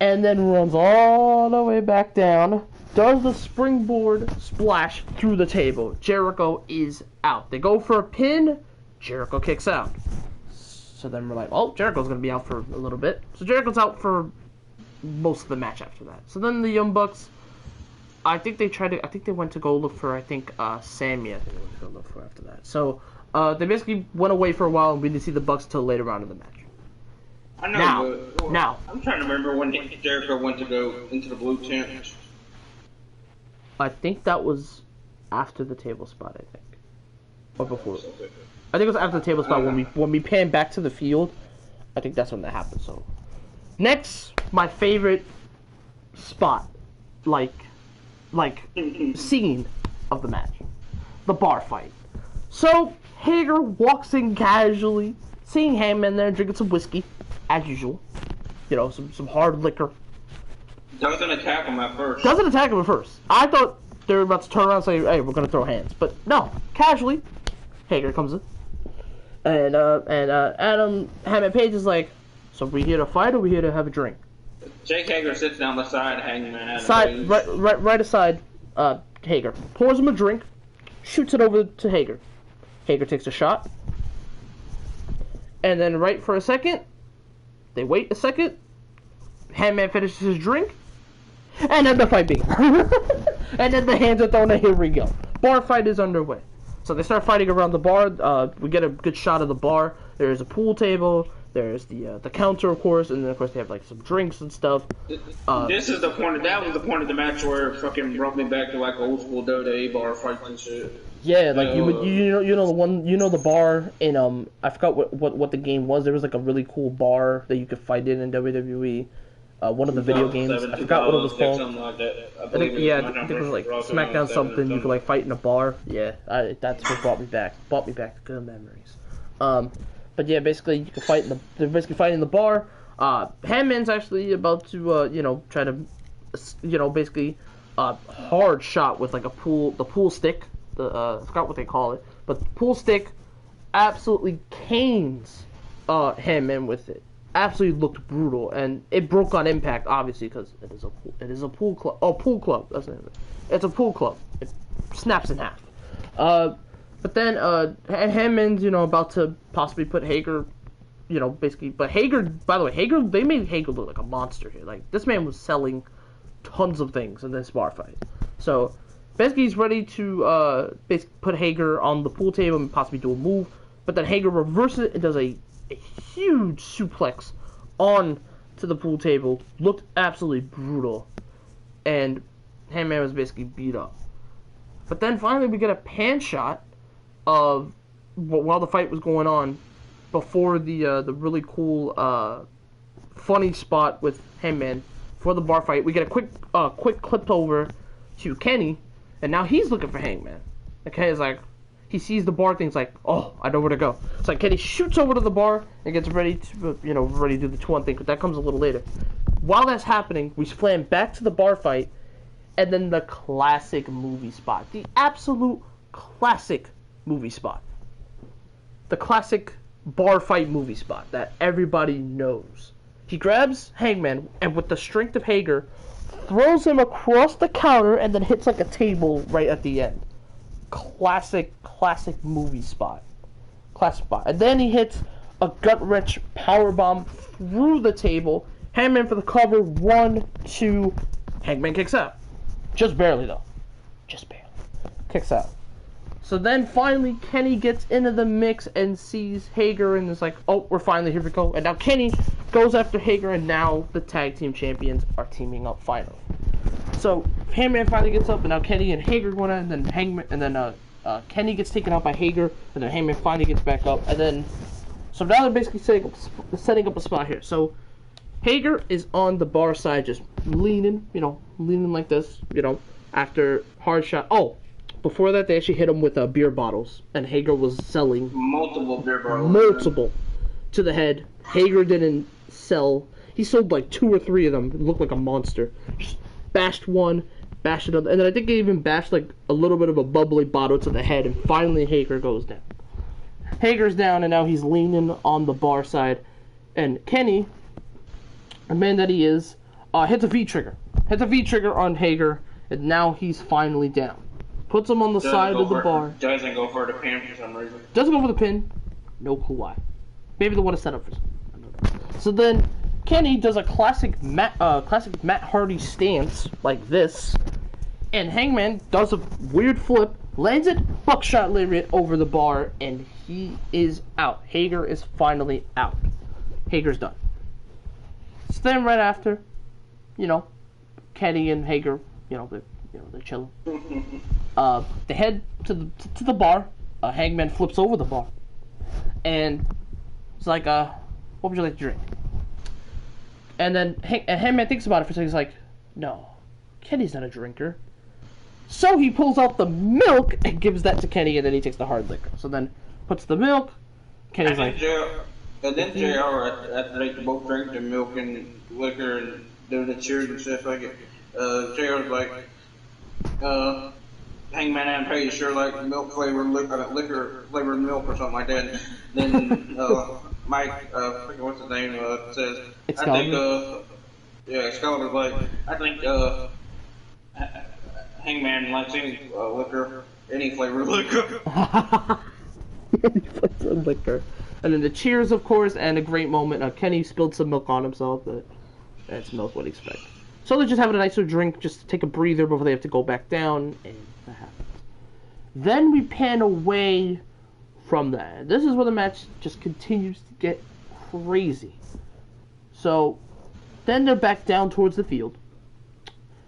And then runs all the way back down. Does the springboard splash through the table. Jericho is out. They go for a pin. Jericho kicks out. So then we're like, oh, Jericho's going to be out for a little bit. So Jericho's out for most of the match after that. So then the Young Bucks, I think they went to go look for, Sammy, I think they went to go look for after that. So they basically went away for a while, and we didn't see the Bucks until later on in the match. I know, now, I'm trying to remember when Jericho went to go into the blue tent. I think that was after the table spot, I think. Or before. I think it was after the table spot when we pan back to the field. I think that's when that happened. So next, my favorite spot, like scene of the match. The bar fight. So Hager walks in casually, seeing Hangman there drinking some whiskey, as usual. Some hard liquor. Doesn't attack him at first. I thought they were about to turn around and say, hey, we're going to throw hands. But no, casually, Hager comes in. And Adam Hammond Page is like, so we here to fight or we here to have a drink? Jake Hager sits down beside Hangman. Right aside Hager. Pours him a drink, shoots it over to Hager. Hager takes a shot. And then right for a second, They wait a second. Hangman finishes his drink. And then the fight begins. And then the hands are thrown and here we go. Bar fight is underway. So they start fighting around the bar. We get a good shot of the bar. There's a pool table. There's the counter, of course, and then of course they have like some drinks and stuff. This is the point. That was the point of the match where it fucking brought me back to like old school WWE bar fights and shit. Yeah, like you know the one, you know, the bar in I forgot what the game was. There was like a really cool bar that you could fight in WWE. One of the video games. I forgot what it was called. Like that. I think it was like SmackDown something. You could like fight in a bar. Yeah, that's what brought me back. Brought me back to good memories. But yeah, basically you can fight they're basically fighting in the bar. Hangman's actually about to try to basically hard shot with like the pool stick. I forgot what they call it, but the pool stick absolutely canes Hangman with it. Absolutely looked brutal, and it broke on impact, obviously, because it is a pool club. Oh, pool club. That's it. It's a pool club. It snaps in half. But then Hangman's about to possibly put Hager, basically. But Hager, by the way, they made Hager look like a monster here. Like this man was selling tons of things in this bar fight. So basically, he's ready to basically put Hager on the pool table and possibly do a move. But then Hager reverses it and does a huge suplex on to the pool table. Looked absolutely brutal, and Hangman was basically beat up. But then finally we get a pan shot of while the fight was going on, before the really cool funny spot with Hangman for the bar fight. We get a quick clip over to Kenny, and now he's looking for Hangman. And Kenny's like, he sees the bar thing, he's like, oh, I know where to go. It's like Kenny shoots over to the bar and gets ready to ready to do the 2-1 thing, but that comes a little later. While that's happening, we slam back to the bar fight, and then the classic movie spot. The absolute classic movie spot. The classic bar fight movie spot that everybody knows. He grabs Hangman, and with the strength of Hager, throws him across the counter and then hits like a table right at the end. Classic movie spot. Classic spot. And then he hits a gut-wrench powerbomb through the table. Hangman for the cover. 1, 2. Hangman kicks out. Just barely, though. Just barely. Kicks out. So then finally Kenny gets into the mix and sees Hager and is like, oh, we're finally here we go. And now Kenny goes after Hager, and now the tag team champions are teaming up finally. So Hangman finally gets up, and now Kenny and Hager going on, and then Kenny gets taken out by Hager, and then Hangman finally gets back up, and then so now they're basically setting up a spot here. So Hager is on the bar side, just leaning like this, after hard shot. Oh, before that they actually hit him with beer bottles, and Hager was selling multiple beer bottles. Multiple to the head. Hager didn't sell. He sold like 2 or 3 of them. It looked like a monster. Just bashed one, bashed another, and then I think he even bashed like a little bit of a bubbly bottle to the head, and finally Hager goes down. Hager's down, and now he's leaning on the bar side, and Kenny, the man that he is, hits a V-trigger. Hits a V-trigger on Hager, and now he's finally down. Puts him on the side of the bar. Doesn't go for the pin for some reason. Doesn't go for the pin. No clue why. Maybe they want to set up for something. So then Kenny does a classic Matt Hardy stance like this, and Hangman does a weird flip, lands it, buckshot lariat over the bar, and he is out. Hager is finally out. Hager's done. So then right after, Kenny and Hager, they're chilling. They head to the bar. Hangman flips over the bar, and it's like, what would you like to drink? And then Hangman thinks about it for a second. He's like, no, Kenny's not a drinker. So he pulls out the milk and gives that to Kenny, and then he takes the hard liquor. So then puts the milk. Kenny's like, and then JR, after they both drink the milk and liquor and do the cheers and stuff like it, JR's like, Hangman and Page sure like milk flavored liquor flavored milk or something like that. And then Mike, what's his name, says, Excalibur's like, I think Hangman likes any liquor, any flavored liquor. Any flavored liquor. And then the cheers, of course, and a great moment. Kenny spilled some milk on himself, but that's milk, what do you expect? So they're just having a nicer drink, just to take a breather before they have to go back down, and that happens. Then we pan away from that. This is where the match just continues to get crazy. So, then they're back down towards the field.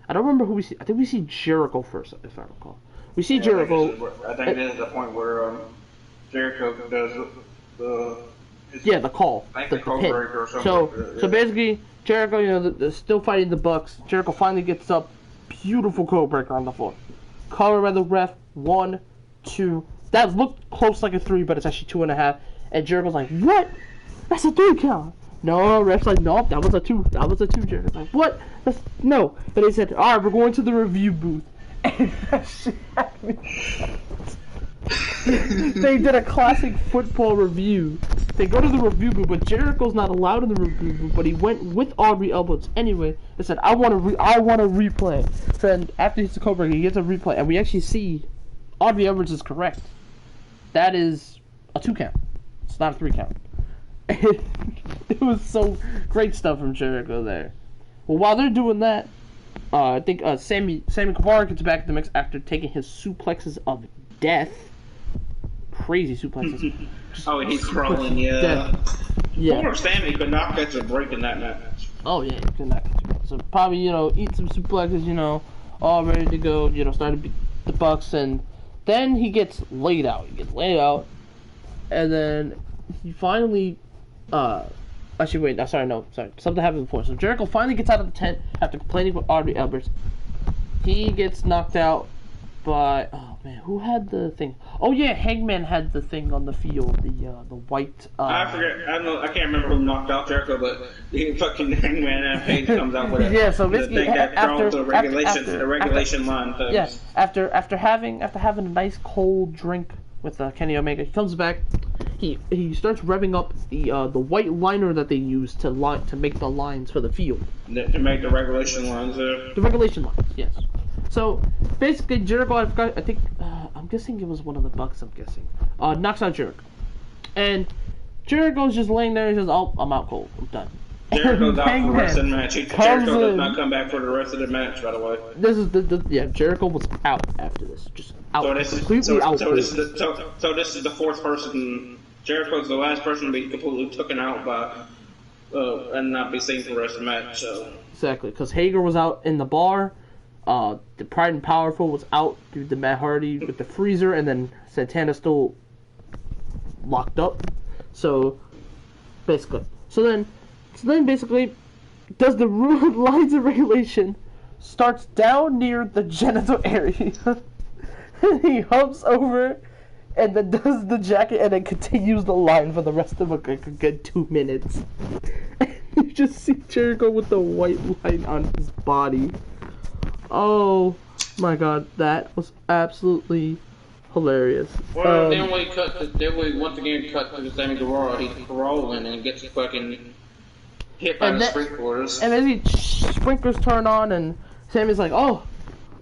I don't remember who we see. I think we see Jericho first, if I recall. We see Jericho. I think this is the point where Jericho does the call. The pin. Or something So basically, Jericho, they're still fighting the Bucks. Jericho finally gets up. Beautiful code breaker on the floor. Cover by the ref. 1, 2. That looked close like a 3, but it's actually 2.5. And Jericho's like, what? That's a 3 count. No, ref's like, nope, that was a 2. That was a 2, Jericho's like, what? No. And they said, alright, we're going to the review booth. And that shit happened. They did a classic football review. They go to the review booth, but Jericho's not allowed in the review booth, but he went with Aubrey Edwards anyway. They said, I want a replay. So then, after he's the Cobra, he gets a replay, and we actually see Aubrey Edwards is correct. That is a 2 count. It's not a 3 count. It was so great stuff from Jericho there. Well, while they're doing that, I think Sammy Guevara gets back in the mix after taking his suplexes of death. Crazy suplexes. Oh, he's crawling, yeah. Death. Yeah. Poor Sammy could not catch a break in that match. Oh yeah, he could not catch a break. So probably eat some suplexes, all ready to go. Start to beat the Bucks, and then he gets laid out. And then he finally. Actually, wait. Sorry. Something happened before. So Jericho finally gets out of the tent after complaining with Aubrey Edwards. He gets knocked out by. Oh man, who had the thing? Oh yeah, Hangman had the thing on the field. The white. I forget. I can't remember who knocked out Jericho, but the fucking Hangman and Page comes out with it. Yeah. So basically, the regulation line. Yes. After having a nice cold drink with Kenny Omega, he comes back. He starts revving up the white liner that they use to make the lines for the field. To make the regulation lines. The regulation lines, yes. So basically, Jericho, I think I'm guessing it was one of the Bucks. Knocks out Jericho, and Jericho's just laying there. He says, "Oh, I'm out cold. I'm done." Jericho's out for the rest of the match. Jericho does not come back for the rest of the match, by the way. This is Jericho was out after this, just out. So this is the fourth person. Jericho's the last person to be completely taken out by and not be seen for the rest of the match. So. Exactly, because Hager was out in the bar. The Pride and Powerful was out due to Matt Hardy with the freezer, and then Santana still locked up. So then basically, does the lines of regulation starts down near the genital area. He humps over and then does the jacket and then continues the line for the rest of a good 2 minutes. You just see Jericho with the white line on his body. Oh my god, that was absolutely hilarious. Well, then we once again cut to the Sammy Guevara. He's crawling and gets fucking hit by the sprinklers. And then sprinklers turn on and Sammy's like, "Oh,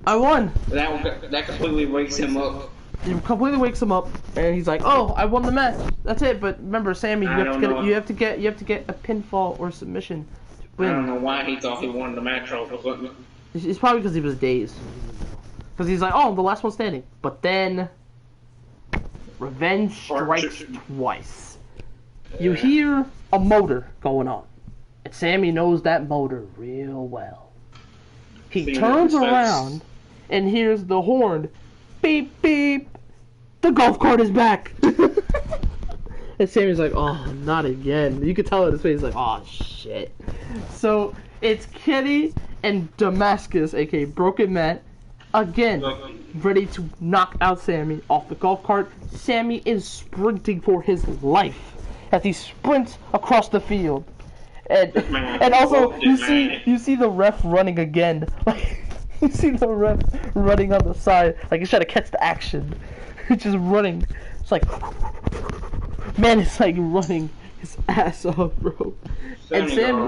I won." That completely wakes him up. It completely wakes him up, and he's like, "Oh, I won the match. That's it." But remember, Sammy, you have to get a pinfall or submission to win. I don't know why he thought he won the match or something. It's probably because he was dazed. Because he's like, "Oh, I'm the last one standing." But then, revenge strikes twice. You hear a motor going on, and Sammy knows that motor real well. He turns around and hears the horn. Beep, beep. The golf cart is back. And Sammy's like, "Oh, not again." You could tell in his face, he's like, "Oh, shit." So, it's Kenny and Damascus, aka Broken Matt, again, ready to knock out Sammy off the golf cart. Sammy is sprinting for his life as he sprints across the field. And also, you see the ref running again. Like, you see the ref running on the side, like he's trying to catch the action. Just running. It's like, man, it's like running his ass off, bro. And Sammy,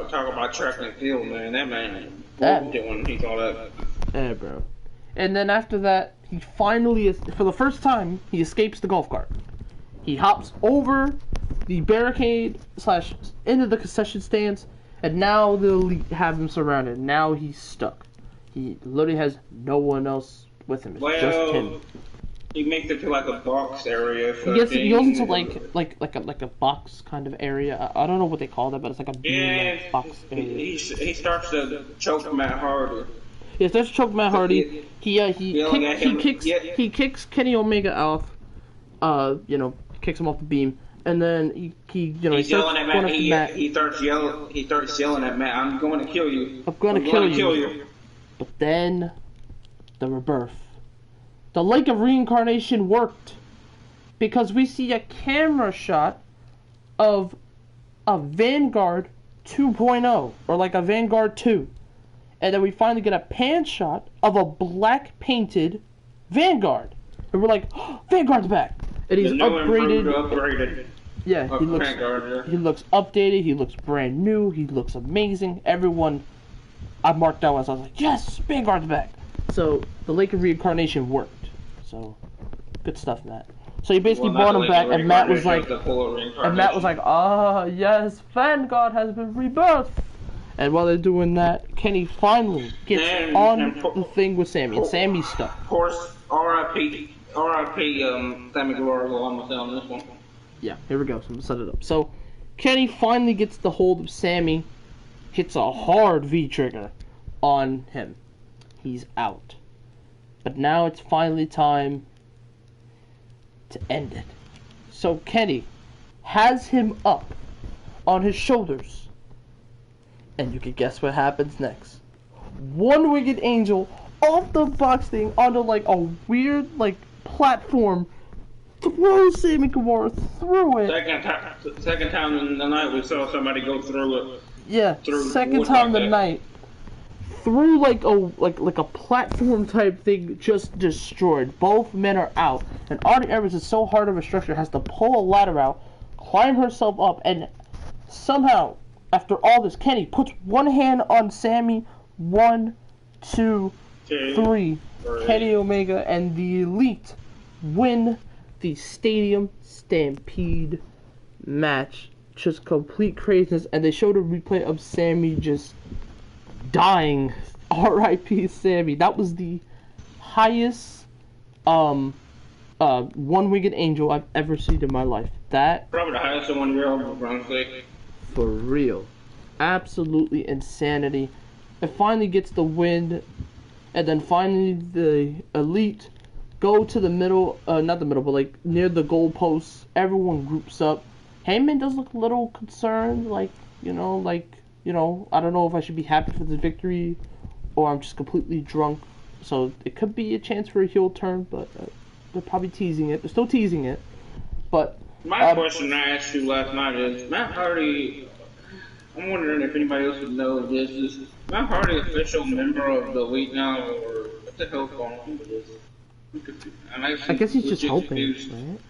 talk about track and field, man. That man when he saw that. Yeah, bro. And then after that, he finally, for the first time, he escapes the golf cart. He hops over the barricade / into the concession stands, and now the Elite have him surrounded. Now he's stuck. He literally has no one else with him. It's just him. He makes it to like a box area. He goes into like a box kind of area. I don't know what they call that, but it's like a beam box area. He starts to choke Matt Hardy. Yeah, starts to choke Matt Hardy. He kicks Kenny Omega off. Kicks him off the beam, and then he starts yelling at Matt. Matt. He starts yelling at Matt. I'm going to kill you. I'm going to kill you. But then the rebirth. The Lake of Reincarnation worked, because we see a camera shot of a Vanguard 2.0, or like a Vanguard 2, and then we finally get a pan shot of a black painted Vanguard, and we're like, oh, Vanguard's back, and he's upgraded. Yeah, he looks updated. He looks brand new. He looks amazing. Everyone, I marked out as I was like, yes, Vanguard's back. So the Lake of Reincarnation worked. So good stuff, Matt. So he basically brought him back, and Matt was like, ah, yes, Vanguard has been rebirthed. And while they're doing that, Kenny finally gets on the thing with Sammy, and Sammy's stuck. Of course, R.I.P. Sammy Guevara on this one. Yeah, here we go. So I'm gonna set it up. So Kenny finally gets the hold of Sammy, hits a hard V trigger on him. He's out. But now it's finally time to end it. So Kenny has him up on his shoulders. And you can guess what happens next. One-winged angel off the box thing onto like a weird platform. Throws Sammy Guevara through it. Second time in the night we saw somebody go through it. Yeah, second time in the night. Through like a platform type thing, just destroyed. Both men are out, and Artie Evans is so hard of a structure, has to pull a ladder out, climb herself up, and somehow, after all this, Kenny puts one hand on Sammy. 1, 2, 3. Kenny Omega and the Elite win the Stadium Stampede match. Just complete craziness, and they showed a replay of Sammy just dying. R.I.P. Sammy. That was the highest one-winged angel I've ever seen in my life. That probably the highest in 1 year, honestly. For real. Absolutely insanity. It finally gets the win, and then finally the Elite go to the middle, not the middle, but like near the goalposts. Everyone groups up. Heyman does look a little concerned, I don't know if I should be happy for the victory or I'm just completely drunk. So it could be a chance for a heel turn, but they're probably teasing it. They're still teasing it. But my question I asked you last night is, Matt Hardy, I'm wondering if anybody else would know this. Is Matt Hardy an official member of the Elite now, or what the hell's going on with this? I guess he's just hoping, right?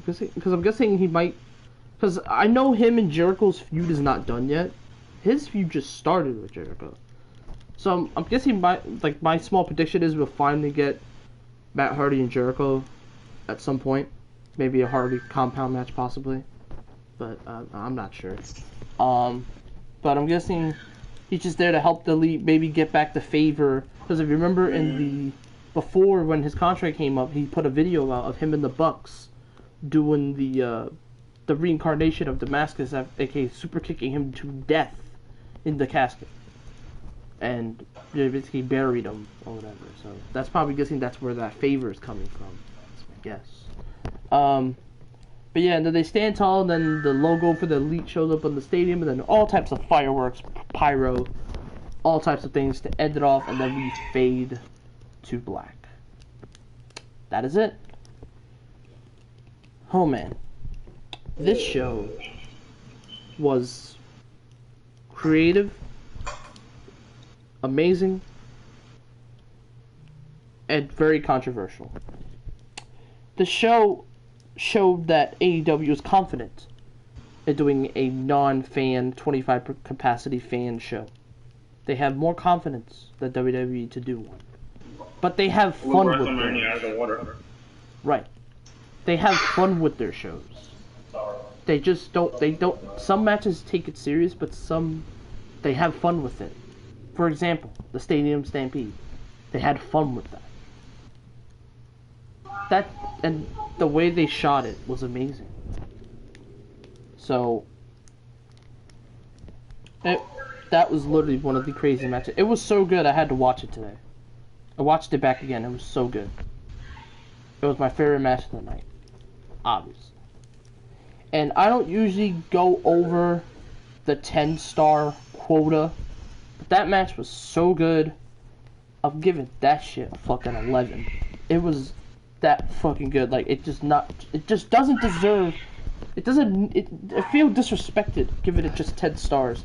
Because I'm guessing he might... Because I know him and Jericho's feud is not done yet. His feud just started with Jericho. So I'm guessing my small prediction is we'll finally get Matt Hardy and Jericho at some point. Maybe a Hardy compound match possibly. But I'm not sure. But I'm guessing he's just there to help the Elite maybe get back the favor. Because if you remember before when his contract came up, he put a video out of him and the Bucks doing the reincarnation of Damascus, aka super kicking him to death in the casket, and they basically buried him or whatever. So that's probably guessing that's where that favor is coming from. That's my guess. But yeah, and then they stand tall, and then the logo for the Elite shows up on the stadium, and then all types of fireworks, pyro, all types of things to end it off, and then we fade to black. That is it. Oh man. This show was creative, amazing, and very controversial. The show showed that AEW is confident in doing a non-fan, 25 capacity fan show. They have more confidence than WWE to do one. But they have fun with them. Right. They have fun with their shows. They just don't. They don't. Some matches take it serious, but some they have fun with it. For example, the Stadium Stampede. They had fun with that. That and the way they shot it was amazing. So that was literally one of the crazy matches. It was so good I had to watch it today. I watched it back again. It was so good. It was my favorite match of the night, obviously. And I don't usually go over the 10-star quota, but that match was so good. I'm giving that shit a fucking 11. It was that fucking good. Like, it just doesn't deserve. I feel disrespected giving it just 10 stars.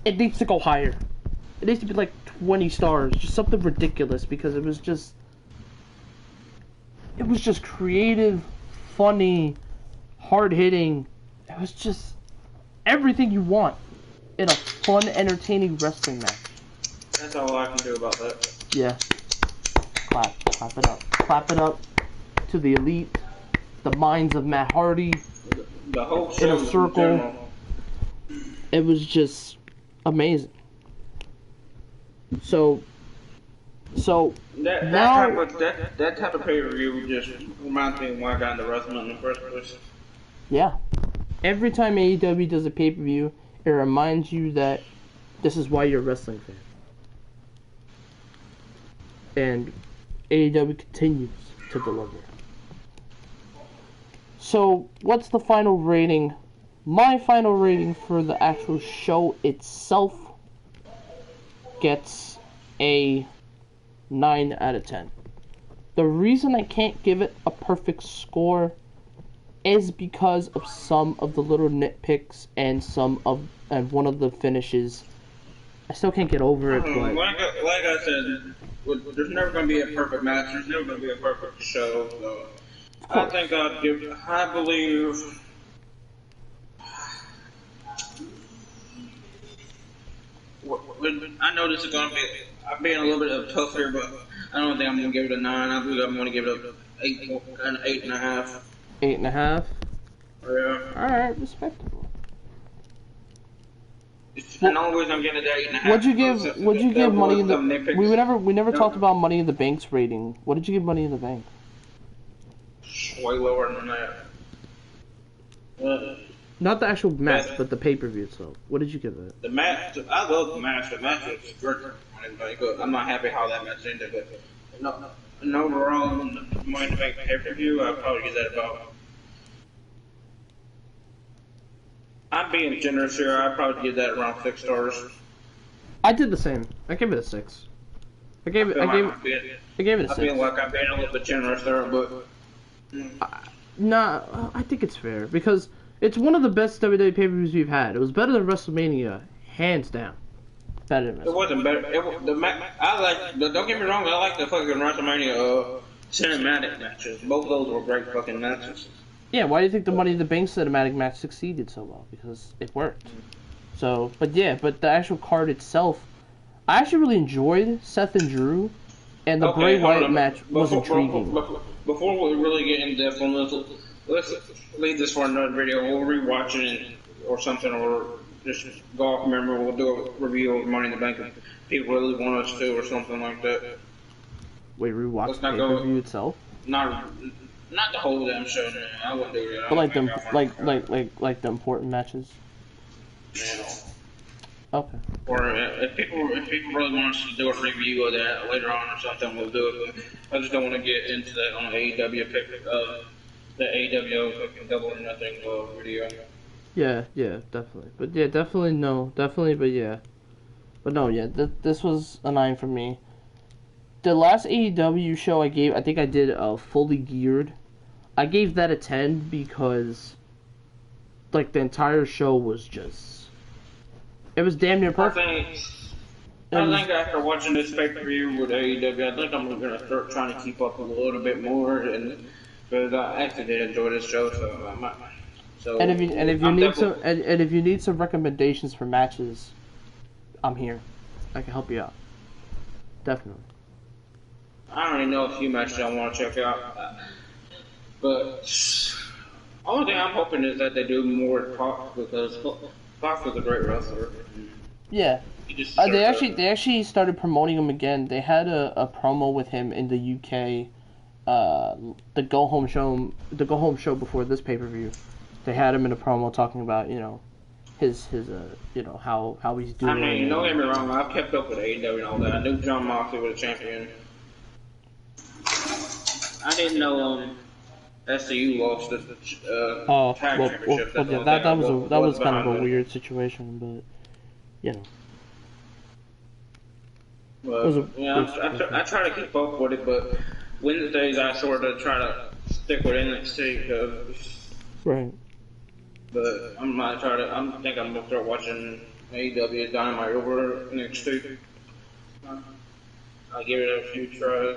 It needs to go higher. It needs to be like 20 stars, just something ridiculous, because it was just creative, funny, hard-hitting. It was just everything you want in a fun, entertaining wrestling match. That's all I can do about that. Yeah. Clap it up. Clap it up to the elite, the minds of Matt Hardy, the whole show in a circle. It was just amazing. So that type of pay-per-view just reminds me of why I got into wrestling in the first place. Yeah. Every time AEW does a pay-per-view, it reminds you that this is why you're a wrestling fan. And AEW continues to deliver. So, what's the final rating? My final rating for the actual show itself gets a 9 out of 10. The reason I can't give it a perfect score is because of some of the little nitpicks and one of the finishes. I still can't get over it, but like I said, there's never going to be a perfect match. There's never going to be a perfect show. So I think I believe. I know this is going to be. I'm being a little bit tough here, but I don't think I'm going to give it a 9. I believe I'm going to give it an 8.5. 8.5. Yeah. All right, respectable. And the only reason I'm getting it at 8.5. What'd you give Money in the? We never talked about Money in the Bank's rating. What did you give Money in the Bank? Way lower than that. Not the actual match, but the pay-per-view itself. What did you give it? The match, I love the match. The match was great. I'm not happy how that match ended, but no, overall, Money in the Bank pay-per-view, I'd probably give that about. I'm being generous here. I'd probably give that around 6 stars. I did the same. I gave it a 6. I gave it a 6. I feel like I'm being a little bit generous there, but. Nah, I think it's fair because it's one of the best WWE pay-per-views we've had. It was better than WrestleMania, hands down. Better than WrestleMania. It wasn't better. Don't get me wrong. I like the fucking WrestleMania cinematic matches. Both of those were great fucking matches. Yeah, why do you think the Money in the Bank cinematic match succeeded so well? Because it worked. So, but the actual card itself, I actually really enjoyed Seth and Drew, and the Bray Wyatt match was intriguing. Before we really get in depth on this, let's leave this for another video. We'll rewatch it or something, or just go off memory. We'll do a review of Money in the Bank if people really want us to, or something like that. Wait, rewatch the pay-per-view itself? Not the whole damn show, man. I wouldn't do that. But like the important matches. Yeah. Okay. Or if people really want us to do a review of that later on or something, we'll do it. But I just don't want to get into that on AEW the AEW Double or Nothing video. Yeah, definitely. But yeah, definitely, but yeah. But no, yeah, this was a 9 for me. The last AEW show I think I did Fully Geared. I gave that a 10 because, like, the entire show was just, it was damn near perfect. I think after watching this pay-per-view with AEW, I think I'm going to start trying to keep up a little bit more, and because I actually did enjoy this show, so I might. So and if you need some recommendations for matches, I'm here. I can help you out. Definitely. I already know a few matches I want to check out, but Only thing I'm hoping is that they do more Fox because Fox was a great wrestler. Yeah. They actually started promoting him again. They had a promo with him in the UK. The Go Home show before this pay-per-view. They had him in a promo talking about his how he's doing. I mean, don't get me wrong. I've kept up with AEW and all that. I knew John Moxley was a champion. I didn't know SCU lost the tag championship. That was kind of a weird situation, but I try to keep up with it, but Wednesdays I sort of try to stick with NXT. Right. But I think I'm gonna start watching AEW Dynamite over NXT. I give it a few tries,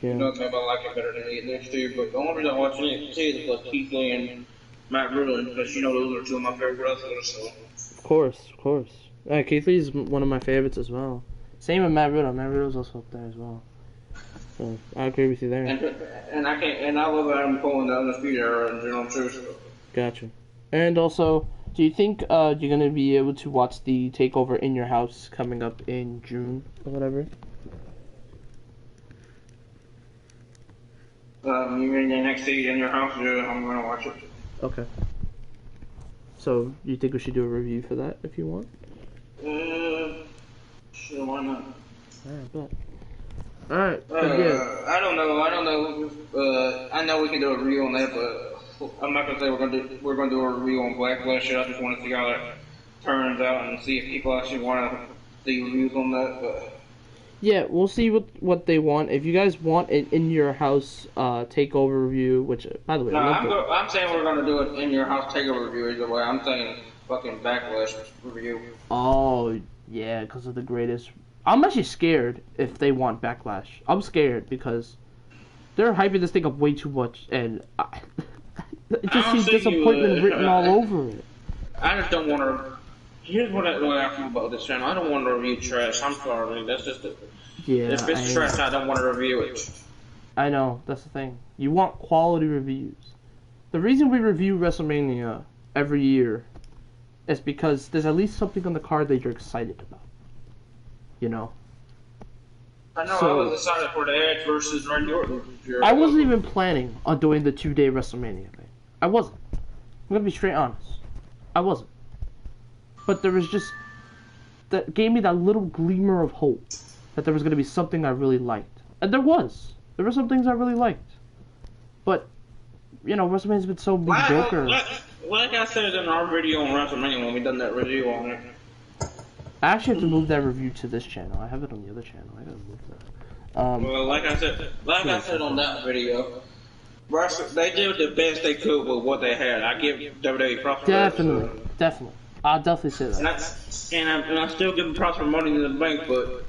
and maybe I like it better than NXT. But the only reason I watch NXT is because Keith Lee and Matt Riddle, because those are two of my favorite wrestlers. So. Of course. Keith Lee is one of my favorites as well. Same with Matt Riddle. Matt Riddle's also up there as well. So I agree with you there. And I love Adam Cole and the Undisputed Era in general too. So. Gotcha. And also, do you think you're gonna be able to watch the Takeover in your house coming up in June or whatever? You mean the NXT in your house? Yeah, I'm gonna watch it. Okay. So you think we should do a review for that if you want? Sure, why not? Alright, yeah. I don't know. I know we can do a review on that, but I'm not gonna say we're gonna do a review on Backlash. I just want to see how that turns out and see if people actually want to see reviews on that. But yeah, we'll see what they want. If you guys want it in your house takeover review, which by the way, I'm saying we're gonna do it in your house takeover review either way. I'm saying fucking Backlash review. Oh yeah, because of the greatest. I'm actually scared if they want Backlash. I'm scared because they're hyping this thing up way too much, and it just seems disappointment written all over it. I just don't want to. Here's what I feel about this channel. I don't want to review trash. I'm sorry. That's just it. Yeah. If it's trash, I don't want to review it. I know. That's the thing. You want quality reviews. The reason we review WrestleMania every year is because there's at least something on the card that you're excited about. I know. I was excited for the Edge versus Randy Orton. I wasn't even planning on doing the 2-day WrestleMania thing. I wasn't. I'm gonna be straight honest. I wasn't. But there was just that gave me that little glimmer of hope that there was gonna be something I really liked, and there was. There were some things I really liked, but WrestleMania's been so mediocre. Like I said in our video on WrestleMania when we done that review on it. I actually have to move that review to this channel. I have it on the other channel. I gotta move that. Well, like I said on that video, they did the best they could with what they had. I give WWE props for that. Definitely. I'll definitely say that. And I still give them props for Money in the Bank, but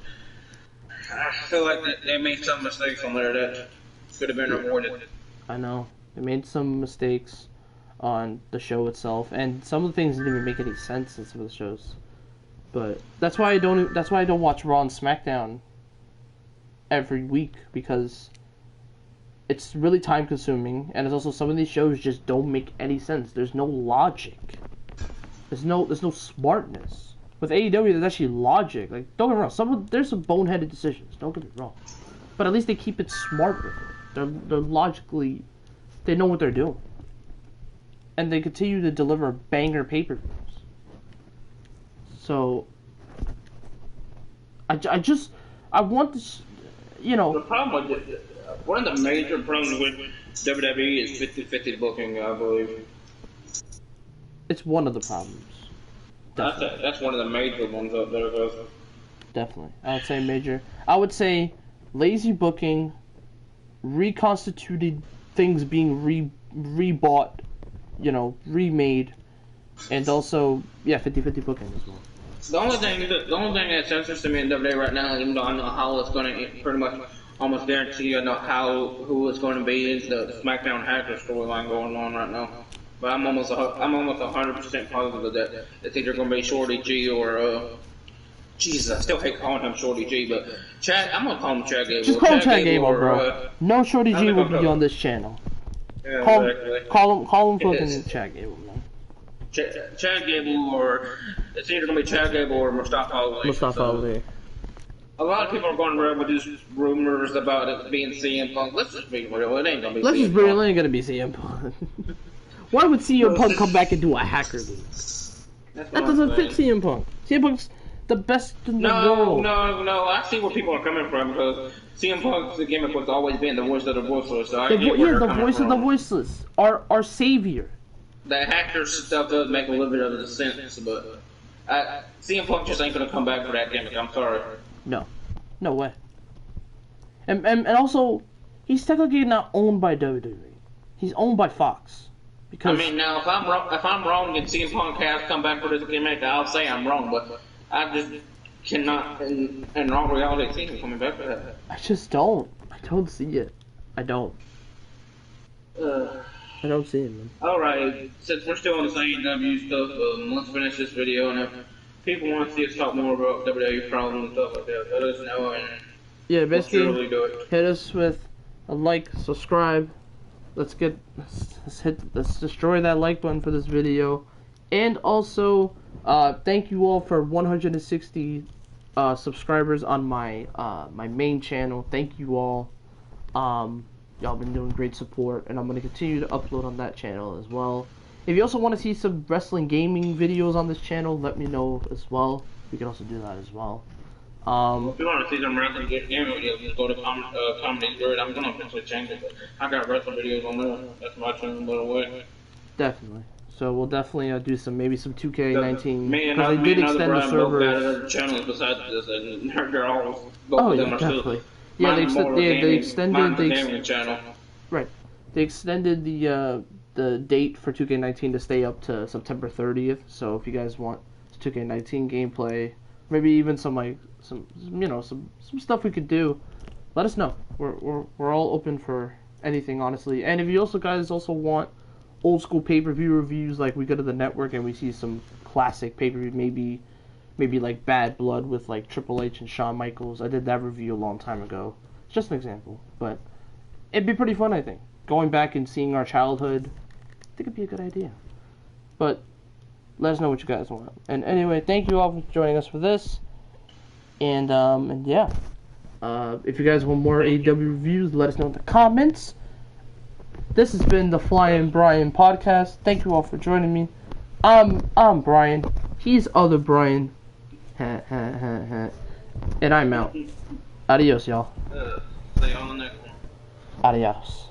I feel like they made some mistakes on there that could have been avoided. I know. They made some mistakes on the show itself, and some of the things didn't even make any sense in some of the shows. But that's why I don't watch Raw and SmackDown every week, because it's really time consuming, and it's also some of these shows just don't make any sense. There's no logic. There's no smartness. With AEW, there's actually logic. Like, don't get me wrong, there's some boneheaded decisions. Don't get me wrong, but at least they keep it smart with it. They're logically, they know what they're doing, and they continue to deliver banger pay-per-views. So, I want this, The problem with it, one of the major problems with WWE is 50-50 booking, I believe. It's one of the problems. That's one of the major ones up there, guys. Definitely. I would say lazy booking, reconstituted things being rebought, remade, and also, 50-50 booking as well. The only thing that's interesting to me in WWE right now, even though I know how it's going to pretty much almost guarantee I know who it's going to be, is the SmackDown Hacker storyline going on right now. But I'm almost 100% positive that it's either going to be Shorty G or Jesus, I still hate calling him Shorty G, but I'm gonna call him Chad Gable. Just call him Chad Gable, bro. No Shorty G will be on this channel. Yeah, Call exactly. call him fucking Chad Gable, man. Chad Gable, or it's either gonna be Chad Gable or Mustafa Ali. Mustafa Ali. A lot of people are going around with these rumors about it being CM Punk. Let's just be real, it ain't gonna be Let's CM just bring Punk. it ain't gonna be CM Punk. Why would CM Punk come back and do a hacker league? That doesn't fit CM Punk. CM Punk's the best in the world. No. I see where people are coming from because CM Punk's gimmick was always being the voice of the voiceless. So The voice of the voiceless. Our savior. The hacker stuff does make a little bit of a sense, but CM Punk just ain't gonna come back for that gimmick. I'm sorry. No way. And also, he's technically not owned by WWE. He's owned by Fox. Because I mean, now if I'm wrong and CM Punk has come back for this gimmick, I'll say I'm wrong. But I just cannot, in all reality, see him coming back for that. I just don't. I don't see it. I don't. I don't see it, man. Alright, since we're still on this AEW stuff, let's finish this video, and if people want to see us talk more about WWE problems and stuff like that, let us know, and yeah, basically, we'll do it. Hit us with a like, subscribe. Let's destroy that like button for this video, and also, thank you all for 160 subscribers on my my main channel. Thank you all. Y'all been doing great support, and I'm going to continue to upload on that channel as well. If you also want to see some wrestling gaming videos on this channel, let me know as well. We can also do that as well. If you want to see some wrestling gaming videos, just go to Comedy Dirt. I'm going to eventually change it, but I got wrestling videos on there. That's my channel, by the way. Definitely. So we'll definitely do maybe some 2K19. Me and other Brian channels besides this, and they're all both of them are definitely. still. Yeah, they extended the channel. Right. They extended the date for 2K19 to stay up to September 30th. So if you guys want 2K19 gameplay, maybe even some stuff we could do, let us know. We're all open for anything, honestly. And if you guys also want old school pay-per-view reviews, like we go to the network and we see some classic pay-per-view, maybe like Bad Blood with like Triple H and Shawn Michaels. I did that review a long time ago. It's just an example, but it'd be pretty fun, I think. Going back and seeing our childhood, I think it'd be a good idea. But let us know what you guys want. And anyway, thank you all for joining us for this. And yeah, if you guys want more AEW reviews, let us know in the comments. This has been the Flyin Brian podcast. Thank you all for joining me. I'm Brian. He's other Brian. And I'm out. Adios, y'all. See you on the next one. Adios.